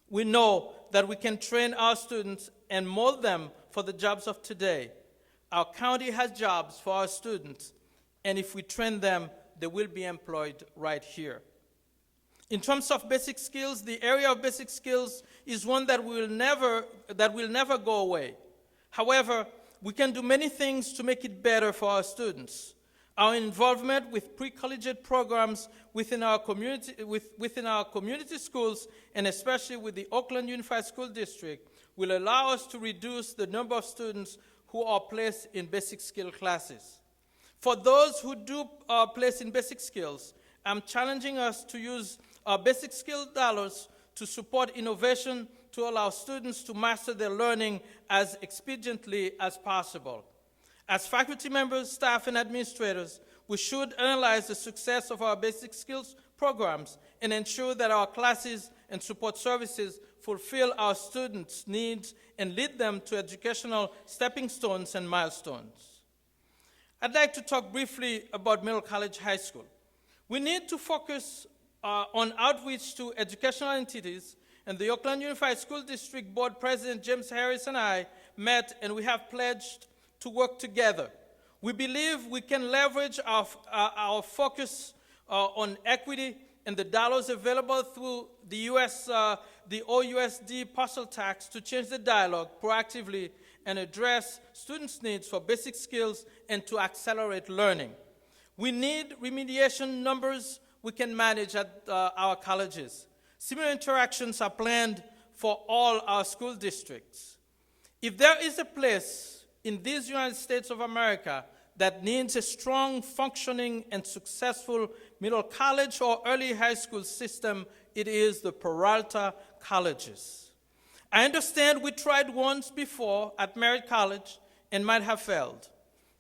We know that we can train our students and mold them for the jobs of today. Our county has jobs for our students, and if we train them, they will be employed right here. In terms of basic skills, the area of basic skills is one that will never go away. However, we can do many things to make it better for our students. Our involvement with pre-collegiate programs within our community schools, and especially with the Oakland Unified School District, will allow us to reduce the number of students who are placed in basic skill classes. For those who do place in basic skills, I'm challenging us to use our basic skill dollars to support innovation to allow students to master their learning as expediently as possible. As faculty members, staff, and administrators, we should analyze the success of our basic skills programs and ensure that our classes and support services fulfill our students' needs and lead them to educational stepping stones and milestones. I'd like to talk briefly about Middle College High School. We need to focus on outreach to educational entities, and the Oakland Unified School District Board President James Harris and I met, and we have pledged to work together. We believe we can leverage our focus on equity and the dollars available through the OUSD parcel tax to change the dialogue proactively and address students' needs for basic skills and to accelerate learning. We need remediation numbers we can manage at our colleges. Similar interactions are planned for all our school districts. If there is a place in these United States of America that needs a strong, functioning, and successful middle college or early high school system, it is the Peralta colleges. I understand we tried once before at Merritt College and might have failed.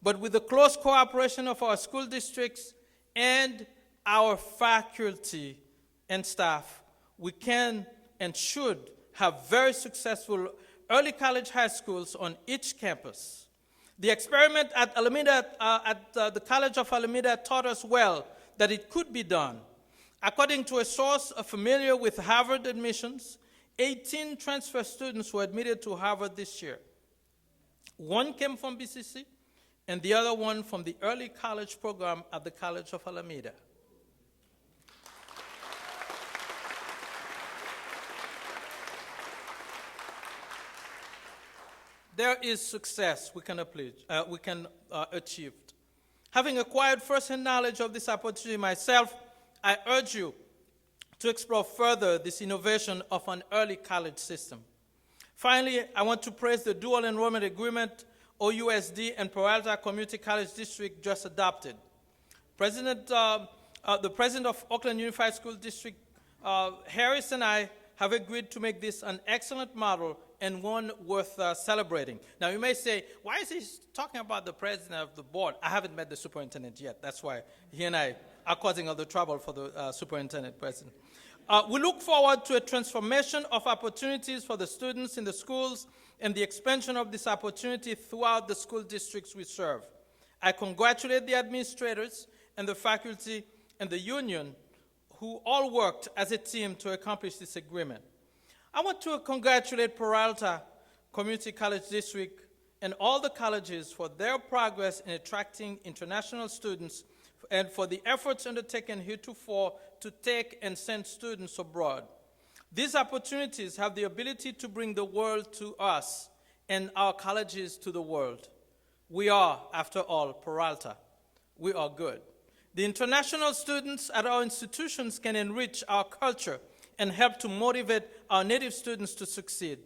But with the close cooperation of our school districts and our faculty and staff, we can and should have very successful early college high schools on each campus. The experiment at Alameda, the College of Alameda taught us well that it could be done. According to a source familiar with Harvard admissions, 18 transfer students were admitted to Harvard this year. One came from BCC, and the other one from the early college program at the College of Alameda. There is success we can achieve. Having acquired first-hand knowledge of this opportunity myself, I urge you to explore further this innovation of an early college system. Finally, I want to praise the dual enrollment agreement OUSD and Peralta Community College District just adopted. The president of Oakland Unified School District, Harris, and I have agreed to make this an excellent model and one worth celebrating. Now, you may say, why is he talking about the president of the board? I haven't met the superintendent yet. That's why he and I are causing all the trouble for the superintendent president. We look forward to a transformation of opportunities for the students in the schools and the expansion of this opportunity throughout the school districts we serve. I congratulate the administrators and the faculty and the union who all worked as a team to accomplish this agreement. I want to congratulate Peralta Community College District and all the colleges for their progress in attracting international students and for the efforts undertaken heretofore to take and send students abroad. These opportunities have the ability to bring the world to us and our colleges to the world. We are, after all, Peralta. We are good. The international students at our institutions can enrich our culture and help to motivate our native students to succeed.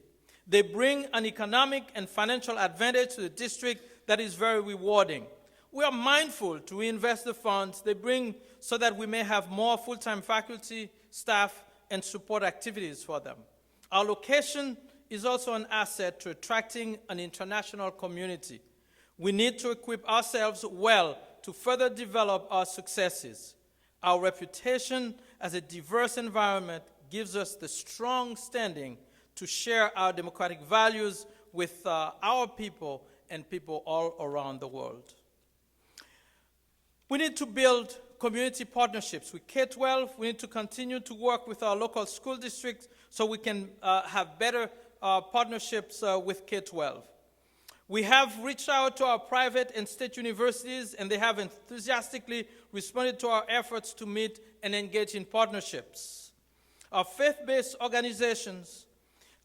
They bring an economic and financial advantage to the district that is very rewarding. We are mindful to reinvest the funds they bring so that we may have more full-time faculty, staff, and support activities for them. Our location is also an asset to attracting an international community. We need to equip ourselves well to further develop our successes. Our reputation as a diverse environment gives us the strong standing to share our democratic values with our people and people all around the world. We need to build community partnerships with K-12. We need to continue to work with our local school districts so we can have better partnerships with K-12. We have reached out to our private and state universities, and they have enthusiastically responded to our efforts to meet and engage in partnerships. Our faith-based organizations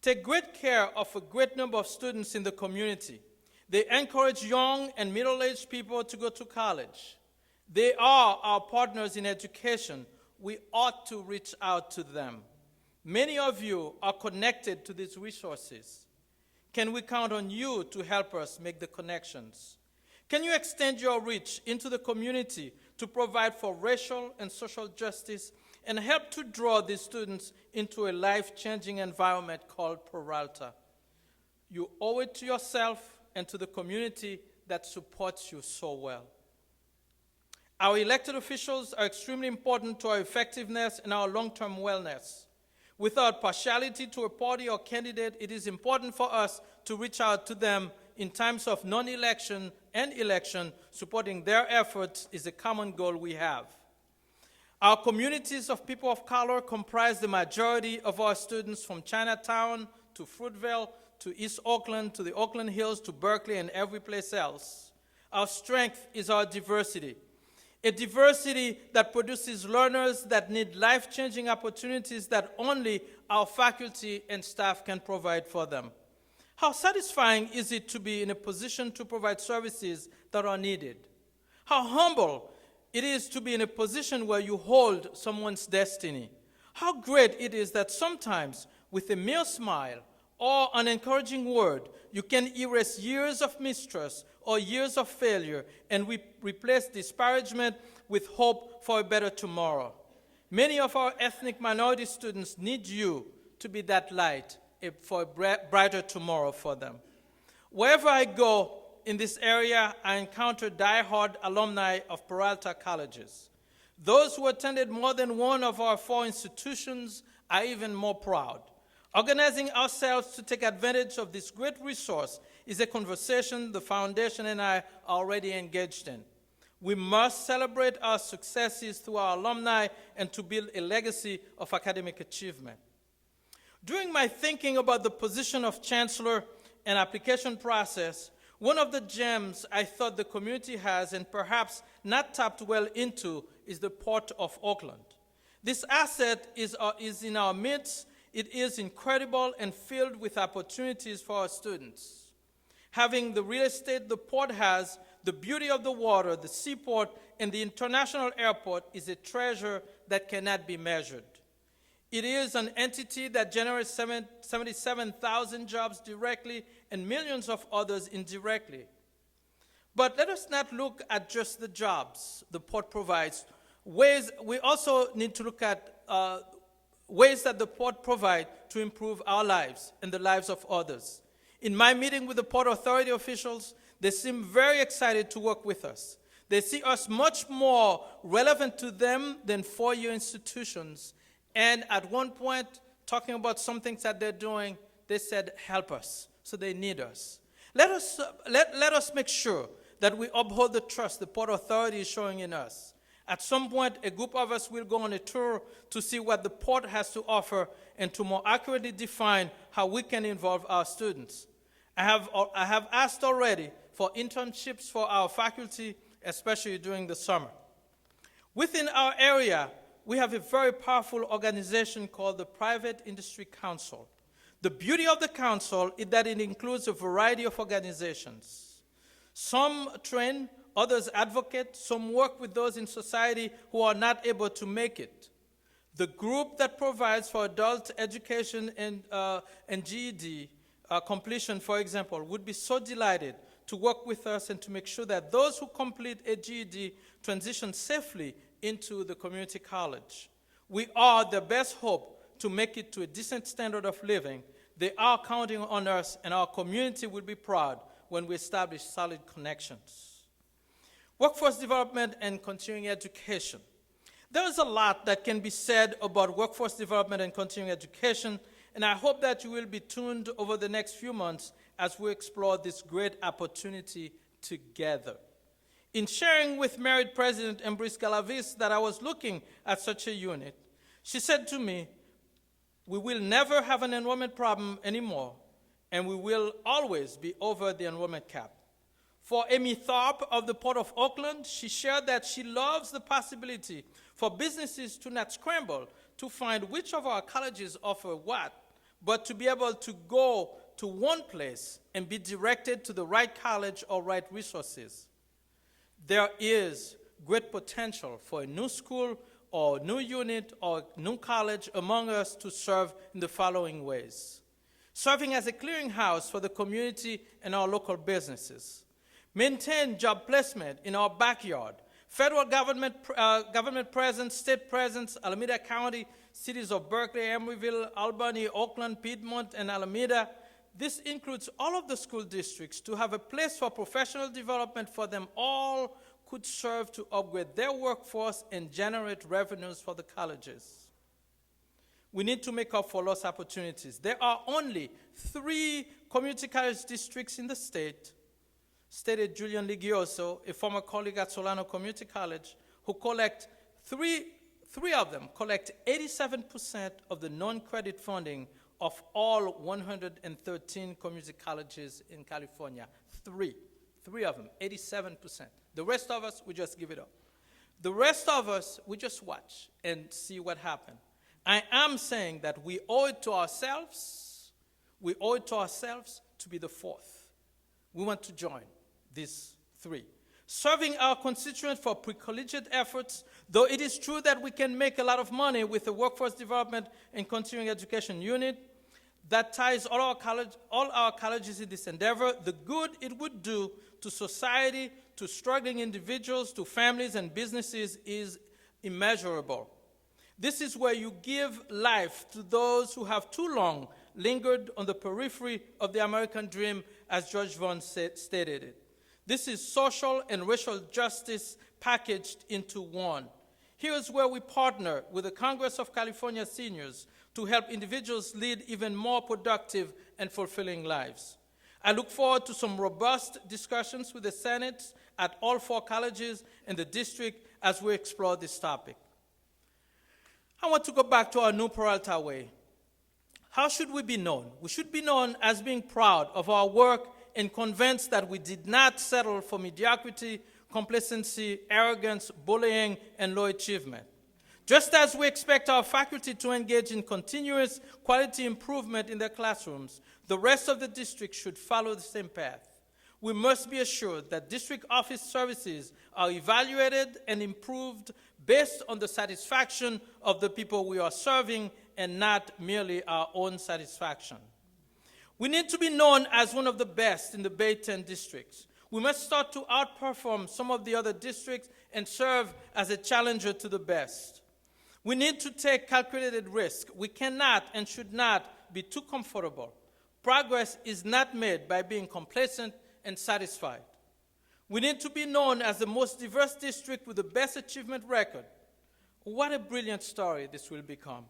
take great care of a great number of students in the community. They encourage young and middle-aged people to go to college. They are our partners in education. We ought to reach out to them. Many of you are connected to these resources. Can we count on you to help us make the connections? Can you extend your reach into the community to provide for racial and social justice and help to draw these students into a life-changing environment called Peralta? You owe it to yourself and to the community that supports you so well. Our elected officials are extremely important to our effectiveness and our long-term wellness. Without partiality to a party or candidate, it is important for us to reach out to them in times of non-election and election. Supporting their efforts is a common goal we have. Our communities of people of color comprise the majority of our students from Chinatown to Fruitvale to East Oakland to the Oakland Hills to Berkeley and every place else. Our strength is our diversity. A diversity that produces learners that need life-changing opportunities that only our faculty and staff can provide for them. How satisfying is it to be in a position to provide services that are needed? How humble it is to be in a position where you hold someone's destiny. How great it is that sometimes, with a mere smile or an encouraging word, you can erase years of mistrust or years of failure and replace disparagement with hope for a better tomorrow. Many of our ethnic minority students need you to be that light for a brighter tomorrow for them. Wherever I go in this area, I encounter die-hard alumni of Peralta colleges. Those who attended more than one of our 4 institutions are even more proud. Organizing ourselves to take advantage of this great resource is a conversation the foundation and I are already engaged in. We must celebrate our successes through our alumni and to build a legacy of academic achievement. During my thinking about the position of chancellor and application process, one of the gems I thought the community has and perhaps not tapped well into is the Port of Oakland. This asset is in our midst. It is incredible and filled with opportunities for our students. Having the real estate the port has, the beauty of the water, the seaport, and the international airport is a treasure that cannot be measured. It is an entity that generates 77,000 jobs directly and millions of others indirectly. But let us not look at just the jobs the port provides. We also need to look at ways that the port provides to improve our lives and the lives of others. In my meeting with the Port Authority officials, they seem very excited to work with us. They see us much more relevant to them than four-year institutions. And at one point, talking about some things that they're doing, they said, help us. So they need us. Let us make sure that we uphold the trust the Port Authority is showing in us. At some point, a group of us will go on a tour to see what the port has to offer and to more accurately define how we can involve our students. I have asked already for internships for our faculty, especially during the summer. Within our area, we have a very powerful organization called the Private Industry Council. The beauty of the council is that it includes a variety of organizations. Some train, others advocate, some work with those in society who are not able to make it. The group that provides for adult education and GED completion, for example, would be so delighted to work with us and to make sure that those who complete a GED transition safely into the community college. We are the best hope to make it to a decent standard of living. They are counting on us, and our community will be proud when we establish solid connections. Workforce development and continuing education. There is a lot that can be said about workforce development and continuing education, and I hope that you will be tuned over the next few months as we explore this great opportunity together. In sharing with Married President Embrace Galavis that I was looking at such a unit, she said to me, we will never have an enrollment problem anymore, and we will always be over the enrollment cap. For Amy Tharp of the Port of Oakland, she shared that she loves the possibility for businesses to not scramble to find which of our colleges offer what, but to be able to go to one place and be directed to the right college or right resources. There is great potential for a new school or new unit or new college among us to serve in the following ways. Serving as a clearinghouse for the community and our local businesses. Maintain job placement in our backyard. Federal government presence, state presence, Alameda County, cities of Berkeley, Emeryville, Albany, Oakland, Piedmont, and Alameda. This includes all of the school districts to have a place for professional development for them all could serve to upgrade their workforce and generate revenues for the colleges. We need to make up for lost opportunities. There are only 3 community college districts in the state, stated Julian Ligioso, a former colleague at Solano Community College, who collect three of them collect 87% of the non-credit funding of all 113 community colleges in California. Three of them, 87%. The rest of us, we just give it up. The rest of us, we just watch and see what happens. I am saying that we owe it to ourselves. We owe it to ourselves to be the 4th. We want to join these 3. Serving our constituents for pre-collegiate efforts, though it is true that we can make a lot of money with the workforce development and continuing education unit that ties all our colleges in this endeavor, the good it would do to society, to struggling individuals, to families and businesses is immeasurable. This is where you give life to those who have too long lingered on the periphery of the American dream, as George Vaughan stated it. This is social and racial justice packaged into one. Here is where we partner with the Congress of California Seniors to help individuals lead even more productive and fulfilling lives. I look forward to some robust discussions with the Senate at all 4 colleges in the district as we explore this topic. I want to go back to our new Peralta way. How should we be known? We should be known as being proud of our work and convinced that we did not settle for mediocrity, complacency, arrogance, bullying, and low achievement. Just as we expect our faculty to engage in continuous quality improvement in their classrooms, the rest of the district should follow the same path. We must be assured that district office services are evaluated and improved based on the satisfaction of the people we are serving and not merely our own satisfaction. We need to be known as one of the best in the Bay 10 districts. We must start to outperform some of the other districts and serve as a challenger to the best. We need to take calculated risk. We cannot and should not be too comfortable. Progress is not made by being complacent and satisfied. We need to be known as the most diverse district with the best achievement record. What a brilliant story this will become.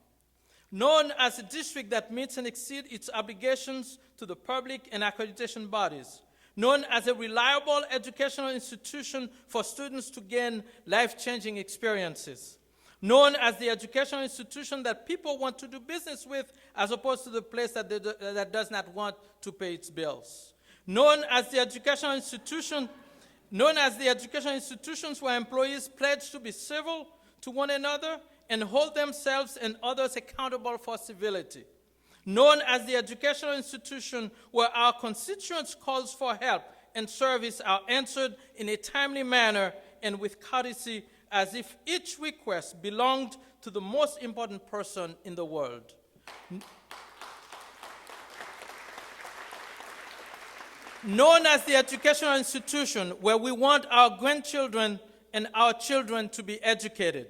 Known as a district that meets and exceeds its obligations to the public and accreditation bodies. Known as a reliable educational institution for students to gain life-changing experiences. Known as the educational institution that people want to do business with as opposed to the place that does not want to pay its bills. Known as the educational institutions where employees pledge to be civil to one another and hold themselves and others accountable for civility. Known as the educational institution where our constituents' calls for help and service are answered in a timely manner and with courtesy, as if each request belonged to the most important person in the world. Known as the educational institution where we want our grandchildren and our children to be educated.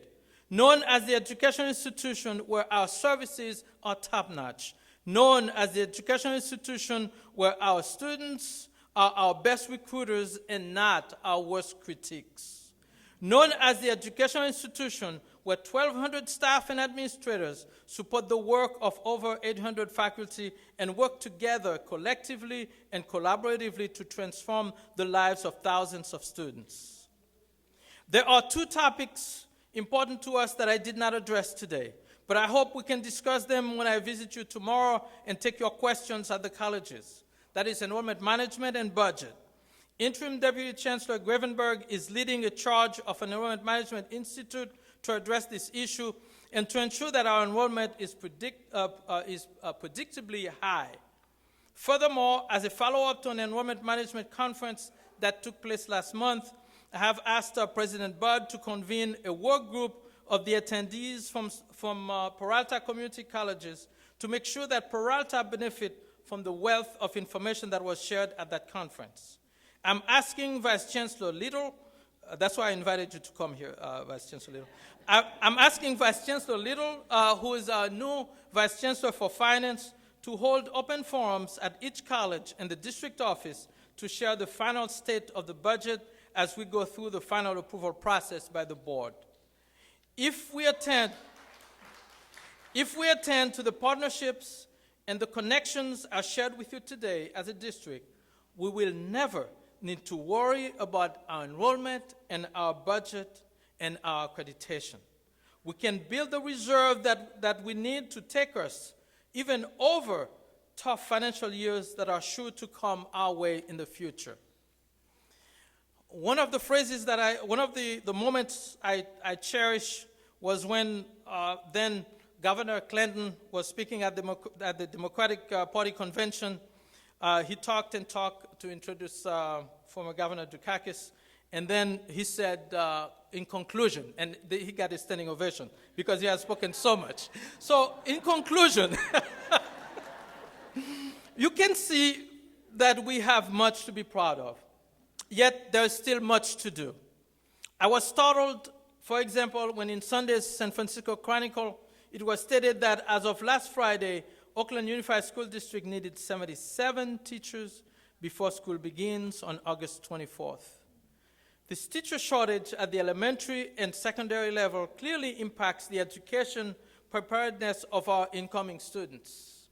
Known as the educational institution where our services are top-notch. Known as the educational institution where our students are our best recruiters and not our worst critiques. Known as the educational institution where 1,200 staff and administrators support the work of over 800 faculty and work together collectively and collaboratively to transform the lives of thousands of students. There are 2 topics important to us that I did not address today, but I hope we can discuss them when I visit you tomorrow and take your questions at the colleges. That is enrollment management and budget. Interim Deputy Chancellor Gravenberg is leading a charge of an Enrollment Management Institute to address this issue and to ensure that our enrollment is predictably high. Furthermore, as a follow-up to an enrollment management conference that took place last month, I have asked President Budd to convene a work group of the attendees from Peralta community colleges to make sure that Peralta benefit from the wealth of information that was shared at that conference. I'm asking Vice Chancellor Little, that's why I invited you to come here, Vice Chancellor Little. I'm asking Vice Chancellor Little, who is our new Vice Chancellor for Finance, to hold open forums at each college and the district office to share the final state of the budget as we go through the final approval process by the board. If we attend to the partnerships and the connections I shared with you today as a district, we will never need to worry about our enrollment and our budget and our accreditation. We can build the reserve that we need to take us even over tough financial years that are sure to come our way in the future. One of the phrases that one of the moments I cherish was when then Governor Clinton was speaking at the Democratic Party convention. He talked to introduce former Governor Dukakis, and then he said, in conclusion, and he got a standing ovation because he has spoken so much. So, in conclusion, you can see that we have much to be proud of, yet there's still much to do. I was startled, for example, when in Sunday's San Francisco Chronicle, it was stated that as of last Friday, Oakland Unified School District needed 77 teachers before school begins on August 24th. This teacher shortage at the elementary and secondary level clearly impacts the education preparedness of our incoming students.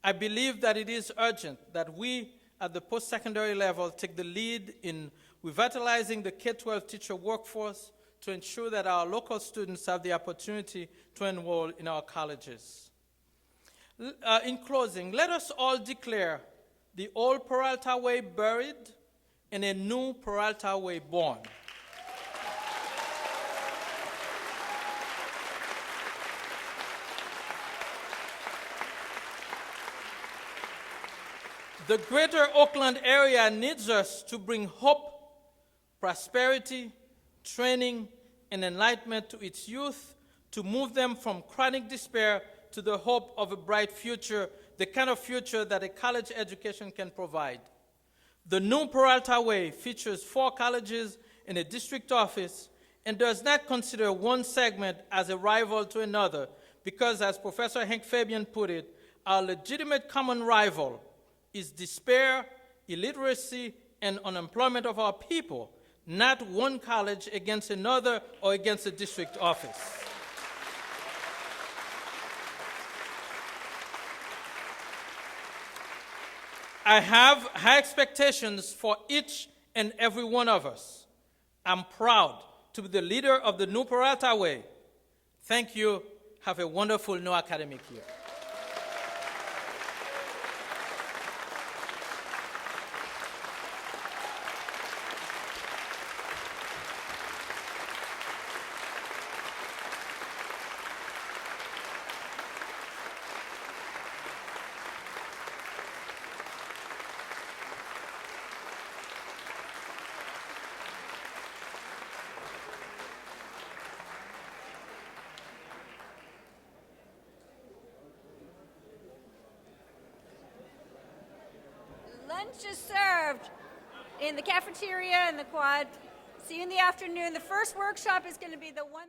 I believe that it is urgent that we at the post-secondary level take the lead in revitalizing the K-12 teacher workforce to ensure that our local students have the opportunity to enroll in our colleges. In closing, let us all declare the old Peralta way buried and a new Peralta way born. The greater Oakland area needs us to bring hope, prosperity, training, and enlightenment to its youth, to move them from chronic despair to the hope of a bright future, the kind of future that a college education can provide. The new Peralta way features 4 colleges and a district office and does not consider one segment as a rival to another because, as Professor Hank Fabian put it, our legitimate common rival is despair, illiteracy, and unemployment of our people, not one college against another or against a district office. I have high expectations for each and every one of us. I'm proud to be the leader of the new Peralta way. Thank you. Have a wonderful new academic year. Lunch is served in the cafeteria and the quad. See you in the afternoon. The first workshop is going to be the one.